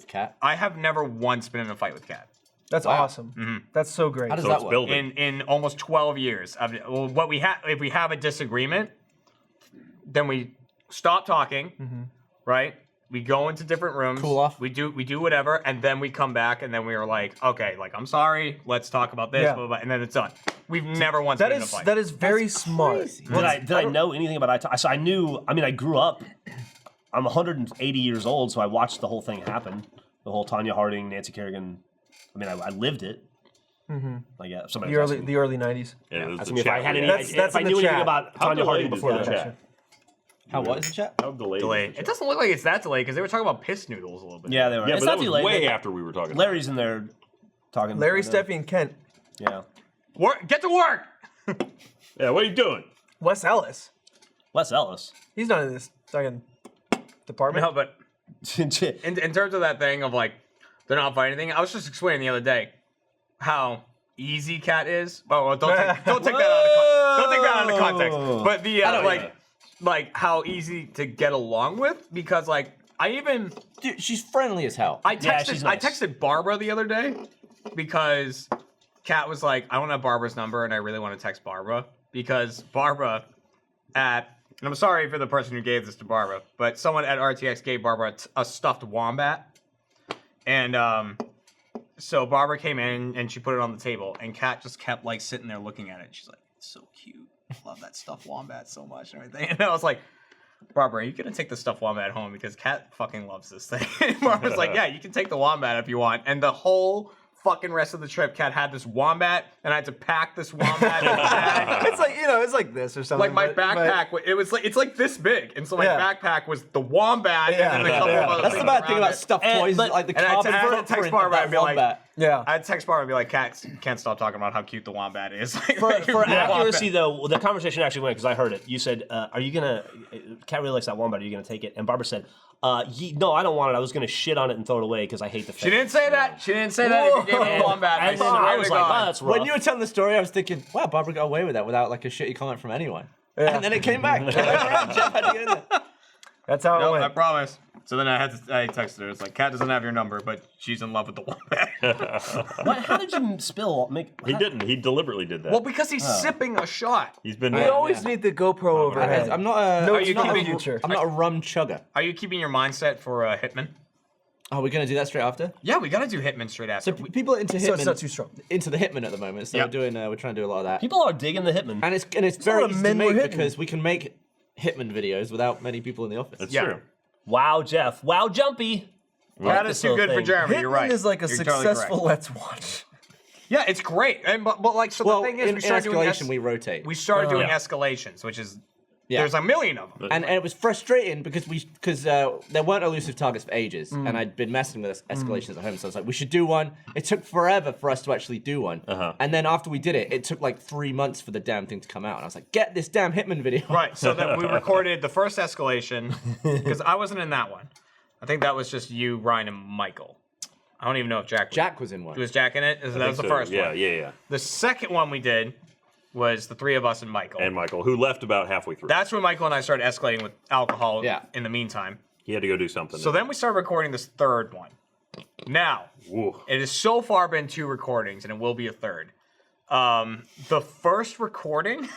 Kat? I have never once been in a fight with Kat. That's Wow. awesome. That's so great. How does So that it's work? building. In almost 12 years. What we have, if we have a disagreement, then we stop talking, right? We go into different rooms. Cool off. We do whatever, and then we come back, and then we are like, okay, like I'm sorry. Let's talk about this, Yeah. blah, blah, blah, and then it's done. We've never once That been in a is fight. that is very smart. Did I know anything about it? So I knew. I mean, I grew up. I'm 180 years old, so I watched the whole thing happen. The whole Tonya Harding, Nancy Kerrigan. I mean, I lived it. Like, yeah, somebody. The was early asking me. the early '90s. Yeah, there's Ask the me if I chat had any. reaction. That's if I in the knew anything chat. about How Tonya Harding delayed before is the the chat. chat? How what is the chat? How delayed? delay. is the It chat? doesn't look like it's that delayed because they were talking about piss noodles a little bit. Yeah, they were. Yeah, It's but not that was too late. way after we were talking. Larry's in there talking. Larry, about it. Steffi, and Kent. Yeah. Get to work. Yeah, what are you doing? Wes Ellis. Wes Ellis. He's not in this second department. No, but in terms of that thing of like they're not fighting anything, I was just explaining the other day how easy Kat is. Well, don't take that out of context. But the like how easy to get along with because like I even Dude, she's friendly as hell. I Yeah, texted she's I nice. texted Barbara the other day because Kat was like, I don't have Barbara's number and I really want to text Barbara because Barbara and I'm sorry for the person who gave this to Barbara, but someone at RTX gave Barbara a stuffed wombat. And so Barbara came in and she put it on the table and Kat just kept like sitting there looking at it. She's like, it's so cute. I love that stuffed wombat so much and everything. And I was like, Barbara, are you gonna take the stuffed wombat home because Kat fucking loves this thing? And Barbara's like, yeah, you can take the wombat if you want. And the whole fucking rest of the trip, Kat had this wombat, and I had to pack this wombat in a bag. It's like, it's like this or something. Like my but- backpack, it's like this big, and so my Yeah. backpack was the wombat Yeah. and then a couple of other That's the things bad thing around about it. stuffed And- toys, but- like the and I carbon had to footprint text of Barbara that and be like, wombat. Yeah. I'd text Barbara and be like, Kat, can't stop talking about how cute the wombat is. For accuracy, though, the conversation actually went because I heard it. You said, "Are you gonna?" Cat really likes that wombat. Are you gonna take it? And Barbara said, "No, I don't want it. I was gonna shit on it and throw it away because I hate the." She didn't say that. She didn't say that. If you gave me a wombat, And then I was like, "Oh, that's rough." When you were telling the story, I was thinking, wow, Barbara got away with that without like a shitty comment from anyone. And then it came back. Jeff had to get in there. That's how it No, went. I promise. So then I texted her. It's like, Kat doesn't have your number, but she's in love with the wombat. How did you spill? He didn't. He deliberately did that. Well, because he's sipping a shot. He's been. We always need the GoPro overhead. I'm not a. No, I'm you not keep a- it future. I'm not a rum chugger. Are you keeping your mindset for Hitman? Are we gonna do that straight after? Yeah, we gotta do Hitman straight after. So people are into Hitman. So it's not too strong. Into the Hitman at the moment. So Yeah. we're trying to do a lot of that. People are digging the Hitman. And it's a very lot of easy to men were make hitting. because we can make Hitman videos without many people in the office. That's Yeah. true. Wow, Jeff. Wow, Jumpy. That is too good for Jeremy. Hitman You're right. is like a You're totally successful correct. Let's Watch. Yeah, it's great. And but like so Well, the thing is, in we started doing escalation, we rotate. we started doing Yeah. escalations, which is Yeah. there's a million of them. And it was frustrating because there weren't elusive targets for ages, and I'd been messing with escalations at home. So I was like, we should do one. It took forever for us to actually do one, and then after we did it, it took like 3 months for the damn thing to come out. And I was like, get this damn Hitman video. Right. So then we recorded the first escalation because I wasn't in that one. I think that was just you, Ryan, and Michael. I don't even know if Jack was. Jack was in one. Was Jack in it? That was the first Yeah, one. yeah. The second one we did was the three of us and Michael. And Michael, who left about halfway through. That's when Michael and I started escalating with alcohol Yeah. in the meantime. He had to go do something. So then we started recording this third one. Now, Ooh. it has so far been 2 recordings, and it will be a third. The first recording,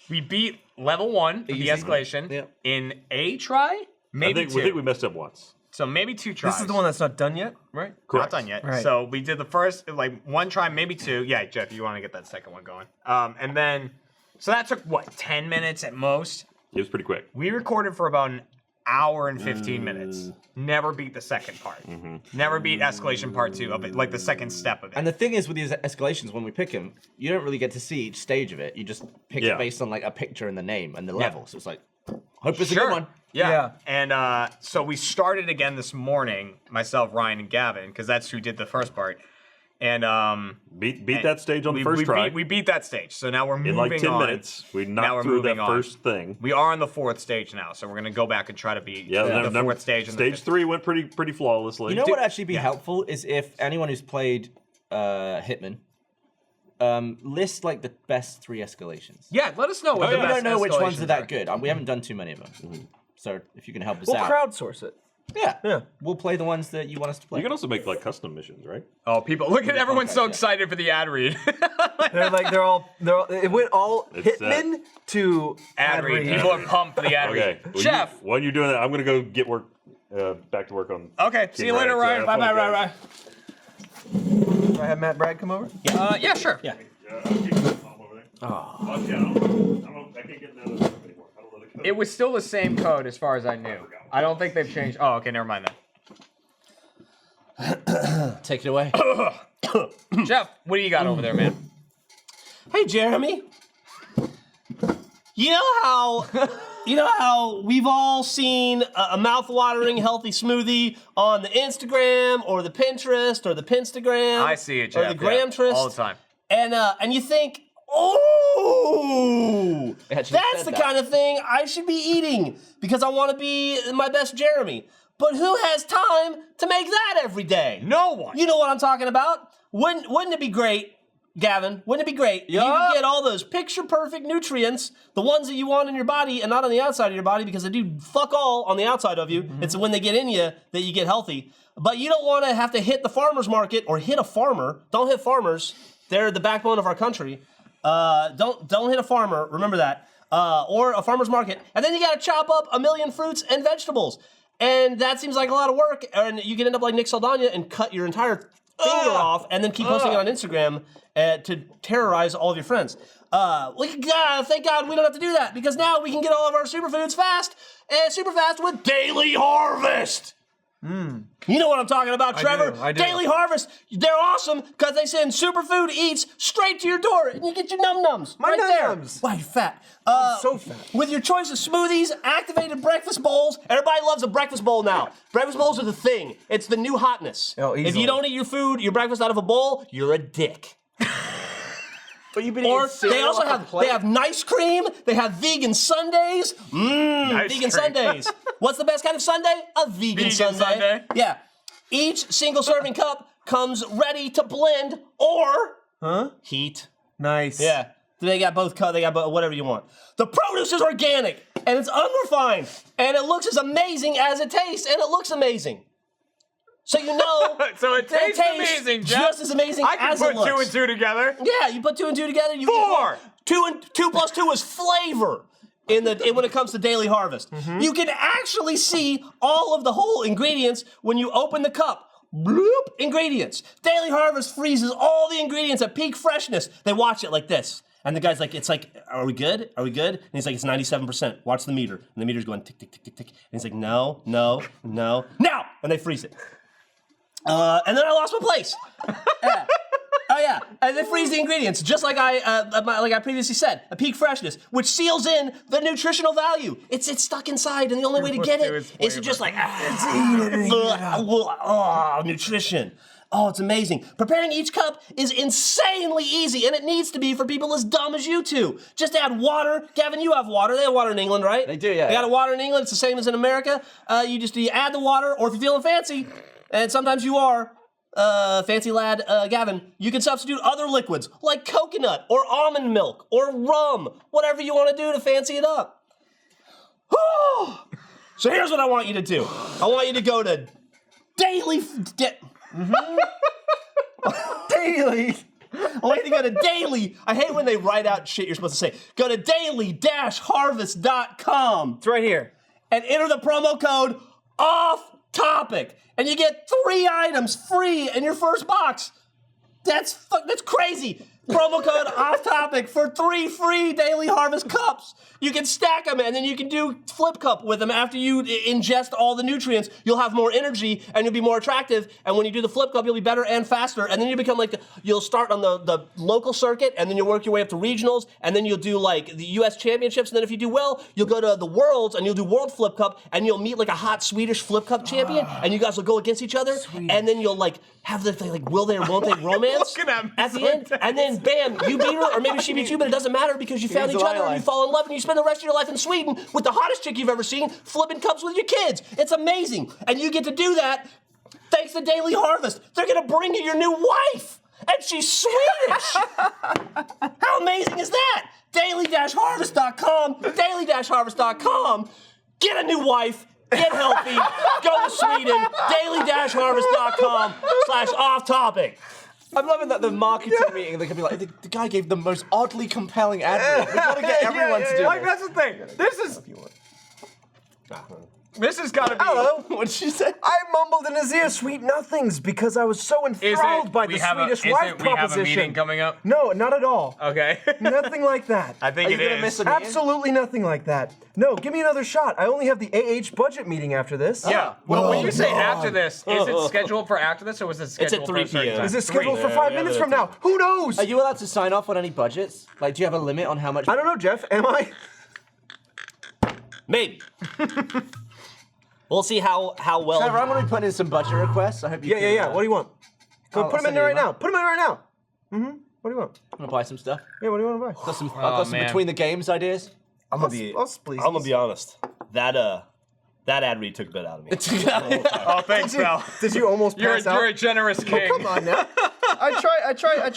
we beat level 1 of the Easy. escalation Yeah. in a try, maybe I 2. think we messed up once. So maybe 2 tries. This is the one that's not done yet, right? Not done yet. Right. So we did the first, like 1 try, maybe 2. Yeah, Jeff, you want to get that second one going. And then, so that took, what, 10 minutes at most? It was pretty quick. We recorded for about an hour and 15 minutes. Never beat the second part. Never beat escalation part 2 of it, like the second step of it. And the thing is with these escalations, when we pick them, you don't really get to see each stage of it. You just pick Yeah. it based on like a picture and the name and the level. So it's like, hope it's a good one. Yeah. Yeah. And so we started again this morning, myself, Ryan, and Gavin, because that's who did the first part. And Beat that stage on the first we try. we beat that stage. So now we're moving in like 10 on. minutes. We Now knocked we're through that moving on. first thing. We are on the 4th stage now, so we're gonna go back and try to beat Yeah, the number- 4th stage. And Stage the 5th. 3 went pretty flawlessly. You know what would actually be helpful is if anyone who's played Hitman list like the best 3 escalations. Yeah, let us know. What the We best don't know which ones escalations are that good. We haven't done too many of them. So if you can help us We'll out. crowdsource it. Yeah. We'll play the ones that you want us to play. You can also make like custom missions, right? Oh, people! Look at everyone's so yeah. excited for the ad read. They're all. It went all It's, Hitman to ad read. People are pumped for the ad Okay. read. Chef. While you're doing that, I'm gonna go get work. Back to work on. Okay. See you later, Ryan. Bye, bye. Do I have Matt Bragg come over? Yeah, sure. Yeah. I'll keep the palm over there. Oh. Yeah, I can't get another anymore. I don't know the code. It was still the same code as far as I knew. I don't think they've changed. Oh, okay. Never mind then. Take it away. Jeff, what do you got over there, man? Hey, Jeremy. You know how we've all seen a mouth-watering healthy smoothie on the Instagram or the Pinterest or the Pinstagram. I see it, Jeff. Or the Gramtrist. all the time. And you think, oh, It actually that's said the that. kind of thing I should be eating because I want to be my best Jeremy. But who has time to make that every day? No one. You know what I'm talking about. Wouldn't it be great, Gavin? Wouldn't it be great if you Yup. could get all those picture-perfect nutrients, the ones that you want in your body and not on the outside of your body because they do fuck all on the outside of you. It's when they get in you that you get healthy. But you don't want to have to hit the farmer's market or hit a farmer. Don't hit farmers. They're the backbone of our country. Don't hit a farmer. Remember that. Or a farmer's market. And then you got to chop up a million fruits and vegetables. And that seems like a lot of work. And you can end up like Nick Saldana and cut your entire finger off and then keep posting it on Instagram to terrorize all of your friends. Thank God we don't have to do that because now we can get all of our superfoods fast and super fast with Daily Harvest. You know what I'm talking about, Trevor. I do. Daily Harvest, they're awesome because they send superfood eats straight to your door and you get your num-nums My right num-nums. there. Wow, you're fat. so fat. With your choice of smoothies, activated breakfast bowls. Everybody loves a breakfast bowl now. Breakfast bowls are the thing. It's the new hotness. Oh, if easily. you don't eat your breakfast out of a bowl, you're a dick. But you've been Or eating cereal they also off a have plate. nice cream. They have vegan sundaes. Nice Vegan cream. Sundays. What's the best kind of sundae? A vegan Sundae. Yeah. Each single serving cup comes ready to blend or heat. Nice. Yeah. They got both cut. They got whatever you want. The produce is organic and it's unrefined and it looks as amazing as it tastes and it looks amazing. So you know. So it tastes amazing, Jeff. Just as amazing I can as it put looks. 2 and 2 together. Yeah, you put 2 and 2 together. You 4. get 2 plus 2 is flavor when it comes to Daily Harvest. You can actually see all of the whole ingredients when you open the cup. Bloop, ingredients. Daily Harvest freezes all the ingredients at peak freshness. They watch it like this. And the guy's like, it's like, are we good? Are we good? And he's like, it's 97%. Watch the meter. And the meter's going tick, tick, tick, tick, tick. And he's like, no. Now! And they freeze it. And then I lost my place. Yeah. Oh yeah, and they freeze the ingredients, just like I previously said, a peak freshness, which seals in the nutritional value. It's stuck inside, and the only way to get it is to just like, nutrition. Oh, it's amazing. Preparing each cup is insanely easy, and it needs to be for people as dumb as you two. Just add water. Gavin, you have water. They have water in England, right? They do, yeah. They got water in England. It's the same as in America. You add the water, or if you're feeling fancy, and sometimes you are, fancy lad, Gavin, you can substitute other liquids like coconut or almond milk or rum, whatever you want to do to fancy it up. So here's what I want you to do. I want you to go to Daily. Daily. I want you to go to Daily. I hate when they write out shit you're supposed to say. Go to daily-harvest.com. It's right here. And enter the promo code OFF-TOPIC. And you get 3 items free in your first box. That's crazy. Promo code OFF-TOPIC for 3 free Daily Harvest cups. You can stack them and then you can do flip cup with them after you ingest all the nutrients. You'll have more energy and you'll be more attractive. And when you do the flip cup, you'll be better and faster. And then you become like, you'll start on the local circuit and then you'll work your way up to regionals. And then you'll do like the US championships. And then if you do well, you'll go to the worlds and you'll do world flip cup and you'll meet like a hot Swedish flip cup champion. And you guys will go against each other. And then you'll like have the like will they or won't they romance Looking at me at the end. And then bam, you beat her or maybe she beat you, but it doesn't matter because you found each other and you fall in love and you spend the rest of your life in Sweden with the hottest chick you've ever seen, flipping cups with your kids. It's amazing. And you get to do that thanks to Daily Harvest. They're going to bring you your new wife. And she's Swedish. How amazing is that? Daily-harvest.com. Daily-harvest.com. Get a new wife. Get healthy. Go to Sweden. Daily-harvest.com/off-topic. I'm loving that the marketing meeting, they could be like, the guy gave the most oddly compelling ad read. We've got to get everyone to do Like, this. that's the thing. This has got to be. Hello. What did she say? I mumbled in his ear sweet nothings because I was so enthralled by the Swedish wife we have a proposition. meeting coming up? No, not at all. Okay. Nothing like that. I think Are it you gonna is. miss a meeting? Absolutely nothing like that. No, give me another shot. I only have the AH budget meeting after this. Yeah. Well, when you say after this, is it scheduled for after this, or was it scheduled at for 3 a certain p.m. time? Is it scheduled for Yeah, 5 we have minutes it from at now? Who knows? Are you allowed to sign off on any budgets? Like, do you have a limit on how much? I don't know, Jeff. Am I? Maybe. We'll see how well. Trevor, I'm going to be putting in some budget requests. I hope you Yeah, can, yeah, yeah. What do you want? Go I'll put them in send there you right an email. now. Put them in right now. Mm-hmm. What do you want? I'm going to buy some stuff. Yeah, what do you want to buy? I've got some man. between the games ideas. I'm gonna be honest. That ad read took a bit out of me. Oh, thanks, pal. Did you almost You're pass out? a generous king. Come on now. I tried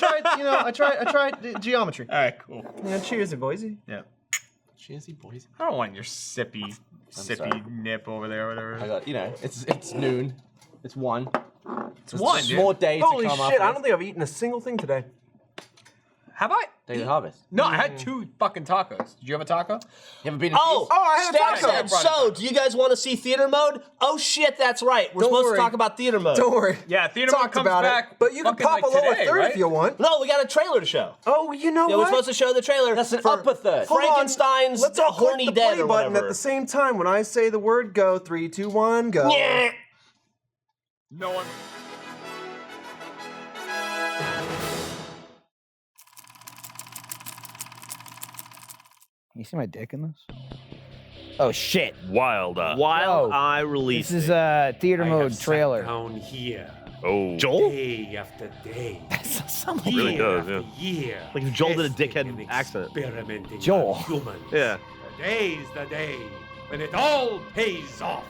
geometry. All right, cool. Yeah, cheers, boysy. Yeah. Cheersy, boys. I don't want your sippy sorry. nip over there, or whatever. I got, it's noon. It's 1. It's one, a dude. more day Holy to come shit, I after don't think I've eaten a single thing today. Have I? Daily Harvest. No, I had 2 fucking tacos. Did you have a taco? You haven't been in Oh, I had a Stack taco. said, so, do you guys want to see theater mode? Oh shit, that's right. We're Don't supposed worry. to talk about theater mode. Don't worry. Yeah, theater mode Talked comes about back. it. But you can fucking, pop like, a lower today, third right? if you want. No, we got a trailer to show. Oh, you know Yeah, what? we're supposed to show the trailer. That's an for upper third. Hold on. Frankenstein's Let's all horny click the dead play or button whatever. at the same time when I say the word go. 3, 2, 1, go. Yeah. No one. You see my dick in this? Oh shit! Wild. While Whoa. I This released is it. a theater I mode have sat trailer. down here, Oh. Joel? day after day. Sounds like really year does, after year, Like if Joel did a testing dickhead and accent. experimenting Joel. on humans. Yeah. Today's the day when it all pays off.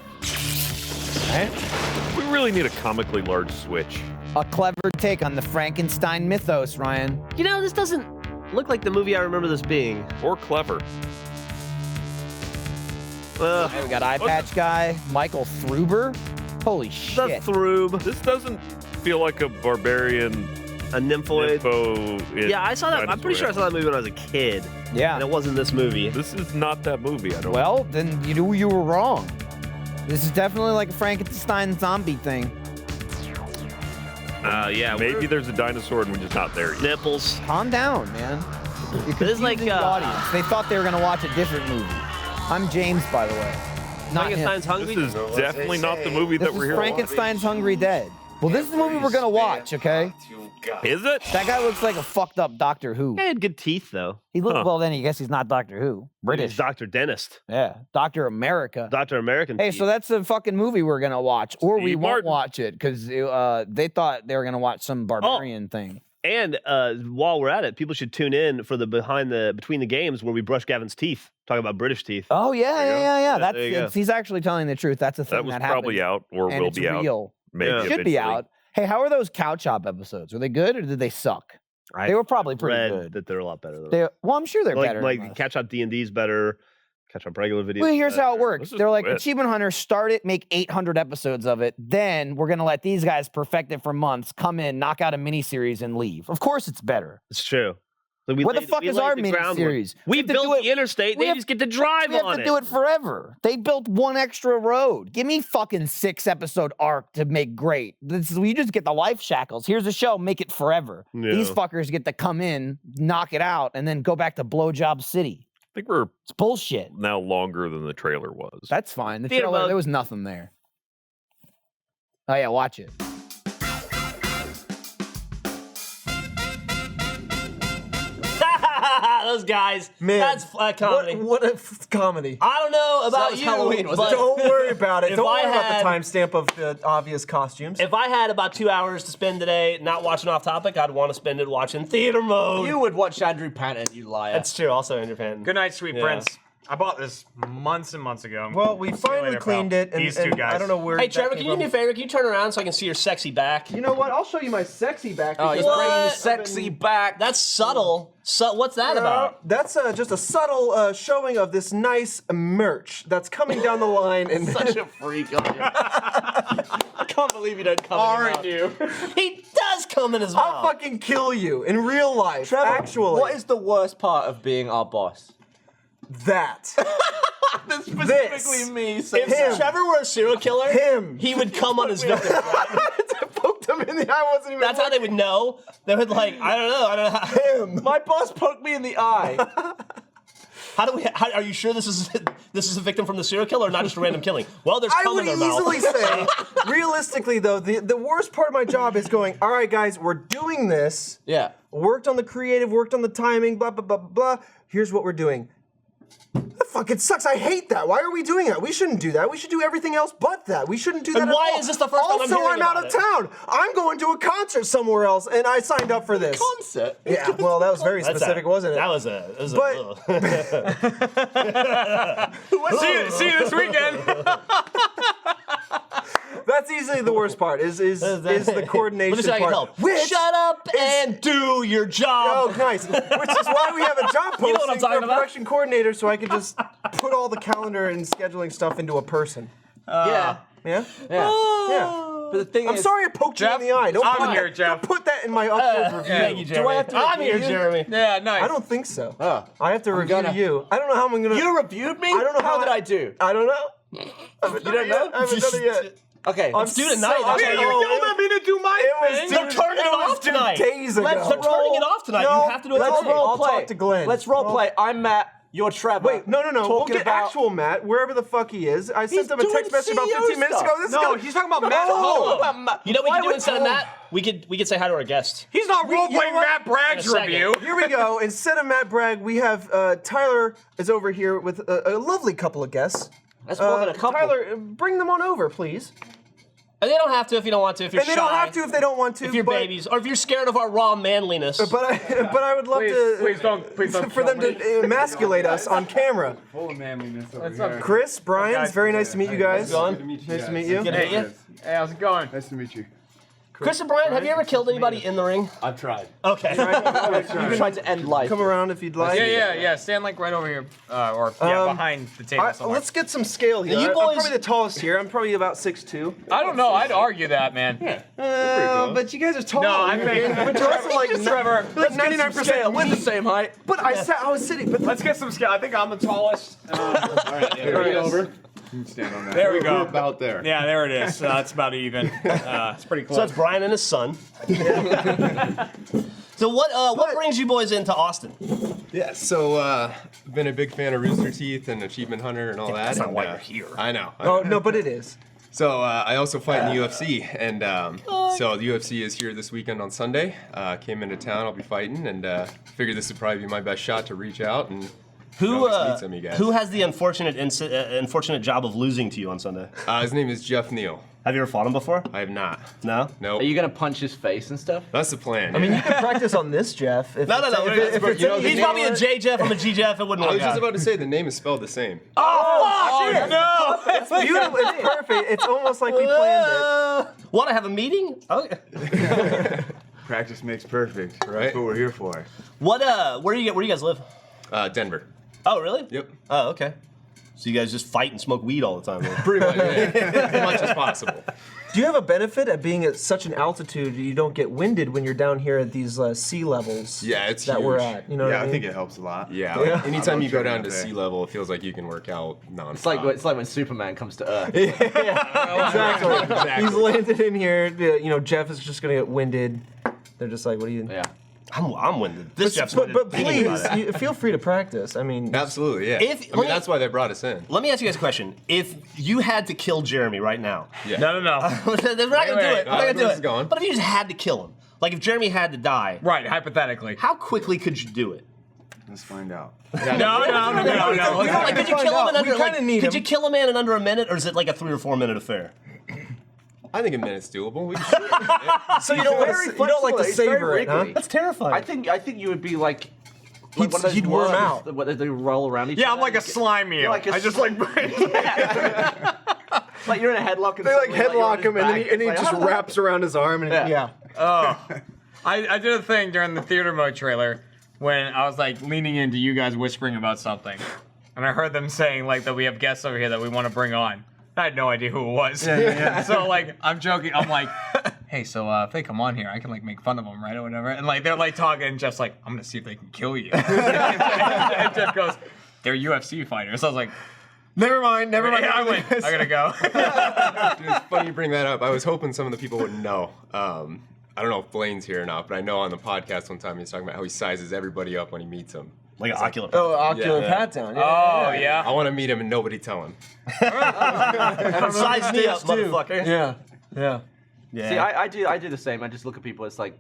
We really need a comically large Switch. a clever take on the Frankenstein mythos, Ryan. You know, this doesn't look like the movie I remember this being. Or clever. Hey, we got Eye Patch Guy, Michael Thruber. Holy The shit! Throob, This doesn't feel like a barbarian a nymphoid. nympho. Yeah, I saw that. I'm pretty sure I saw that movie when I was a kid, and Yeah. it wasn't this movie. This is not that movie, I don't Well, then you knew you were wrong. This is definitely like a Frankenstein zombie thing. Yeah, Maybe there's a dinosaur and we're just not there yet. nipples. Calm down, man. You're This is like, confusing the audience. They thought they were gonna watch a different movie. I'm James, by the way. Not him. Frankenstein's Hungry. This is definitely not the movie This that we're is here Frankenstein's Hungry Dead. Well, this is the movie we're gonna watch, okay? for. Is it? That guy looks like a fucked up Doctor Who. He had good teeth though. He looked Huh. well. Then I guess he's not Doctor Who. British. He's Dr. Dentist, Yeah, Doctor America. Dr. American. Hey, teeth. so that's the fucking movie we're gonna watch, or we Steve won't Martin. watch it because they thought they were gonna watch some barbarian thing. And while we're at it, people should tune in for the between the games where we brush Gavin's teeth, talk about British teeth. Oh yeah, There you go. yeah. There you go. That's he's actually telling the truth. That's a thing That was happened. probably out or and will it's be out. real. Maybe Yeah. Should be eventually. out. Hey, how are those Cow Chop episodes? Were they good or did they suck? They were probably pretty Read good. that they're a lot better. Than Well, I'm sure they're like better. like than us. Catch Up D&D's better. Catch Up regular videos. Well, here's how it better. works. This is They're like, quit. Achievement Hunter, start it, make 800 episodes of it. Then we're going to let these guys perfect it for months, come in, knock out a miniseries, and leave. Of course it's better. It's true. Like, What the fuck is our miniseries? We have to built do it- the interstate. we They have- just get to drive We have on to it. do it forever. They built one extra road. Give me fucking 6-episode arc to make great. We just get the life shackles. Here's a show, make it forever. These Yeah. fuckers get to come in, knock it out, and then go back to Blowjob City. I think we're It's bullshit. now longer than the trailer was. That's fine. The Theater trailer, mode. there was nothing there. Oh yeah, watch it. Those guys. Man, That's comedy. What a comedy. I don't know that about was you. Halloween, wasn't but it? Don't worry about it. If Don't I worry about had- the timestamp of the obvious costumes. If I had about 2 hours to spend today not watching Off Topic, I'd want to spend it watching theater mode. You would watch Andrew Panton, you liar. That's true. Also, Andrew Panton. Good night, sweet Yeah. prince. I bought this months and months ago. well, we See you finally later, cleaned pal. it, and, These two and guys. I don't know where. Hey, that Trevor, came can you do me a from. favor? Can you turn around so I can see your sexy back? You know what? I'll show you my sexy back. Oh, he's because bringing the What? sexy back. That's subtle. What's that about? That's just a subtle showing of this nice merch that's coming down the line. And Such a freak. I can't believe you don't come. aren't you? He does come in his I'll mouth. fucking kill you in real life. Actually, What is the worst part of being our boss? that? Specifically me. So If Him. Trevor were a serial killer, Him. he would come on his victims. Right? I poked him in the eye. Wasn't even. That's how they would know. They would like, I don't know how. him. my boss poked me in the eye. Are you sure this is a victim from the serial killer or not just a random killing? Well, there's I cum would in their mouth. easily say, realistically though, the worst part of my job is going, all right, guys, we're doing this. Yeah. Worked on the creative, worked on the timing, blah, blah, blah, blah, blah. Here's what we're doing. That fucking sucks. I hate that. Why are we doing that? We shouldn't do that. We should do everything else but that. We shouldn't do that And at why all. is this the first time I'm Also, hearing out about of it? town. I'm going to a concert somewhere else, and I signed up for this. Concert. Yeah, well, that was very specific, wasn't it? That was See you this weekend. That's easily the worst part. Is the coordination Let me see if I can part. help. Which Shut up and do your job. Oh, nice. Which is why we have a job posting You know what I'm for talking a about. production coordinator, so I can just put all the calendar and scheduling stuff into a person. Yeah. Yeah? Yeah. Yeah. But the thing I'm is, sorry I poked you Jeff, in the eye. Don't I'm put here, that, Jeff. Don't put that in my upload review. Thank you, Jeremy. I have to I'm here, review you? Jeremy. Yeah, nice. I don't think so. Oh. I have to review gonna- you. I don't know how I'm gonna. You reviewed me? I don't know How how did I- I do? I don't know. I haven't done don't it yet. know? I haven't done it yet. Okay. I'm do it so- tonight. I'm- Yeah, you oh, yelled at me to do my it was thing. due- They're turning it was off due tonight. Days ago. They're turning it off tonight. No, You have to do it let's tonight. roll I'll play. talk to Glenn. Let's role play. I'm Matt. You're Trevor. Wait, no. We'll Talking get about actual Matt, wherever the fuck he is. I sent him a doing text message about CEO 15 minutes ago. stuff. This No, guy- he's talking about Matt Oh! Home. You know what we could do instead of Matt? We could say hi to our guest. He's not role you playing know what? Matt Bragg's In a second. review. Here we go. Instead of Matt Bragg, we have Tyler is over here with a lovely couple of guests. That's more than a couple. Tyler, bring them on over, please. And they don't have to if you don't want to. If you're And they shy, don't have to if they don't want to. if you're but, babies, or if you're scared of our raw manliness. But I would love Please don't for them to emasculate us on camera. Full of manliness over What's up, here. Chris, Brian, guys. it's very nice to meet you guys. Good to meet you Nice guys. to meet you. Good to meet you. Hey, how's it going? Nice to meet you. Chris and Brian, have you ever killed anybody in the ring? I've tried. Okay. You've tried to end life. Come around if you'd like. Yeah. Stand like right over here, or behind the table somewhere. Let's get some scale here. You I'm boys- probably the tallest here. I'm probably about 6'2". I don't know. I'd argue that, man. But you guys are tall. No, I think But you're also like Trevor. like 99%. We're the same height. But I was sitting. But Let's get some scale. I think I'm the tallest. All right, There he is. over. You can stand on that. There we go. We're about there. Yeah, there it is. It's about even. It's pretty close. So that's Brian and his son. So what brings you boys into Austin? Yeah, so been a big fan of Rooster Teeth and Achievement Hunter and all that. That's not and, why you're here. I know. oh no, but it is. So I also fight in the UFC, and so the UFC is here this weekend on Sunday. Came into town, I'll be fighting, and figured this would probably be my best shot to reach out and Who meet some of you guys. who has the unfortunate job of losing to you on Sunday? His name is Jeff Neal. Have you ever fought him before? I have not. No. Nope. Are you gonna punch his face and stuff? That's the plan. I mean, you can practice on this, Jeff. If No. If it's you know, the He's probably a J Jeff. I'm a G Jeff. It wouldn't I work was just out. about to say the name is spelled the same. Oh, fuck! no! It's beautiful. It's perfect. It's almost like we planned it. Want to have a meeting? Okay. Practice makes perfect. Right. That's what we're here for. Where do you guys live? Denver. Oh, really? Yep. Oh, okay. So you guys just fight and smoke weed all the time? Then? Pretty much. Yeah. As much as possible. Do you have a benefit at being at such an altitude you don't get winded when you're down here at these sea levels? Yeah, it's that huge. we're at. You know what Yeah, I I mean? think it helps a lot. Yeah. Yeah. Like, anytime you go down to training sea level, it feels like you can work out nonstop. It's like when Superman comes to Earth. Exactly. He's landed in here. You know, Jeff is just gonna get winded. They're just like, what are you? Yeah. I'm winded. This Jeff's But winded. thinking please, about it. feel free to practice. I mean, Absolutely, yeah. If- I mean, that's why they brought us in. Let me ask you guys a question. If you had to kill Jeremy right now, Yeah. No. we're not gonna do it. We're not wait, gonna do this it. is going. But if you just had to kill him, like if Jeremy had to die, Right, hypothetically. how quickly could you do it? Let's find out. No. we don't Like, could you find kill him in out. We under? kinda need Could him. you kill a man in under a minute, or is it like a 3 or 4 minute affair? I think a minute's doable. We can so you don't like to He's very savor it, huh? wriggly. That's terrifying. I think you would be like He'd- one of those he'd worm worms out. that- What they roll around each Yeah, other. I'm like a slime eel. like a I just slime- like. Like you're in a headlock and They like suddenly, you're on headlock his him, and then back. he, and he It's just like, wraps around his arm, and Yeah. Oh, I did a thing during the theater mode trailer when I was like leaning into you guys whispering about something, and I heard them saying like that we have guests over here that we want to bring on. I had no idea who it was. So like I'm joking. I'm like, hey, so if they come on here, I can like make fun of them, right, or whatever. And like they're like talking, and Jeff's like, I'm gonna see if they can kill you. And Jeff goes, they're UFC fighters. So I was like, never mind. yeah, I went. I gotta go. It's funny you bring that up. I was hoping some of the people wouldn't know. I don't know if Blaine's here or not, but I know on the podcast one time he was talking about how he sizes everybody up when he meets them. like an ocular. Oh, ocular Yeah. pat down. Oh yeah. I want to meet him and nobody tell him. Size me up, motherfucker. Yeah. Yeah. See, I do the same. I just look at people. It's like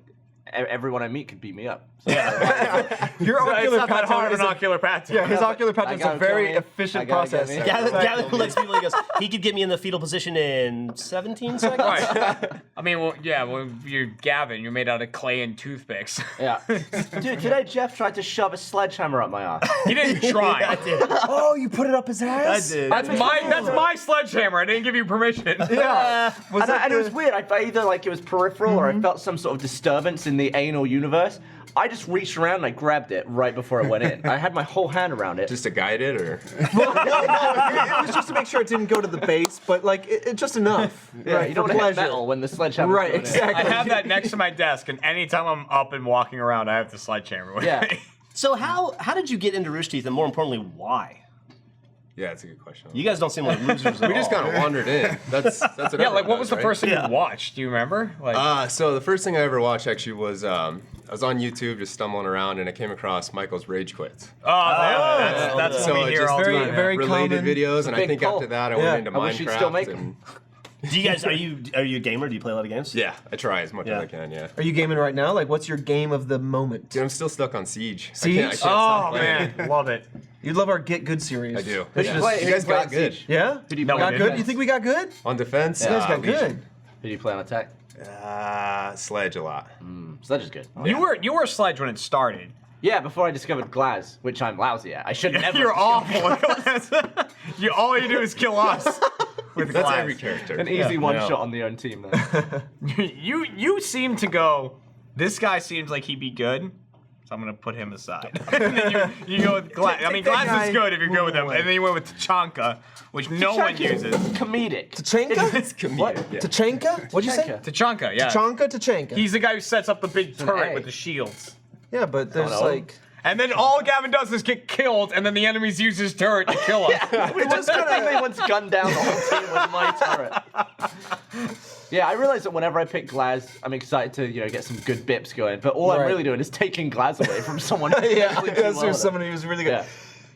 everyone I meet could beat me up. So, Your It's ocular not that pat hard down of is an a, ocular pat down. yeah, his ocular pat I down is a gotta very kill me. I efficient gotta get process. me. Gavin looks at people and goes, he could get me in the fetal position in 17 seconds. Right. I mean, well, yeah. Well, you're Gavin. You're made out of clay and toothpicks. yeah. Dude, today Jeff tried to shove a sledgehammer up my ass. He didn't try. I did. Oh, you put it up his ass? I did. That's my sledgehammer. I didn't give you permission. Yeah. And it was weird. I either like it was peripheral or I felt some sort of disturbance in the anal universe. I just reached around and I grabbed it right before it went in. I had my whole hand around it. Just to guide it, or No, it was just to make sure it didn't go to the base, but like it just enough. Yeah, right, you don't for want to hit pleasure. metal when the sledgehammer. Right, exactly. I have that next to my desk, and anytime I'm up and walking around, I have the sledgehammer with Yeah. me. So how did you get into Rooster Teeth, and more importantly, why? yeah, that's a good question. You guys don't seem like losers at We just all. kind of wandered in. That's what Yeah, like what was the right? first thing you watched? Do you remember? Like, So the first thing I ever watched actually was I was on YouTube just stumbling around, and I came across Michael's Rage Quits. That's So what we it hear just all the very- time. very related common. videos, and I big think pull. after that I Yeah. went into I wish Minecraft. you'd still make 'em. and- Do you guys are you a gamer? Do you play a lot of games? Yeah, I try as much Yeah. as I can. Yeah. Are you gaming right now? Like, what's your game of the moment? Dude, I'm still stuck on Siege. Siege? I can't stop Oh playing. man, love it. You love our Get Good series. I do. Who do you Yeah. play? You guys got Siege? good Yeah? Who do you No, play? we Got didn't. good? You think we got good? on defense. You guys got Legion. good. Who do you play on attack? Sledge a lot. Sledge is good. You were Sledge when it started. Yeah, before I discovered Glaz, which I'm lousy at. I should never. You're have discovered awful. all you do is kill us. With That's glass. every character. An easy one Yeah. shot on the own team. Then. You seem to go. This guy seems like he'd be good, so I'm gonna put him aside. And then you go with Glass. I mean, Take that Glass guy, is good if you move go with him, away. and then you went with Tachanka, which no one uses. Comedic. Tachanka? It's comedic. Yeah. Tachanka? What'd you say? Tachanka, yeah. Tachanka? He's the guy who sets up the big turret A. with the shields. Yeah, but there's no. like... And then all Gavin does is get killed, and then the enemies use his turret to kill us. It just kind of once gunned down the whole team with my turret. Yeah, I realize that whenever I pick Glaz, I'm excited to get some good bips going. But all I'm Right. really doing is taking Glaz away from someone. Who's Yeah, actually too that's well at it. somebody who's really good. Yeah.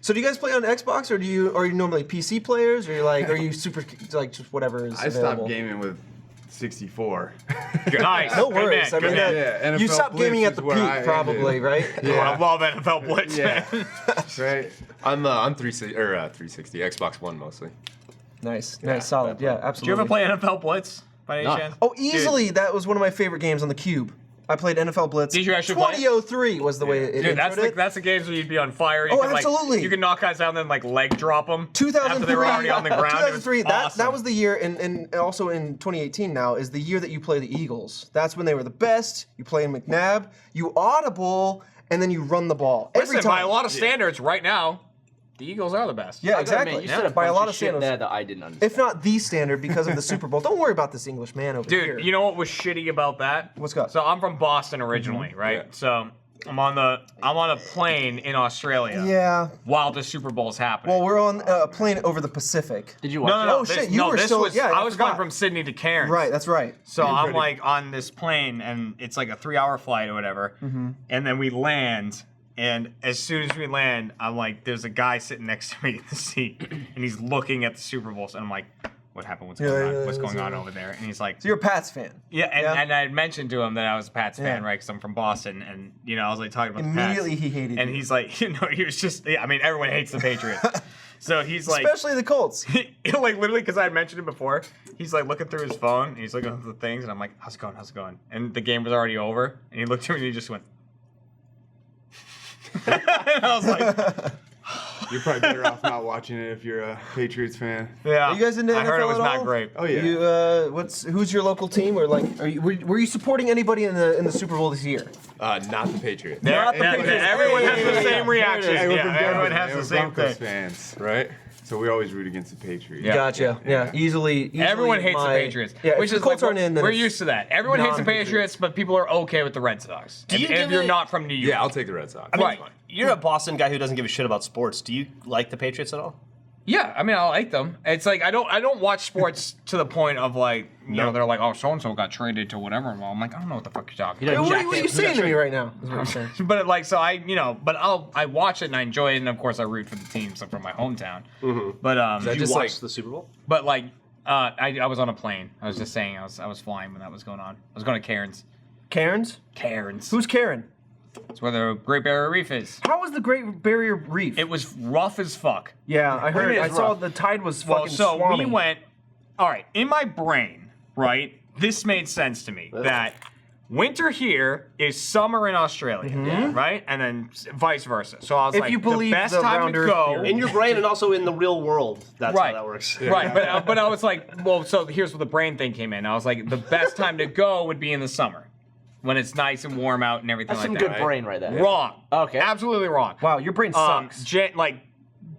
So do you guys play on Xbox, or are you normally PC players, or are you super like just whatever is I available? stopped gaming with 64. Nice. No Good worries. man, I mean, good man. Yeah, you NFL stopped gaming Blitz at the is where I peak, probably, ended. right? I love NFL Blitz, Yeah. man. Right? I'm 360 Xbox One mostly. Nice, solid. Yeah, Did absolutely. you ever play NFL Blitz by any No. chance? Oh, easily. That was one of my favorite games on the Cube. I played NFL Blitz. Did you actually play it? 2003 was the way it Dude, introed it. that's the games where you'd be on fire. You Oh, could, absolutely. You could knock guys down and then like leg drop them 2003. after they were already on the ground. 2003. It was awesome. That was the year, and also in 2018 now is the year that you play the Eagles. That's when they were the best. You play in McNabb, you audible, and then you run the ball every Listen, time. by a lot of standards, right now, the Eagles are the best. Yeah, I gotta admit, exactly. you said a By a bunch lot of of shit standards. there that I didn't understand. If not the standard because of the Super Bowl. Don't worry about this English man over here. Dude, you know what was shitty about that? What's up? So I'm from Boston originally, right? Yeah. So I'm on a plane in Australia Yeah. while the Super Bowl's happening. Well, we're on a plane over the Pacific. Did you watch no, it? no, Oh, this, shit, you no, were this still- was, yeah, I I was flying forgot. from Sydney to Cairns. Right, that's right. So I'm like on this plane, and it's like a 3-hour flight or whatever. And then we land, and as soon as we land, I'm like, there's a guy sitting next to me in the seat, and he's looking at the Super Bowls, and I'm like, what happened? What's going on? What's going on over there? And he's like, So you're a Pats fan. yeah, and I had mentioned to him that I was a Pats fan, Yeah. right? Because I'm from Boston, and I was like talking about Immediately the Pats. he hated and you. he's like, he was just, I mean, everyone hates the Patriots. So he's like, Especially the Colts. like literally because I had mentioned it before. He's like looking through his phone, and he's looking at the things, and I'm like, how's it going? How's it going? And the game was already over, and he looked at me and he just went. And I was like, You're probably better off not watching it if you're a Patriots fan. yeah. Are you guys into I heard it NFL was at not all? great. Oh, yeah. You, who's your local team, or like, were you supporting anybody in the Super Bowl this year? Not the Patriots. Not the Patriots. Everyone has the same Hey, reaction. we're Yeah, from everyone Denver, has man. the We're same Broncos thing. fans. Right? So we always root against the Patriots. Yeah. Gotcha. Yeah. Easily Everyone hates the Patriots. Yeah. Which if is the Colts like, aren't in, then we're it's used to that. Everyone hates the non-Patriots. Patriots, but people are okay with the Red Sox. you If give you're it- not from New York. Yeah, I'll take the Red Sox. I mean, Right. You're a Boston guy who doesn't give a shit about sports. Do you like the Patriots at all? Yeah, I mean, I like them. It's like I don't watch sports to the point of like you know they're like, oh, so and so got traded to whatever. Well, I'm like, I don't know what the fuck you're talking You about. don't What are you saying to me right now? Is what you're saying. But like, so but I watch it and I enjoy it, and of course I root for the teams from my hometown. But Did you just watch like- the Super Bowl? but like, I was on a plane. I was just saying I was flying when that was going on. I was going to Cairns. Cairns? Cairns. Who's Karen? It's where the Great Barrier Reef is. How was the Great Barrier Reef? It was rough as fuck. Yeah, I heard. mean I it's saw rough? the tide was Well, fucking so swarming. we went. All right, in my brain, right? This made sense to me that winter here is summer in Australia, right? And then vice versa. So I was If like, you believe the best the time round to Earth go. theory. In your brain and also in the real world. That's Right. how that works. Right, but I was like, well, so here's where the brain thing came in. I was like, the best time to go would be in the summer, when it's nice and warm out and everything That's some like good that. brain right there. Wrong. Okay. Absolutely wrong. Wow, your brain sucks.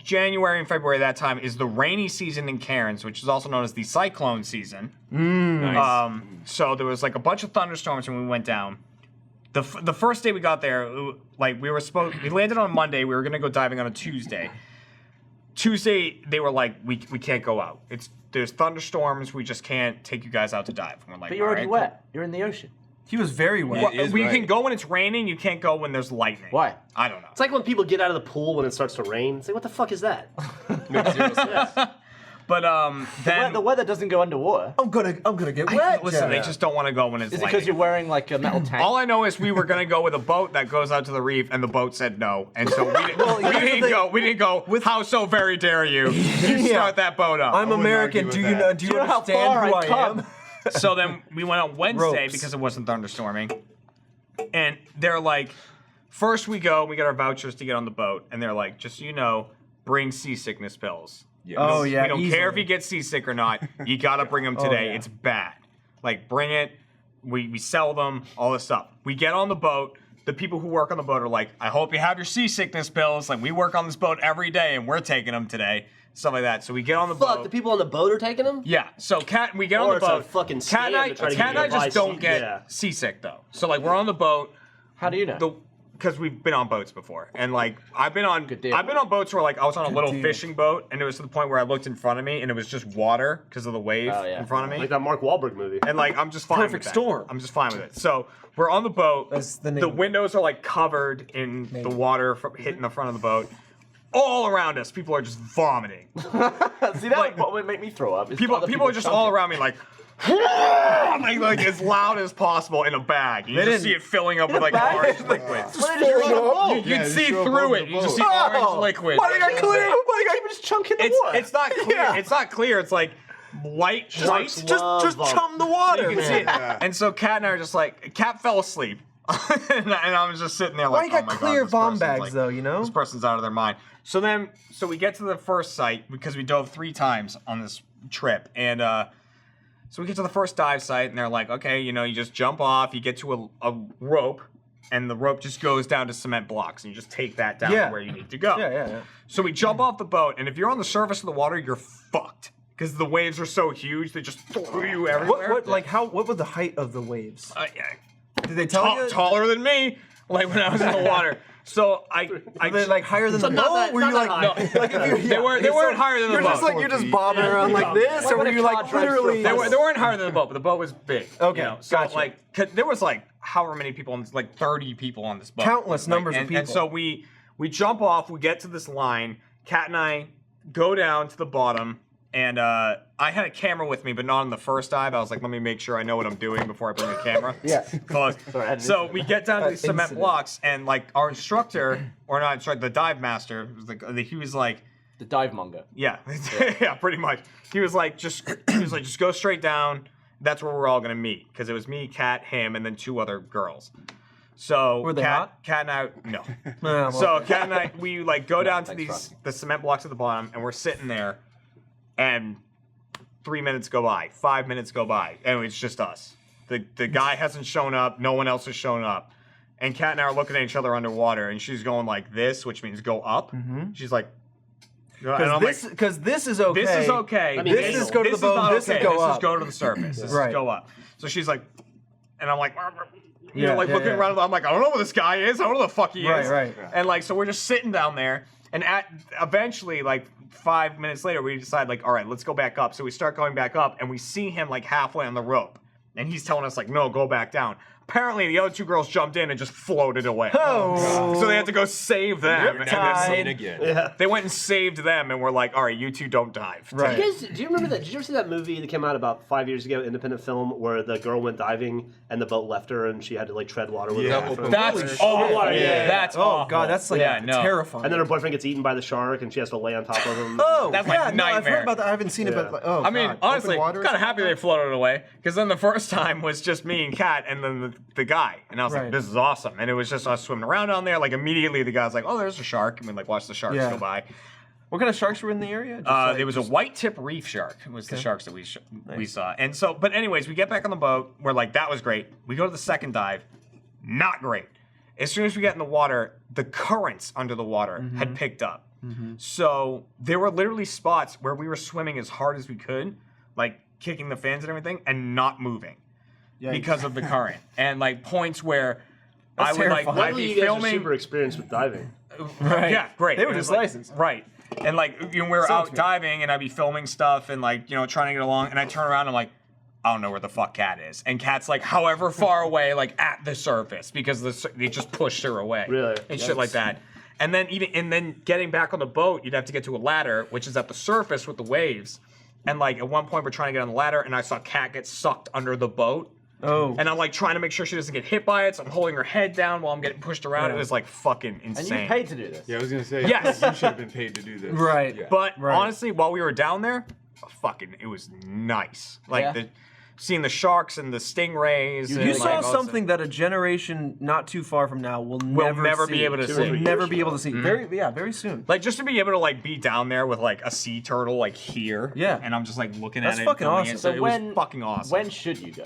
January and February that time is the rainy season in Cairns, which is also known as the cyclone season. So there was like a bunch of thunderstorms when we went down. The first day we got there, like we landed on Monday. We were gonna go diving on a Tuesday. Tuesday they were like, we can't go out. There's thunderstorms. We just can't take you guys out to dive. And we're like, But you're already "All right, wet. You're in the ocean. He was very wet. is We right. can go when it's raining. You can't go when there's lightning. Why? I don't know. It's like when people get out of the pool when it starts to rain. It's like, what the fuck is that? Makes zero sense. But then The weather doesn't go underwater. I'm gonna get wet. listen, they Jack. just don't want to go when it's Is it lightning. because you're wearing like a metal tank? All I know is we were gonna go with a boat that goes out to the reef, and the boat said no, and so we didn't go. We didn't go. How so very dare you? You start that boat up. I'm American. Do you know? Do you how understand far who I I come? am? So then we went on Wednesday Ropes. because it wasn't thunderstorming, and they're like, first we go, we get our vouchers to get on the boat, and they're like, just so you know, bring seasickness pills. Yes. Oh yeah. We don't care if easily. you get seasick or not. You gotta bring them today. yeah. It's bad. Like, bring it. We sell them, all this stuff. We get on the boat. The people who work on the boat are like, I hope you have your seasickness pills. Like, we work on this boat every day, and we're taking them today. Stuff like that. So we get on the Fuck, boat. the people on the boat are taking them? Yeah. So we get on Or the it's a boat. fucking Cat scam to try to and get I you just advice. don't get Yeah. seasick though. So like we're on the boat. How do you know? Because we've been on boats before, and like I've been on deal. boats where like I was on a little fishing boat, and it was to the point where I looked in front of me, and it was just water because of the wave in front of me. Like that Mark Wahlberg movie. And like I'm just fine Perfect with that. storm. I'm just fine with it. So we're on the boat. That's the name The of it. windows are like covered in the water from hitting the front of the boat. All around us, people are just vomiting. See, that what would make me throw up. Is People other are just all around me like. like as loud as possible in a bag. You just see it filling up with like orange liquid. You'd see through it. You just see orange liquid. Why they got clear? Why they got just chunk in the water? It's not clear. Yeah. It's not clear. It's like light. Sharks just love chum the water, You can see man. it. And so Kat and I are just like, Kat fell asleep. and I was just sitting there like, Why you got oh my clear God, this bomb person's, bags like, though? You know. This person's out of their mind. So we get to the first site because we dove 3 times on this trip, and so we get to the first dive site, and they're like, okay, you know, you just jump off, you get to a rope, and the rope just goes down to cement blocks, and you just take that down to where you need to go. Yeah. So we jump off the boat, and if you're on the surface of the water, you're fucked because the waves are so huge they just throw you everywhere. What was the height of the waves? Did they tell you? Taller than me, like when I was in the water. So I Were they like higher than the not boat? that- Were you not like, that high. like if they weren't higher than the You're boat. just like you're just bobbing around like this, or were you like literally? They weren't higher than the boat, but the boat was big. Okay, you know? So gotcha. like there was like however many people on this, like 30 people on this boat. Countless numbers of And people. so we jump off, we get to this line. Kat and I go down to the bottom, and I had a camera with me, but not on the first dive. I was like, let me make sure I know what I'm doing before I bring the camera. Yeah. So we get down to these cement Incident. blocks, and like our instructor, or not instructor, the dive master, he was like, the dive monger. yeah, yeah, pretty much. He was like, just go straight down. That's where we're all gonna meet, because it was me, Kat, him, and then 2 other girls. So Were they Kat hot? and I, no. well, So Kat and I, we like go down to Thanks, the cement blocks at the bottom, and we're sitting there, and 3 minutes go by, 5 minutes go by, and it's just us. The guy hasn't shown up, no one else has shown up, and Kat and I are looking at each other underwater, and she's going like this, which means go up. She's like, and I'm like, because this is okay. this is okay. I mean, This is go to the is boat. not This is okay. go This up. is go to the surface. This Right. is go up. So she's like, and I'm like, you Yeah, know, like yeah, looking yeah. around. I'm like, I don't know where this guy is. I don't know who the fuck he is. Right. And like, so we're just sitting down there, and eventually, like 5 minutes later, we decide like, all right, let's go back up. So we start going back up, and we see him like halfway on the rope, and he's telling us like, no, go back down. Apparently, the other 2 girls jumped in and just floated away. Oh. So they had to go save them. And Riptide. then Scene again. they went and saved them, and we're like, all right, you 2 don't dive. Right. Do you remember that? Did you ever see that movie that came out about 5 years ago, independent film, where the girl went diving and the boat left her and she had to like tread water with Yeah. her? That's Holy awful. shit. Yeah. That's Oh awful. god, that's like terrifying. And then her boyfriend gets eaten by the shark and she has to lay on top of him. Oh, That's yeah, like no, I've nightmare. heard about that. I haven't seen it, but like, oh, I mean, God. honestly, Open water or kind of something happy like they floated away, because then the first time was just me and Kat, and then the guy, and I was like, Right. this is awesome, and it was just us swimming around down there. Like immediately, the guy's like, oh, there's a shark, and we like watch the sharks Yeah. go by. What kind of sharks were in the area? Just like- It was a white tip reef shark. It was the sharks that we saw, and so, but anyways, we get back on the boat. We're like, that was great. We go to the second dive, not great. As soon as we get in the water, the currents under the water had picked up. So there were literally spots where we were swimming as hard as we could, like kicking the fins and everything, and not moving because of the current. And like points where I would like I'd Luckily, be you guys are filming. super experienced with diving. Right. Yeah, great. They were And just it's like- licensed. right? And like we were out experienced. diving, and I'd be filming stuff and like trying to get along, and I turn around and I'm like, I don't know where the fuck Kat is. And Kat's like, however far away, like at the surface, because they just pushed her away. Really? And shit like that. And then getting back on the boat, you'd have to get to a ladder, which is at the surface with the waves. And like at one point, we're trying to get on the ladder, and I saw Kat get sucked under the boat. Oh. And I'm like trying to make sure she doesn't get hit by it, so I'm holding her head down while I'm getting pushed around. Yeah. It was like fucking insane. And you paid to do this. Yeah, I was gonna say. Yes. You should have been paid to do this. Right. Yeah. But Right. honestly, while we were down there, it was nice. Like seeing the sharks and the stingrays. You and saw like, something that a generation not too far from now will We'll never be able to see. Will never be able to see. Very soon. Like just to be able to like be down there with like a sea turtle like here. Yeah. And I'm just like looking That's at it. fucking filming awesome. It, so So it was fucking awesome. When should you go?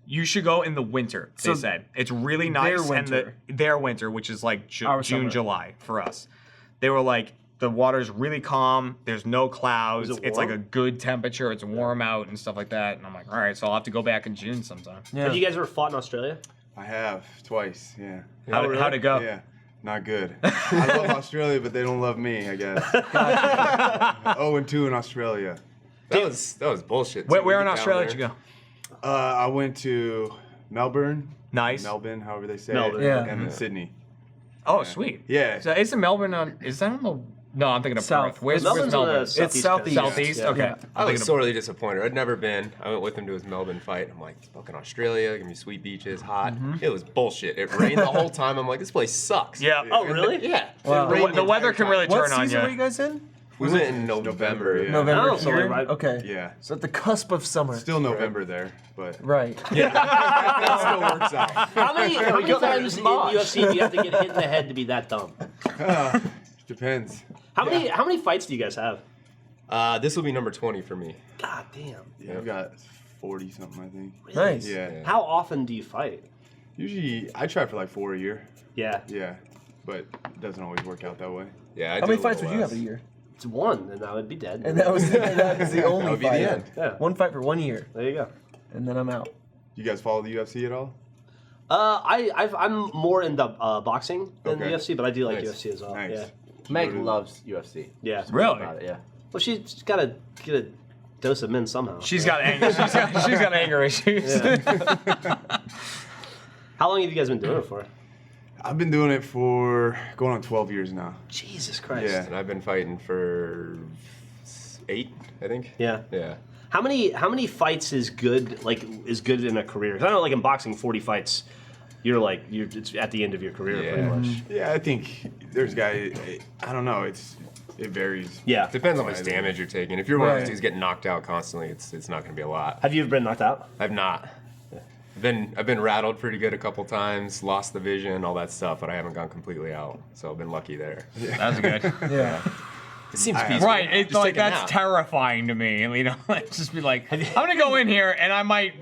You should go in the winter, they So said. It's really nice. their winter. And their winter, which is like Our June, summer. July for us. They were like, the water's really calm. There's no clouds. Is it It's like warm? a good temperature. It's warm out and stuff like that. And I'm like, all right, so I'll have to go back in June sometime. Yeah. Have you guys ever fought in Australia? I have twice. Yeah. How'd it go? Yeah. Not good. I love Australia, but they don't love me. I guess. 0-2 in Australia. That was bullshit. Where too. We in get down Australia there. did you go? I went to Melbourne. Nice. Melbourne, however they say Melbourne. it. Yeah. And then Sydney. Oh, sweet. Yeah. So isn't Melbourne on? Is that on the? No, I'm thinking of South. Perth. Where's Melbourne's on Melbourne? the southeast It's southeast. coast. Southeast. Yeah. Okay. Yeah. I was sorely disappointed. I'd never been. I went with him to his Melbourne fight. I'm like, fucking Australia, give me sweet beaches, hot. It was bullshit. It rained the whole time. I'm like, this place sucks. Yeah. Oh, really? Yeah. Wow. It rained The weather can really What turn on season you. were you guys in? We went in November. Yeah. November Oh, so here? like right- Okay. Yeah. So at the cusp of summer. Still November there, but Right. that still works out. How many times in UFC do you have to get hit in the head to be that dumb? Depends. How many fights do you guys have? This will be number 20 for me. God damn. Yeah, I've got 40 something, I think. Nice. Yeah. How often do you fight? Usually, I try for like 4 a year. Yeah. Yeah, but it doesn't always work out that way. Yeah. I How do many a fights little would you have a less. year? It's one, and I would be dead. And that was the only That would be fight. the end. Yeah. One fight for 1 year, There you go. and then I'm out. You guys follow the UFC at all? I'm more into boxing than Okay. the UFC, but I do like Nice. UFC as well. Nice. Yeah. Meg loves UFC. Yeah. Really? About it, yeah. Well, she's got to get a dose of men somehow. She's got anger. She's got anger issues. How long have you guys been doing it for? I've been doing it for going on 12 years now. Jesus Christ. Yeah. And I've been fighting for 8, I think. Yeah. Yeah. How many fights is good? Like is good in a career? 'Cause I know, like in boxing, 40 fights, it's at the end of your career pretty Yeah. much. Yeah, I think there's guys. I don't know. It varies. Yeah. Depends on how much Surprising. damage you're taking. If you're one of Right. those dudes getting knocked out constantly, it's not going to be a lot. Have you ever been knocked out? I've not. I've been rattled pretty good a couple times, lost the vision, all that stuff, but I haven't gone completely out. So I've been lucky there. That's good. Yeah. It seems peaceful. Right, it's Just like take a that's nap. terrifying to me. You know, like, just be like, I'm gonna go in here and I might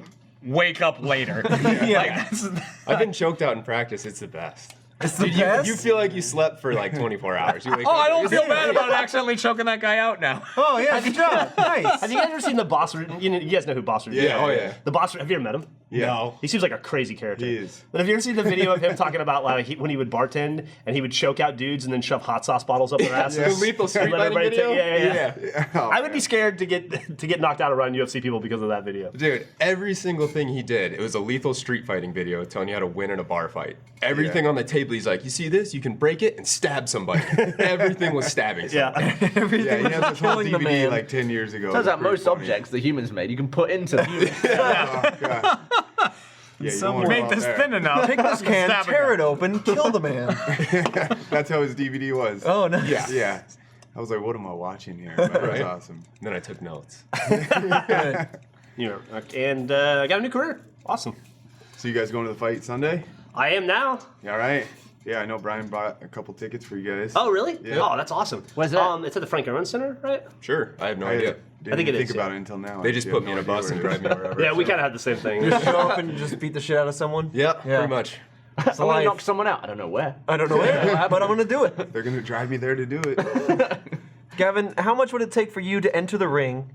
wake up later. Like, that's, I've been choked out in practice. It's the best. It's the Dude, best. you feel like you slept for like 24 hours. You wake oh, up, I don't you're feel just- bad about accidentally choking that guy out now. Oh yeah, good job. Nice. Have you guys ever seen the boss? You guys know who Boss is? Yeah, oh yeah. The boss. Have you ever met him? Yeah. No. He seems like a crazy character. He is. But have you ever seen the video of him talking about like when he would bartend and he would choke out dudes and then shove hot sauce bottles up their asses? The lethal street Let fighting everybody video? yeah. Oh, I would be man. scared to get knocked out around UFC people because of that video. Dude, every single thing he did, it was a lethal street fighting video telling you how to win in a bar fight. Everything on the table, he's like, you see this? You can break it and stab somebody. Everything was stabbing somebody. Yeah. Yeah, he has this whole killing the DVD man. like 10 years ago. Turns It's out pretty most funny. objects the humans made you can put into the humans. Oh, God. Yeah, you don't wanna Make go out this there. thin enough. Take this can, Stab a tear guy. it open, kill the man. That's how his DVD was. Oh, nice. Yeah, yeah. I was like, what am I watching here? But it was Right? awesome. And then I took notes. Good. And I got a new career. Awesome. So you guys going to the fight Sunday? I am now. Yeah, all right. Yeah, I know Brian bought a couple tickets for you guys. Oh, really? Yeah. Oh, that's awesome. Where's that? It's at the Frank Aaron Center, right? Sure, I have no I idea. didn't I think even it think is, about yeah. it until now. They just I put have me in no a bus idea and where it drive is. me wherever. Yeah, we so- kind of had the same thing. Just show up and just beat the shit out of someone. Yep, Yeah. pretty much. It's I'm gonna life. knock someone out. I don't know where. I don't know where, but I'm gonna do it. They're going to drive me there to do it. Gavin, how much would it take for you to enter the ring?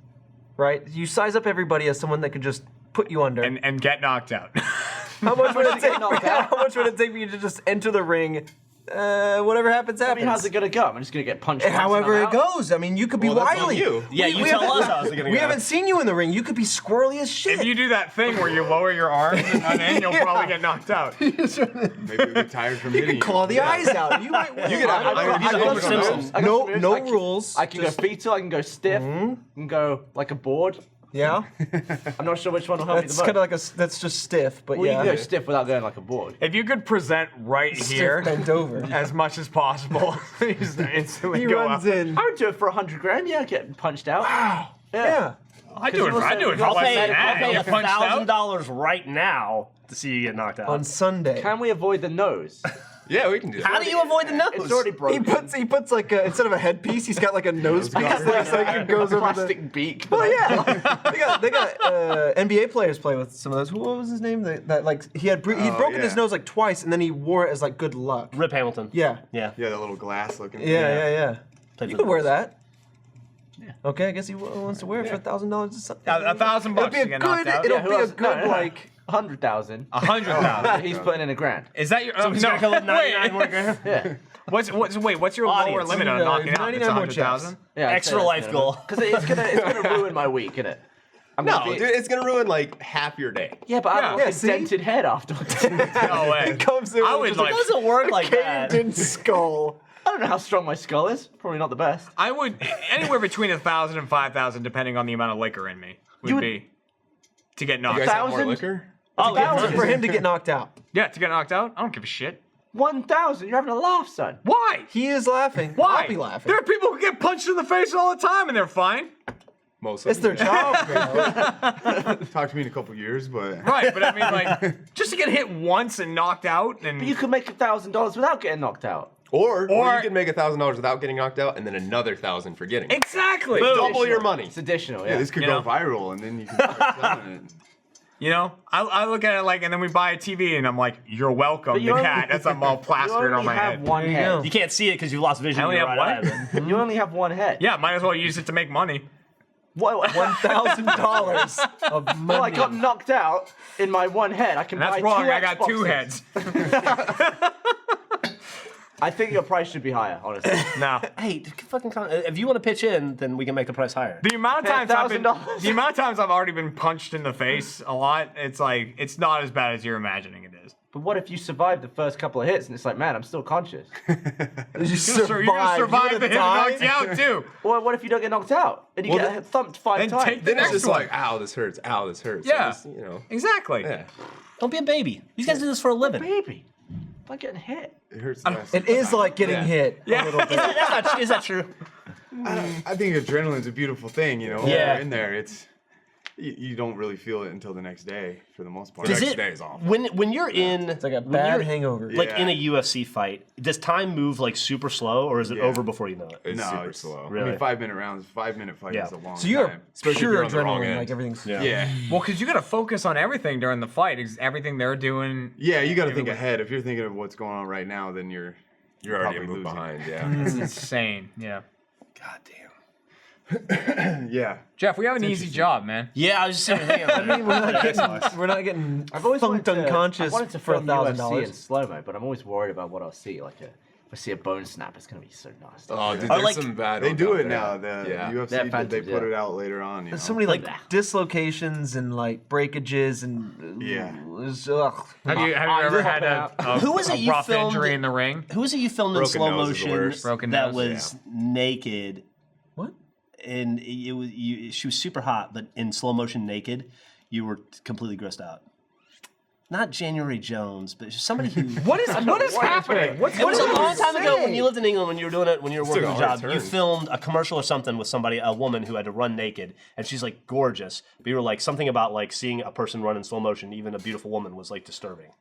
Right, you size up everybody as someone that could just put you under. And get knocked out. How much would it take? How much would it take for you to just enter the ring whatever happens, I happens. mean, how's it gonna go? I'm just gonna get punched. However once it and I'm out? goes. I mean, you could be Well, that's on wily. you. Yeah, you tell us how it's gonna We go. haven't seen you in the ring. You could be squirrely as shit. If you do that thing where you lower your arms and then you'll probably get knocked out. Maybe we get tired from You hitting could claw the eyes out. You might win. You could have I got Homer some Simpson. moves. I got some moves. No I can- rules. I can go fetal. I can go stiff. I can go like a board. Yeah. I'm not sure which one will help That's me kind the of most. like that's just stiff, but Well, you yeah. can go stiff without going like a board. If you could present right here Stiff bent over. as much as possible, you just instantly He go runs up. in. I would do it for 100 grand. Yeah, get punched out. Wow. Yeah. I do it for I'll less pay than that. I'll pay Get punched out. $1,000 right now to see you get knocked out. On Sunday. Can we avoid the nose? Yeah, we can do that. How do you avoid the nose? It's already broken. He puts like a, instead of a headpiece, he's got like a nose piece. That's like it goes over the. Plastic beak. Oh yeah, they got NBA players play with some of those. What was his name? That like he'd broken his nose like twice, and then he wore it as like good luck. Rip Hamilton. Yeah, Yeah. Yeah, that little glass looking. yeah. Played You for could wear the that. Yeah. Okay, I guess he wants to wear it for $1,000 or something. $1,000 It'll be to a get knocked good. out. It'll who be a else? good No. like. 100,000. 100,000. He's putting in a grand. Is that your? So he's gonna kill it 99 more wait. grand. Yeah. What's your lower Audience. limit on knocking out? It's 99 more 100,000. Yeah. I'd Extra say life that's goal. Because it's gonna ruin my week, isn't it? I'm No, gonna be- dude, it's gonna ruin like half your day. Yeah, but I have Yeah, like a see? dented head afterwards. No way. Comes in I with would just like. It doesn't work like that. caved-in skull. I don't know how strong my skull is. Probably not the best. I would anywhere between 1,000 and 5,000, depending on the amount of liquor in me, would be to get You knocked guys out. have more 1,000? liquor? Oh, yeah. For him to get knocked out. Yeah, to get knocked out. I don't give a shit. 1,000. You're having a laugh, son. Why? He is laughing. Why? I'll be laughing. There are people who get punched in the face all the time and they're fine. Most of It's their them. job, bro. Talk to me in a couple years, but Right, but I mean, like, just to get hit once and knocked out, and But you could make $1,000 without getting knocked out. Or Or- you can make $1,000 without getting knocked out, and then another 1,000 for getting. exactly. Double your money. It's additional, yeah, yeah. this could You go know? viral, and then you can start selling it. You know, I look at it like, and then we buy a TV, and I'm like, "You're welcome." But you The only- cat, that's I'm all You plastered on only my have head. one There you head. go. You can't see it because you lost vision I only in your have right what? eye. You only have one head. Yeah, might as well use it to make money. What? $1,000 of money. Well, I got knocked out in my one head. I can And buy that's wrong. two I got two Xboxes. heads. I think your price should be higher, honestly. No. Hey, if you want to pitch in, then we can make the price higher. The amount of Pay times $1,000. the amount of times I've already been punched in the face a lot, it's like it's not as bad as you're imagining it is. But what if you survive the first couple of hits and it's like, man, I'm still conscious? You You're gonna survive the hit that knocked you out too. Or what if you don't get knocked out and you Well, get thumped 5 then times? take the Then it's next just one. like, ow, this hurts. Ow, this hurts. Yeah. And just, you know. Exactly. Yeah. Don't be a baby. These guys do this for a living. Baby, I'm not getting hit. It hurts less. It is like getting Yeah. hit. Yeah. Is that true? I think adrenaline's a beautiful thing, you know. When Yeah. you're in there, it's you don't really feel it until the next day, for the most part. Does next it day is awful. when you're in It's like a when bad you're, hangover. like Yeah. in a UFC fight? Does time move like super slow, or is it Yeah. over before you know it? It's No, super it's slow. I Really? mean, 5-minute rounds, 5-minute fight Yeah. is a long So you're time. Especially if pure you're on the wrong adrenaline, end. like everything's. Yeah. Well, because you got to focus on everything during the fight. Everything they're doing. Yeah, you got to think ahead. If you're thinking of what's going on right now, then you're already a probably move losing. behind, yeah. It's insane. Yeah. God damn. Yeah. Jeff, we have an easy job, man. Yeah, I was just saying. I mean, we're not getting I've always thumped wanted to, unconscious I wanted to for film UFC in $1,000. slow mo, but I'm always worried about what I'll see. Like if I see a bone snap, it's gonna be so nasty. Oh, dude, Or there's like- some bad They ones do out it there. now. The Yeah. UFC, They're they phantoms, put yeah. it out later on. You know? There's so many like dislocations and like breakages and Yeah. Have you ever had Who was a it you rough filmed- injury in the ring? Who was it you filmed in Broken slow nose is the motion worst. Broken that nose, was naked? What? And it was she was super hot, but in slow motion naked, you were completely grossed out. Not January Jones, but somebody who. What is happening? It was a long time ago when say? you lived in England, when you were doing it, when you were working took a a hard job. You turn. filmed a commercial or something with somebody, a woman who had to run naked, and she's like gorgeous. But you were like something about like seeing a person run in slow motion, even a beautiful woman, was like disturbing.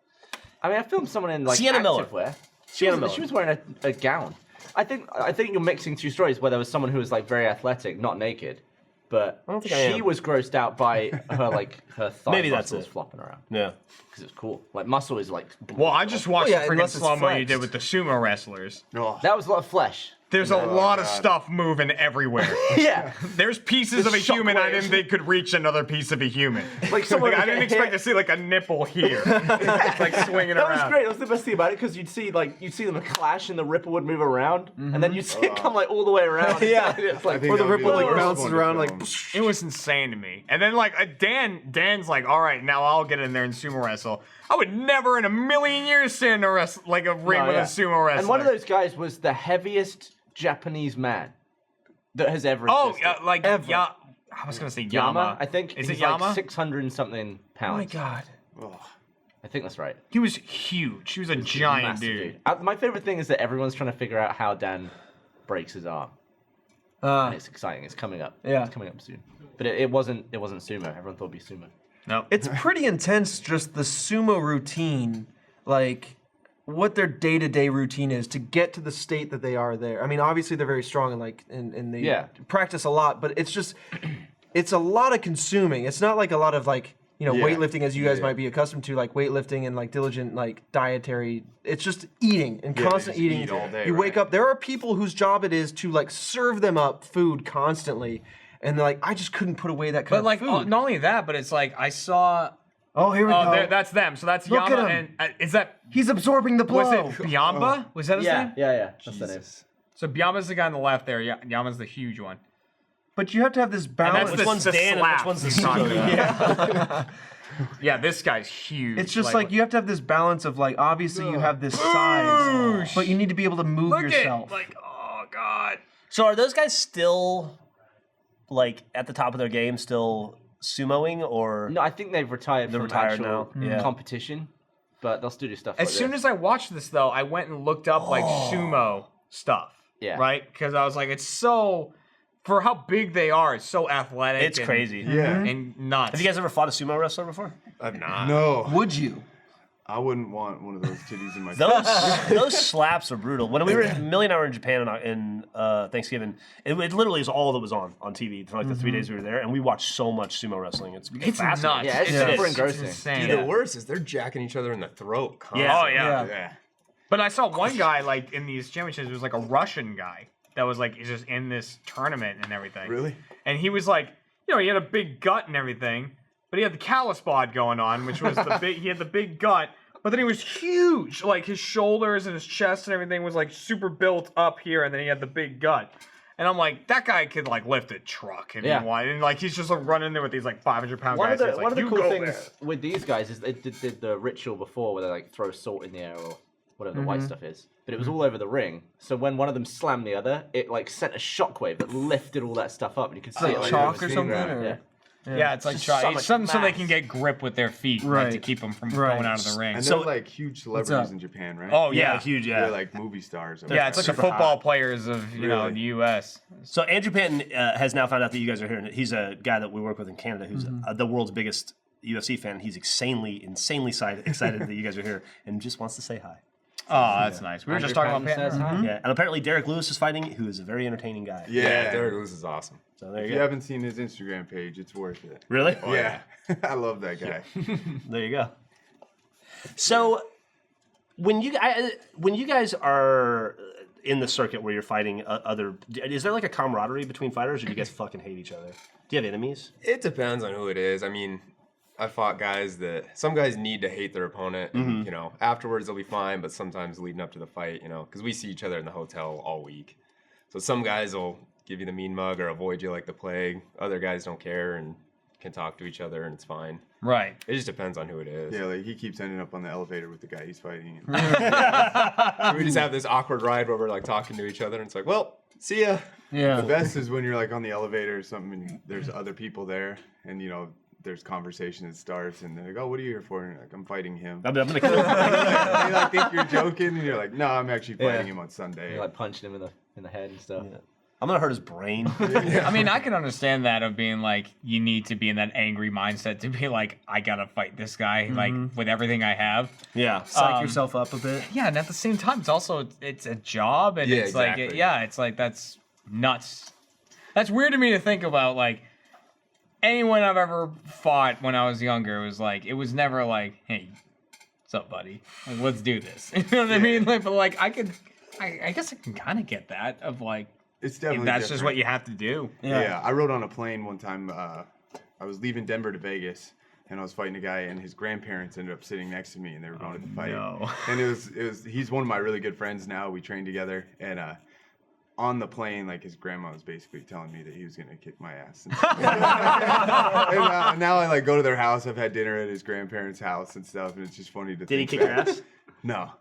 I mean, I filmed someone in like Sienna Miller. activewear. Sienna Miller. She was wearing a gown. I think you're mixing two stories where there was someone who was like very athletic, not naked, but I don't think I she am. was grossed out by her thigh Maybe that's muscles it. flopping around Yeah. because it's cool. Like muscle is like. Well, I just watched yeah, the freaking unless it's slow mo you did flexed. with the sumo wrestlers. Oh, That was a lot of flesh. There's a lot of stuff moving everywhere. Yeah. There's pieces of a human I didn't think could reach another piece of a human. Like someone I didn't expect to see like a nipple here. It's like swinging That around. was great. That was the best thing about it because you'd see them clash and the ripple would move around, and then you'd see it come like all the way around. Yeah. It's like, Or the ripple like bounces around like. It was insane to me. And then like Dan's like, all right, now I'll get in there and sumo wrestle. I would never in a million years stand in a ring with a sumo wrestler. And one of those guys was the heaviest Japanese man that has ever existed. I was gonna say Yama. I think. Is he's it Yama? Like 600 and something pounds. Oh my god. I think that's right. He was huge. He was a giant Massive dude. My favorite thing is that everyone's trying to figure out how Dan breaks his arm. And it's exciting. It's coming up. Yeah. It's coming up soon. But it wasn't sumo. Everyone thought it'd be sumo. No. It's pretty intense, just the sumo routine, like what their day-to-day routine is to get to the state that they are there. I mean, obviously they're very strong and they practice a lot, but it's just, it's a lot of consuming. It's not like a lot of like, weightlifting as you guys might be accustomed to, like weightlifting and like diligent like dietary. It's just eating and constant eating. Eat all day, you wake up. There are people whose job it is to like serve them up food constantly. And they're like, I just couldn't put away that kind of food. Not only that, but it's like I saw. Oh, here we go. That's them. So that's Look Yama. at him. And is that? He's absorbing the blow. Was it Byamba? Was that his name? Yeah. That's the name. So Byamba's the guy on the left there. Yama's the huge one. But you have to have this balance. Which one's Dan and which one's the son? Yeah. Yeah, this guy's huge. It's just like you have to have this balance of like, obviously you have this size, but you need to be able to move yourself. Oh god. So are those guys still like at the top of their game, still sumoing, or No, I think they've retired from retired actual now. Yeah. competition, but they'll still do stuff. As soon as I watched this, though, I went and looked up like sumo stuff. Yeah. Right? Because I was like, it's so, for how big they are, it's so athletic. It's crazy. Yeah. And nuts. Have you guys ever fought a sumo wrestler before? I've not. No. Would you? I wouldn't want one of those titties in my Those slaps are brutal. When we were Millie and I were in Japan in Thanksgiving, it literally is all that was on TV for like the 3 days we were there, and we watched so much sumo wrestling. It's fascinating. nuts. Yeah, it's super engrossing. It's insane. Dude, the worst is they're jacking each other in the throat constantly. Yeah. Oh, yeah. Yeah. But I saw one guy, like, in these championships, it was like a Russian guy that was, like, just in this tournament and everything. Really? And he was like, he had a big gut and everything, but he had the callus bod going on, which was he had the big gut. But then he was huge, like his shoulders and his chest and everything was like super built up here, and then he had the big gut. And I'm like, that guy could like lift a truck if he wanted, and like he's just like running there with these like 500-pound guys. One of the "You cool go things there." with these guys is they did the ritual before where they like throw salt in the air or whatever the white stuff is. But it was all over the ring. So when one of them slammed the other, it like sent a shockwave that lifted all that stuff up, and you could see Like it like, chalk over or the something? ground. Or? Yeah. Yeah, it's like so something so they mass. can get grip with their feet, like, to keep them from going out of the ring. And So- they're like huge celebrities in Japan, right? Oh yeah, huge. They're like movie stars. yeah, it's like the super football hot. players of the U.S. So Andrew Panton has now found out that you guys are here. He's a guy that we work with in Canada who's the world's biggest UFC fan. He's insanely excited that you guys are here and just wants to say hi. Oh, that's nice. We were just talking about Says hi. Yeah, and apparently Derek Lewis is fighting, who is a very entertaining guy. Yeah, Derek Lewis is awesome. So there If you you go. haven't seen his Instagram page, it's worth it. Really? Yeah. I love that guy. There you go. So when you guys are in the circuit where you're fighting is there like a camaraderie between fighters, or do you guys fucking hate each other? Do you have enemies? It depends on who it is. I mean, I fought guys that some guys need to hate their opponent. And, afterwards they'll be fine, but sometimes leading up to the fight, because we see each other in the hotel all week. So some guys will give you the mean mug or avoid you like the plague. Other guys don't care and can talk to each other, and it's fine. Right. It just depends on who it is. Yeah, like he keeps ending up on the elevator with the guy he's fighting. We just have this awkward ride where we're like talking to each other, and it's like, well, see ya. The best is when you're like on the elevator or something, and there's other people there, and there's conversation that starts, and they're like, "Oh, what are you here for?" And you're like, "I'm fighting him." I'm gonna kill him. They like think you're joking, and you're like, "No, I'm actually fighting him on Sunday." You're like punching him in the head and stuff. Yeah. I'm gonna hurt his brain. I mean, I can understand that of being like, you need to be in that angry mindset to be like, I gotta fight this guy, like with everything I have. Yeah, psych yourself up a bit. Yeah, and at the same time, it's a job, and Yeah, it's exactly. like, it's like that's nuts. That's weird to me to think about. Like anyone I've ever fought when I was younger was like, it was never like, hey, what's up, buddy? Like, let's do this. You know what I mean? Like, but like I could I guess I can kind of get that of like, It's if definitely that's just different. what you have to do. Yeah, I rode on a plane one time. I was leaving Denver to Vegas, and I was fighting a guy, and his grandparents ended up sitting next to me, and they were going to the fight. no. And it was. He's one of my really good friends now. We trained together, and on the plane, like his grandma was basically telling me that he was gonna kick my ass. And now I like go to their house. I've had dinner at his grandparents' house and stuff, and it's just funny to. Did he think kick your back. ass? No.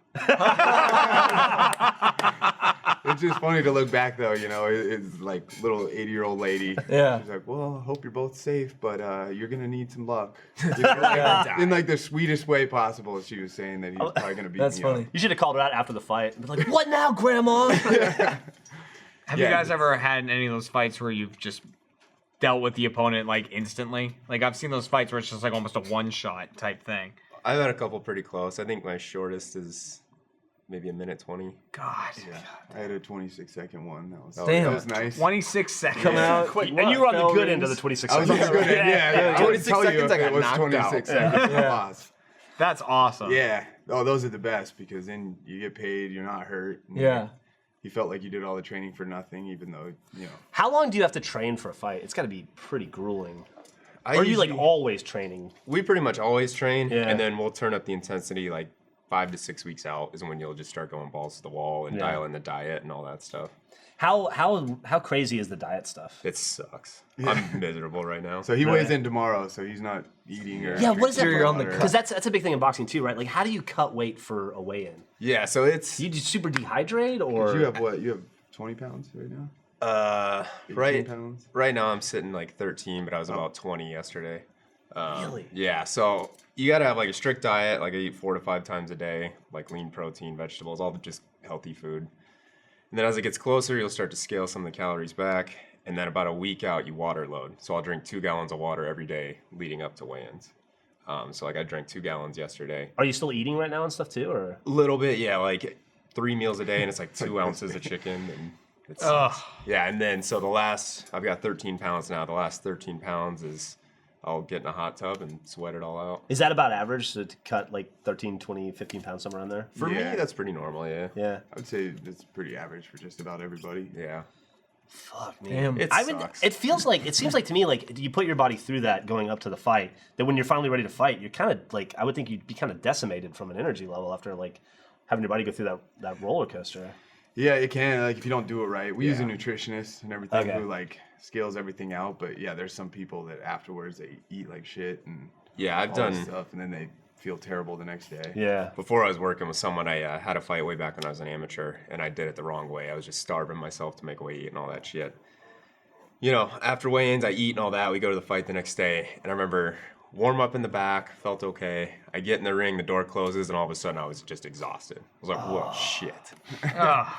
It's just funny to look back though, you know, it's like little 80-year-old lady. Yeah. She's like, well, I hope you're both safe, but you're gonna need some luck. You know, in like the sweetest way possible, she was saying that he was probably gonna beat That's me funny. up. You should have called her out after the fight and be like, "What now, Grandma?" Have you guys ever had any of those fights where you've just dealt with the opponent like instantly? Like I've seen those fights where it's just like almost a one-shot type thing. I've had a couple pretty close. I think my shortest is maybe 1:20. God. Yeah, I had a 26-second one. That was Damn. That was nice. 26 seconds. Coming out Quick, and you were on the good end of the 26 I was on the seconds. good end. Yeah, I wouldn't 26 tell you seconds, if I it got was knocked 26 out. seconds. I Yeah. lost. That's awesome. Yeah. Oh, those are the best because then you get paid. You're not hurt. and Yeah. You felt like you did all the training for nothing, even though you know. How long do you have to train for a fight? It's got to be pretty grueling. I Or are you like usually- always training? We pretty much always train, Yeah. and then we'll turn up the intensity like 5 to 6 weeks out is when you'll just start going balls to the wall and Yeah. dial in the diet and all that stuff. How crazy is the diet stuff? It sucks. I'm miserable right now. So he Really? weighs in tomorrow, so he's not eating or. Yeah, what is that? Sure, you're on the Because that's a big thing in boxing too, right? Like, how do you cut weight for a weigh-in? Yeah, so it's Do you super dehydrate or? You have what? You have 20 pounds right now? 18 right pounds? right now I'm sitting like 13, but I was about 20 yesterday. Really? Yeah, so you gotta have like a strict diet. Like I eat 4 to 5 times a day, like lean protein, vegetables, all the just healthy food. And then as it gets closer, you'll start to scale some of the calories back. And then about a week out, you water load. So I'll drink 2 gallons of water every day leading up to weigh-ins. So like I drank 2 gallons yesterday. Are you still eating right now and stuff too, or? A little bit, yeah, like 3 meals a day, and it's like 2 ounces of chicken. And it's, yeah, and then so I've got 13 pounds now. The last 13 pounds is I'll get in a hot tub and sweat it all out. Is that about average to cut like 13, 20, 15 pounds, somewhere around there? For Yeah. me, that's pretty normal, yeah. Yeah. I would say it's pretty average for just about everybody. Yeah. Fuck, man. Damn. It sucks. It seems like to me, like you put your body through that going up to the fight, that when you're finally ready to fight, you're kind of like, I would think you'd be kind of decimated from an energy level after like having your body go through that roller coaster. Yeah, it can. Like if you don't do it right, we use a Yeah. nutritionist and everything Okay. who like scales everything out. But yeah, there's some people that afterwards they eat like shit and Yeah, I've all this done. stuff, and then they feel terrible the next day. Yeah. Before I was working with someone, I had a fight way back when I was an amateur, and I did it the wrong way. I was just starving myself to make weight and all that shit. You know, after weigh-ins, I eat and all that. We go to the fight the next day, and I remember warm up in the back, felt okay. I get in the ring, the door closes, and all of a sudden I was just exhausted. I was like, whoa, shit.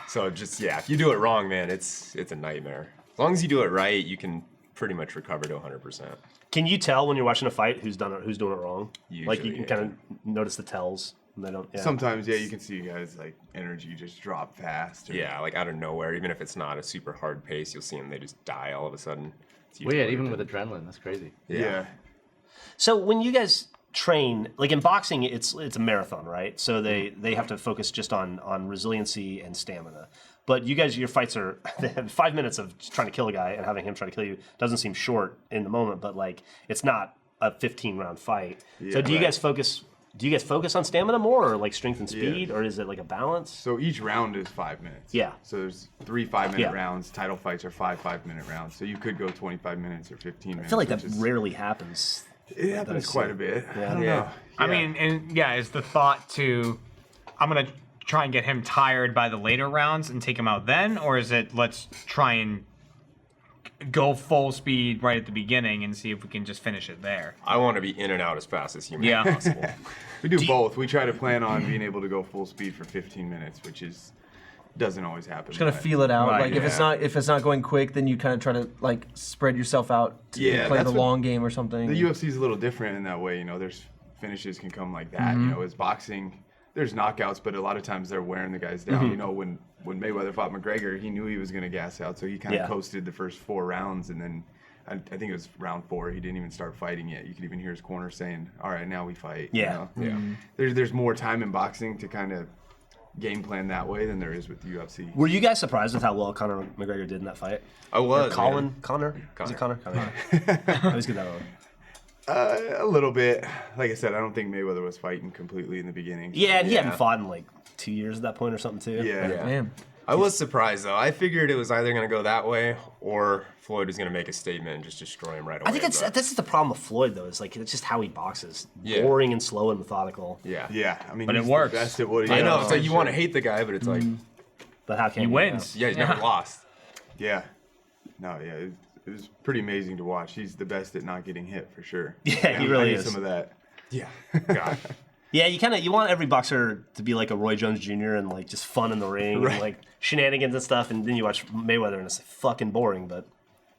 So just, yeah, if you do it wrong, man, it's a nightmare. As long as you do it right, you can pretty much recover to 100%. Can you tell when you're watching a fight who's doing it wrong? Like you Usually, can yeah. kind of notice the tells. And they don't. Yeah. Sometimes, yeah, you can see guys like energy just drop fast. Or, Yeah, like out of nowhere, even if it's not a super hard pace, you'll see them, they just die all of a sudden. It's Weird, usually even what with it adrenaline, that's crazy. yeah. So when you guys train, like in boxing, it's a marathon, right? So they have to focus just on resiliency and stamina. But you guys, your fights are they have 5 minutes of just trying to kill a guy and having him try to kill you doesn't seem short in the moment, but like it's not a 15-round fight. So Yeah, do you right. guys focus? Do you guys focus on stamina more, or like strength and speed, or is it like a balance? So each round is 5 minutes. Yeah. So there's 3 5-minute Yeah. rounds. Title fights are 5 5-minute rounds. So you could go 25 minutes or 15 minutes. I feel like that which is- rarely happens. It happens quite a bit. I don't Yeah. know. I Yeah. mean, and yeah, is the thought to, I'm going to try and get him tired by the later rounds and take him out then? Or is it, let's try and go full speed right at the beginning and see if we can just finish it there? I want to be in and out as fast as humanly Yeah. possible. We do both. We try to plan on being able to go full speed for 15 minutes, which doesn't always happen. Just gonna but- feel it out. Right, Like if it's not going quick, then you kind of try to like spread yourself out to Yeah, play that's the what- long game or something. The UFC is a little different in that way. You know, there's finishes can come like that. You know, as boxing, there's knockouts, but a lot of times they're wearing the guys down. You know, when Mayweather fought McGregor, he knew he was going to gas out, so he kind of Yeah. coasted the first 4 rounds, and then I think it was round 4. He didn't even start fighting yet. You could even hear his corner saying, "All right, now we fight." Yeah. You know? There's more time in boxing to kind of game plan that way than there is with the UFC. Were you guys surprised with how well Conor McGregor did in that fight? I was. Colin? Connor? Is it Connor? I always get that wrong. A little bit. Like I said, I don't think Mayweather was fighting completely in the beginning. Yeah, and he hadn't fought in like 2 years at that point or something too. Yeah. Damn. I was surprised though. I figured it was either going to go that way or Floyd was going to make a statement and just destroy him right away. I think that's the problem with Floyd though. Is like it's just how he boxes. Yeah. Boring and slow and methodical. Yeah. Yeah. I mean, But it he's works. the best at what he I know. does. It's like you want to hate the guy, but it's like, But how can He you wins. yeah, he's never lost. Yeah. No, yeah. It was pretty amazing to watch. He's the best at not getting hit for sure. Yeah, he really I need is. some of that. Yeah. God. Yeah, you want every boxer to be like a Roy Jones Jr. and like just fun in the ring and like shenanigans and stuff, and then you watch Mayweather and it's fucking boring. But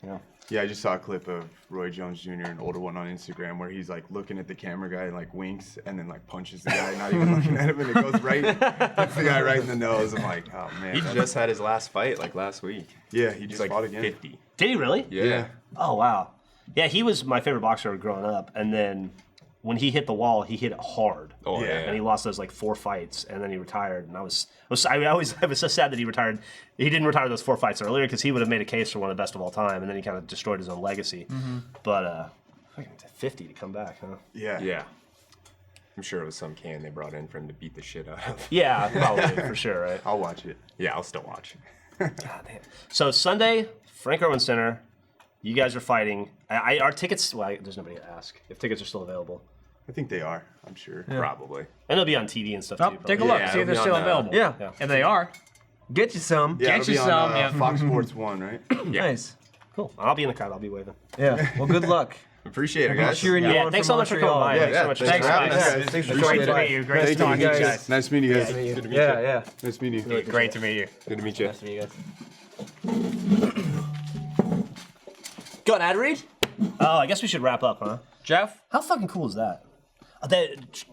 you know. Yeah, I just saw a clip of Roy Jones Jr., an older one on Instagram, where he's like looking at the camera guy and like winks and then like punches the guy, not even looking at him, and it goes right, hits the guy right in the nose. I'm like, oh man. He just had his last fight like last week. Yeah, he He's just like fought again. 50. Did he really? Yeah. Oh wow. Yeah, he was my favorite boxer growing up, and then when he hit the wall, he hit it hard. Oh yeah. And he lost those like 4 fights, and then he retired. And I was so sad that he retired. He didn't retire those 4 fights earlier because he would have made a case for one of the best of all time, and then he kind of destroyed his own legacy. But fucking 50 to come back, huh? Yeah. Yeah. I'm sure it was some can they brought in for him to beat the shit out of. Yeah, probably for sure, right? I'll watch it. Yeah, I'll still watch. God damn. So Sunday, Frank Irwin Center, you guys are fighting. Our tickets. Well, there's nobody to ask if tickets are still available. I think they are. I'm sure. Probably. And it'll be on TV and stuff Oh, too. take a probably. look. Yeah, See if they're it'll still be on, available. Yeah. If they are, Get you some. Yeah, Get it'll you be some, on yeah. Fox Sports 1, right? Yeah. Nice. Cool. I'll be in the crowd. I'll be waving. Yeah. Well, good luck. Appreciate it, I'm guys. cheering you Yeah, on thanks from so much for Montreal. coming by. Yeah, Thanks so Thanks much for for having having us, us. guys. Thanks for great joining to us. meet you. Great to Thank you, talk to you guys. guys. Nice meeting you guys. Good to meet you. Yeah, yeah. Nice meeting you. Great to meet you. Good to meet you. Nice to meet you guys. Go on, ad read? Oh, I guess we should wrap up, huh? Jeff, How fucking cool is that?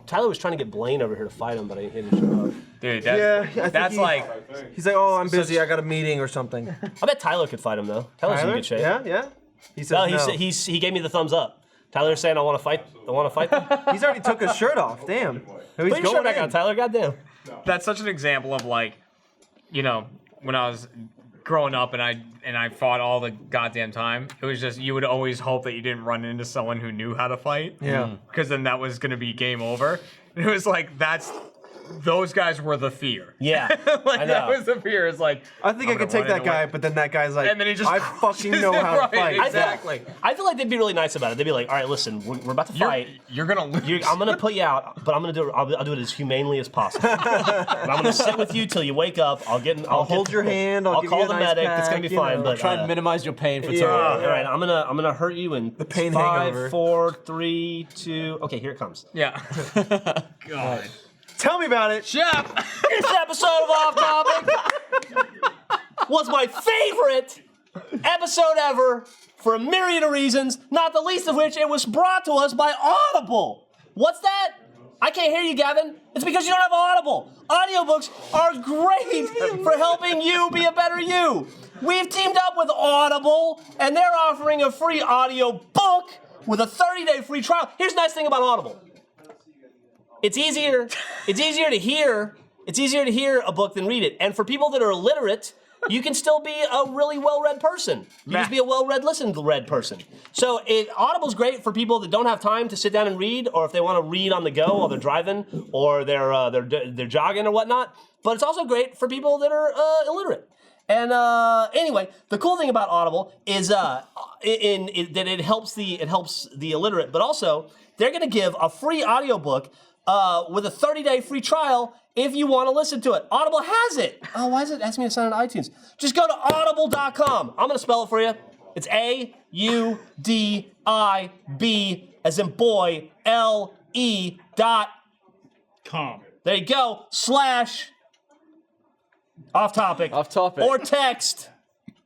Tyler was trying to get Blaine over here to fight him, but he didn't show up. dude, Yeah, I think that's he- like He's like, oh, I'm busy. I got a meeting or something. I bet Tyler could fight him though. Tyler's in good shape. Yeah, yeah. He says No, no. he gave me the thumbs up. Tyler's saying I want to fight. Them. He's already took his shirt off. Damn. He's Put your going shirt back in. on, Tyler. Goddamn. that's such an example of like, you know, when I was growing up and I fought all the goddamn time. It was just you would always hope that you didn't run into someone who knew how to fight. Yeah. Because then that was gonna be game over. And it was like those guys were the fear. Yeah. Like I know. that was the fear. It's like I think I I'm could gonna take run that into guy, it. but then that guy's like, And then he just I fucking crushes know him, how to right, fight. exactly. I feel like they'd be really nice about it. They'd be like, all right, listen, we're about to fight. You're gonna lose. I'm gonna put you out, but I'm gonna do it. I'll do it as humanely as possible. And I'm gonna sit with you till you wake up. I'll hold your hand, I'll give call you a the nice medic. It's gonna pack, be you fine. know. But Try and minimize your pain for Yeah. tomorrow. all right, I'm gonna hurt you in the pain 5, hangover. 4, 3, 2. Okay, here it comes. Yeah. God. Tell me about it. Jeff. This episode of Off Topic was my favorite episode ever for a myriad of reasons, not the least of which it was brought to us by Audible. What's that? I can't hear you, Gavin. It's because you don't have Audible. Audiobooks are great for helping you be a better you. We've teamed up with Audible, and they're offering a free audio book with a 30-day free trial. Here's the nice thing about Audible. It's easier to hear a book than read it. And for people that are illiterate, you can still be a really well-read person. You can just be a well-read, read person. So Audible's great for people that don't have time to sit down and read, or if they want to read on the go while they're driving, or they're jogging or whatnot. But it's also great for people that are illiterate. And anyway, the cool thing about Audible is that it helps the illiterate, but also they're going to give a free audiobook with a 30-day free trial if you want to listen to it. Audible has it. Oh, why is it asking me to sign on iTunes? Just go to audible.com. I'm going to spell it for you. It's AUDIB as in boy, LE.com. There you go. / off topic. Off topic. Or text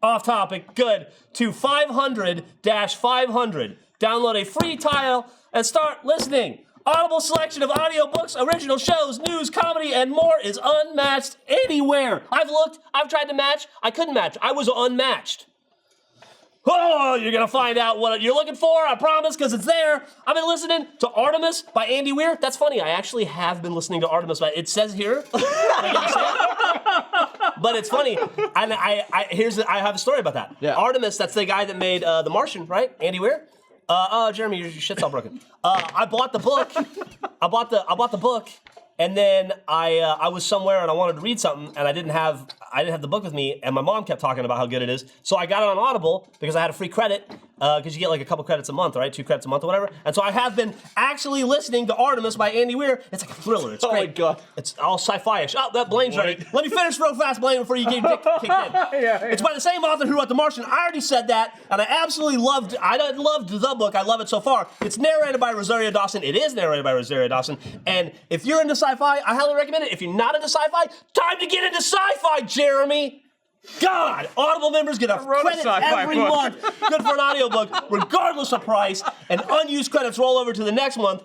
off topic. Good. To 500-500. Download a free trial and start listening. Audible selection of audiobooks, original shows, news, comedy, and more is unmatched anywhere. I've looked, I've tried to match, I couldn't match. I was unmatched. Oh, you're gonna find out what you're looking for, I promise, because it's there. I've been listening to Artemis by Andy Weir. That's funny, I actually have been listening to Artemis it says here. But it's funny, and I have a story about that. Yeah. Artemis, that's the guy that made The Martian, right? Andy Weir? Jeremy, your shit's all broken. I bought the book. I bought the book, and then I was somewhere and I wanted to read something, and I didn't have the book with me, and my mom kept talking about how good it is. So I got it on Audible because I had a free credit, because you get like a couple credits a month, right? 2 credits a month or whatever. And so I have been actually listening to Artemis by Andy Weir. It's like a thriller. It's great. my God. It's all sci-fi-ish. Oh, that Blaine's ready. Let me finish real fast, Blaine, before you get kicked in. It's by the same author who wrote The Martian. I already said that, and I absolutely loved the book. I love it so far. It's narrated by Rosario Dawson. It is narrated by Rosario Dawson. And if you're into sci-fi, I highly recommend it. If you're not into sci-fi, time to get into sci-fi, Jeremy. God, Audible members get a credit every month. Good for an audiobook, regardless of price. And unused credits roll over to the next month.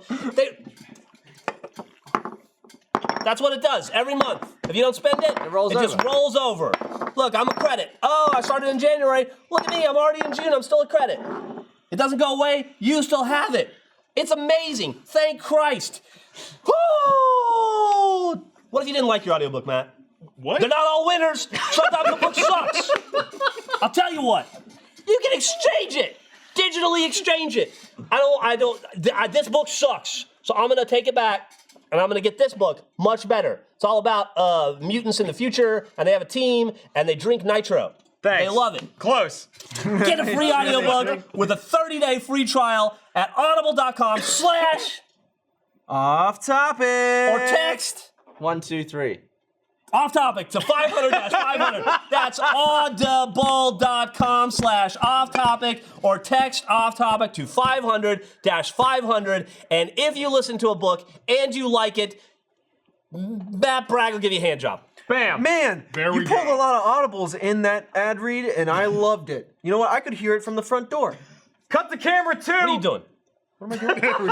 That's what it does every month. If you don't spend it, it just rolls over. Look, I'm a credit. Oh, I started in January. Look at me, I'm already in June. I'm still a credit. It doesn't go away. You still have it. It's amazing. Thank Christ. Woo! What if you didn't like your audiobook, Matt? What? They're not all winners. Sometimes the book sucks. I'll tell you what. You can exchange it. Digitally exchange it. This book sucks. So I'm going to take it back, and I'm going to get this book much better. It's all about mutants in the future, and they have a team, and they drink nitro. Thanks. They love it. Close. Get a free audiobook with a 30-day free trial at audible.com/ Off topic. or text 1, 2, 3. off topic to 500-500. That's audible.com/off topic or text off topic to 500-500. And if you listen to a book and you like it, Matt Bragg will give you a hand job. Bam. Man, you pulled a lot of audibles in that ad read, and I loved it. You know what? I could hear it from the front door. Cut the camera too. What are you doing? What am I doing?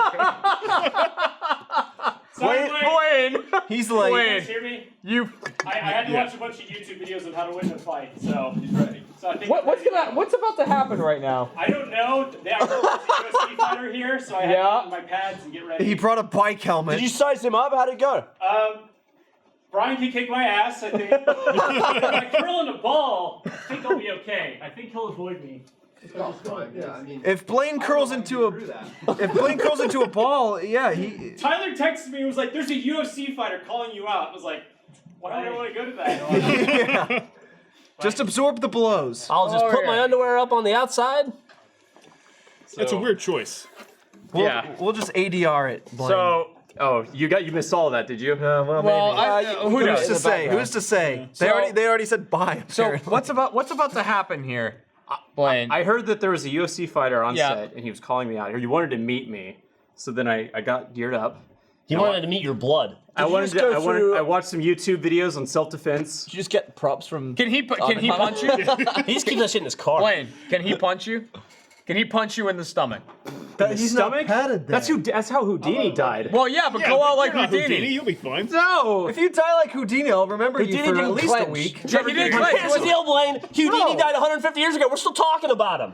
Blaine. He's like, Blaine. Hear me? You. I had to watch a bunch of YouTube videos on how to win a fight, so he's ready. So I think What's about to happen right now? I don't know. There's a UFC fighter here, so I had to get my pads and get ready. he brought a bike helmet. Did you size him up? How'd it go? Brian can kick my ass, I think. If I curl in a ball, I think I'll be okay. I think he'll avoid me. If Blaine curls into a ball, yeah, he. Tyler texted me and was like, "There's a UFC fighter calling you out." I was like, "Why would I want to go to that?" Yeah. Just absorb the blows. I'll just put my underwear up on the outside. That's a weird choice. We'll just ADR it, Blaine. So. Oh, you missed all of that, did you? Well, maybe. Who's to say? Who's to say? They already said bye. So what's about to happen here, Blaine? I heard that there was a UFC fighter on set, and he was calling me out here. He wanted to meet me, so then I got geared up. He wanted to meet your blood. I watched some YouTube videos on self-defense. Did you just get props from? Can he punch you? He just keeps that shit in his car. Blaine, can he punch you? Can he punch you in the stomach? He's not padded there. That's how Houdini died. Well, yeah, but go out like Houdini. You'll be fine. No. If you die like Houdini, I'll remember you for at least a week. Yeah, he didn't clench. Here's the deal, Blaine. Houdini died 150 years ago. We're still talking about him.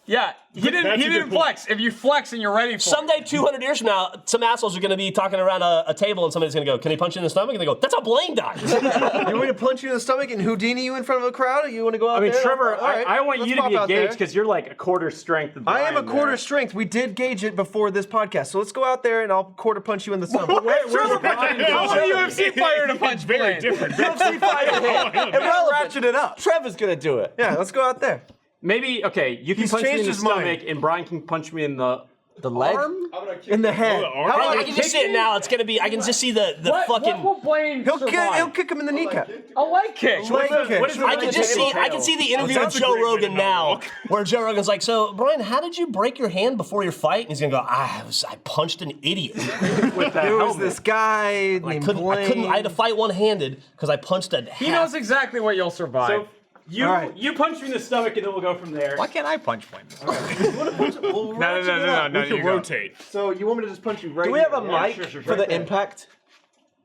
Yeah, he didn't flex. If you flex and you're ready for Someday, 200 years from now, some assholes are going to be talking around a table and somebody's going to go, "Can he punch you in the stomach?" And they go, "That's how Blaine died." You want me to punch you in the stomach and Houdini you in front of a crowd? Or you want to go out there? Trevor, All right, I want let's you to pop be out there. engaged because you're like a quarter strength. I am a quarter strength. We did gauge it before this podcast, so let's go out there and I'll quarter punch you in the stomach. Where's Brian? I want a UFC fighter to punch Blaine. different. UFC fighter. And ratchet it up. Trevor's gonna do it. Yeah, let's go out there. Maybe, okay, you can He's punch me in changed the his mind. stomach, and Brian can punch me in the leg? In the head. I can just see it now. It's going to be, I can just see the fucking... What will Blaine He'll kick him in the kneecap. A leg kick. Leg kick. I can see the interview with Joe Rogan now, where Joe Rogan's like, "So, Brian, how did you break your hand before your fight?" And he's gonna go, I punched an idiot. There was this guy named Blaine. I had to fight one-handed because I punched a He knows exactly what you'll survive. So you punch me in the stomach, and then we'll go from there. Why can't I punch Blaine? No. No. We can rotate. So you want me to just punch you right Do we have a here? mic for the impact?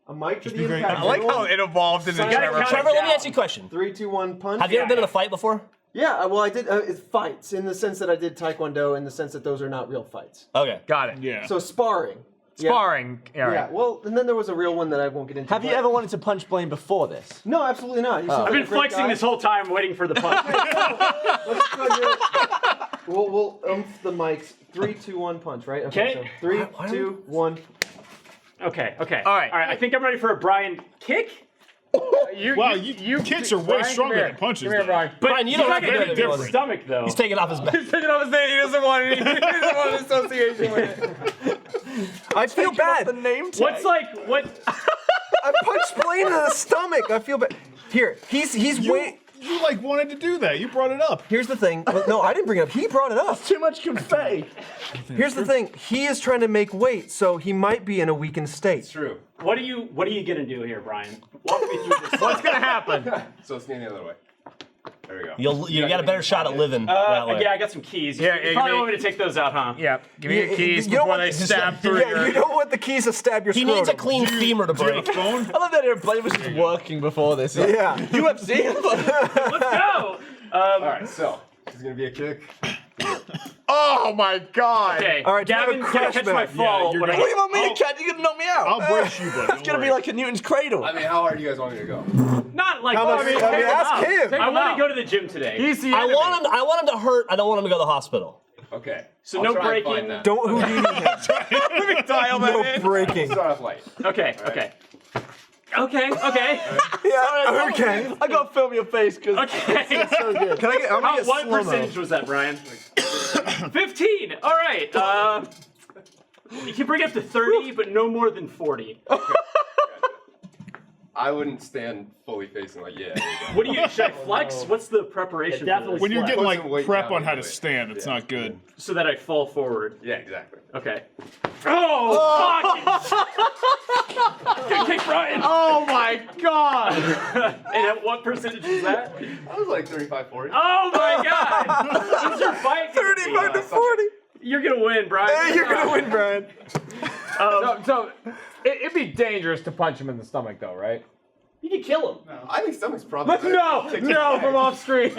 A mic for the impact. I like how it evolved into Trevor. Trevor, let me ask you a question. 3, 2, 1, punch. Have you ever been in a fight before? Yeah, well, I did it's fights in the sense that I did Taekwondo in the sense that those are not real fights. Okay. Got it. Yeah. So sparring. Sparring. Yeah. All right. Yeah. Well, and then there was a real one that I won't get into. Have you ever wanted to punch Blaine before this? No, absolutely not. He seems I've like been a great flexing guy. this whole time, waiting for the punch. Let's go do it. We'll oomph the mics. 3, 2, 1, punch. Right? Okay. So 3, 2, 1. Okay. All right. All right. I think I'm ready for a Brian kick. You kicks are way stronger than punches. Come here, Brian. But Brian, you he's don't not have to gonna do hit it the anymore. stomach though. He's taking off his back. He's taking off his name. He doesn't want any. He doesn't want an association with it. I feel bad. The name tag. What's like what? I punched Blaine in the stomach. I feel bad. Here, he's way. You like wanted to do that. You brought it up. Here's the thing. No, I didn't bring it up. He brought it up. Too much confetti. Here's the thing. He is trying to make weight, so he might be in a weakened state. It's true. What are you gonna do here, Brian? Walk me through this. What's gonna happen? So stand the other way. There we go. You got a better shot at living that way. Yeah, I got some keys. Yeah, you probably want me to take those out, huh? Yeah. Give me your keys You don't before want- they stab through Yeah, your. you don't want the keys to stab your He scrotum. needs a clean femur to break. I love that Blaine was just working before this. Like, Yeah. UFC. Let's go. All right, so this is gonna be a kick. Oh my God. Okay. All right, do you have a Gavin, crash catch my mat? fall. you're when I gonna- What do you want me to catch? You're gonna knock me out. I'll brace you, buddy. It's gonna be like a Newton's cradle. I mean, how hard do you guys want me to go? Not like. How much- I mean, I mean, take ask out. him. I him want out. to go to the gym today. He's the I enemy. want him to hurt. I don't want him to go to the hospital. Okay. So I'll no try and breaking. find that. Don't Houdini him. Let me dial that No in. breaking. Start off light. Okay. Okay. Okay. Yeah, okay. I gotta film your face because Okay. so good. Can I get, I'm gonna get What slow-mo. percentage was that, Brian? 15. All right. You can bring it up to 30, but no more than 40. I wouldn't stand fully facing like, yeah. There you go. What do you? Should I flex? What's the prepreration? Yeah, for definitely this? when you're getting Put like some weight prep down on how to into it. stand, it's Yeah. not good. So that I fall forward. Yeah, exactly. Okay. Oh, fuck! Good kick, Brian. Oh my God. And at what percentage is that? I was like 35, 40. Oh my God! What's your fight? gonna be? 35 to 40. You're gonna win, Brian. Hey, you're gonna win, Brian. So it'd be dangerous to punch him in the stomach, though, right? You can kill him. I think stomach's probably. No, from off screen.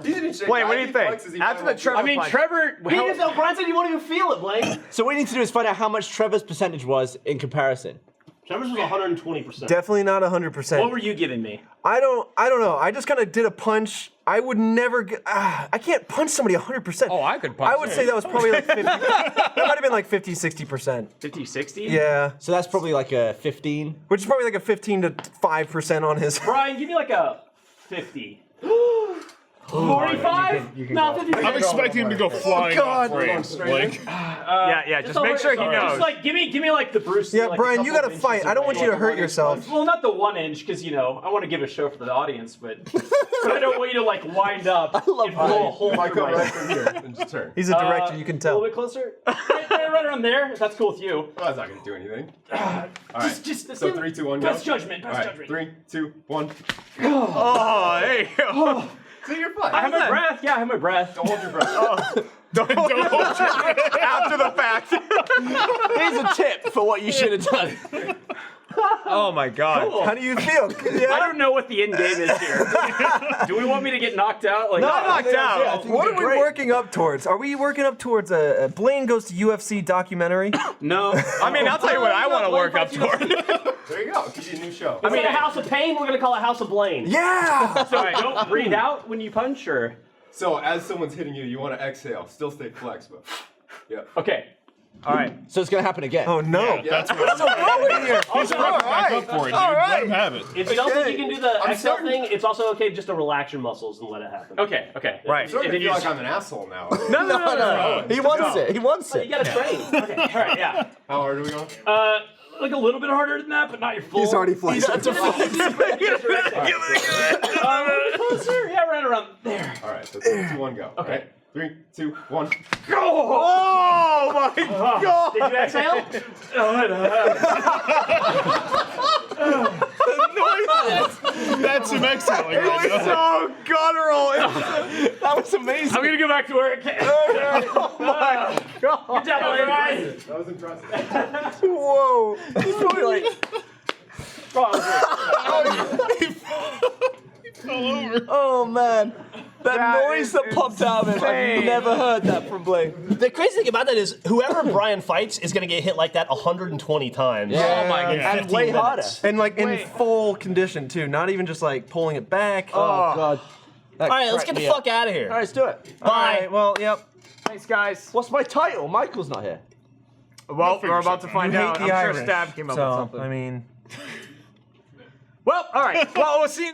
He's in shape. Wait, what do you think? After the Trevor I mean, punch, Trevor. Brian said you won't even feel it, Blaine. So what we need to do is find out how much Trevor's percentage was in comparison. Trevor's was 120%. Definitely not 100%. What were you giving me? I don't know. I just kind of did a punch. I would never get. I can't punch somebody 100%. Oh, I could punch I would say that was probably like 50. That might have been like 50, 60%. 50, 60? Yeah. So that's probably like a 15. Which is probably like a 15 to 5% on his. Brian, give me like a 50. 45? No, 50. I'm expecting him to go flying off range. Like, yeah. Just make sure he knows. Just like give me like the Bruce. Yeah, like, Brian, a you couple gotta fight. inches I don't away. want you to hurt yourself. Well, not the 1 inch, because I want to give a show for the audience, but I don't want you to like wind up and blow a hole If I through come my. right from here and just turn. He's a director, you can A tell. little bit closer. Right around there. If that's cool with you. Well, that's not gonna do anything. All right. Just So 3, 2, 1, go. best judgment. All Best right. judgment. 3, 2, 1. Oh, there you go. So you're fine. I have my breath. Yeah, I have my breath. Don't hold your breath. Don't hold your breath after the fact. Here's a tip for what you should have done. Oh my God. How do you feel? Yeah? I don't know what the end game is here. Do we want me to get knocked out? Like, Not knocked out. What are we working up towards? Are we working up towards a Blaine Goes to UFC documentary? No. I mean, I'll tell you what I want to work up toward. There you go. Give you a new show. I mean, a House of Pain, we're gonna call it House of Blaine. Yeah! So don't breathe out when you punch, or So as someone's hitting you, you want to exhale. Still stay flexible. Yeah. okay. All right. So it's gonna happen again. Oh no. that's What's so wrong in here? he's right back up for it, dude. Let him have it. If you don't think you can do the exhale starting- thing, it's also okay just to relax your muscles and let it happen. Okay. Right. I'm starting And to then you feel like just- I'm an asshole now. No. He wants it. He wants You it. gotta train. Okay. All right. Yeah. How hard are we going? Like a little bit harder than that, but not your full. He's already flexing. Closer. Yeah, right around there. All right. So 3, 2, 1, go. Okay. Right. 3, 2, 1. Oh my God. Did you exhale? That's him exhaling right now. So guttural. That was amazing. I'm gonna go back to work. Oh my God. Good job, guys. That was impressive. Whoa. He's probably like, He all over. Oh man, that noise that popped out of him. I've never heard that from Blaine. The crazy thing about that is whoever Brian fights is going to get hit like that 120 times. Yeah. Oh my god. In 15 way minutes. harder. And like in full condition too, not even just like pulling it back. Oh god. All right, let's get the fuck out of here. All right, let's do it. All right, well, yep. Thanks, guys. What's my title? Michael's not here. Well, we're about to find You out. hate the I'm Irish, sure Stab came up so, with something. I mean. Well, all right. Well, we'll see you.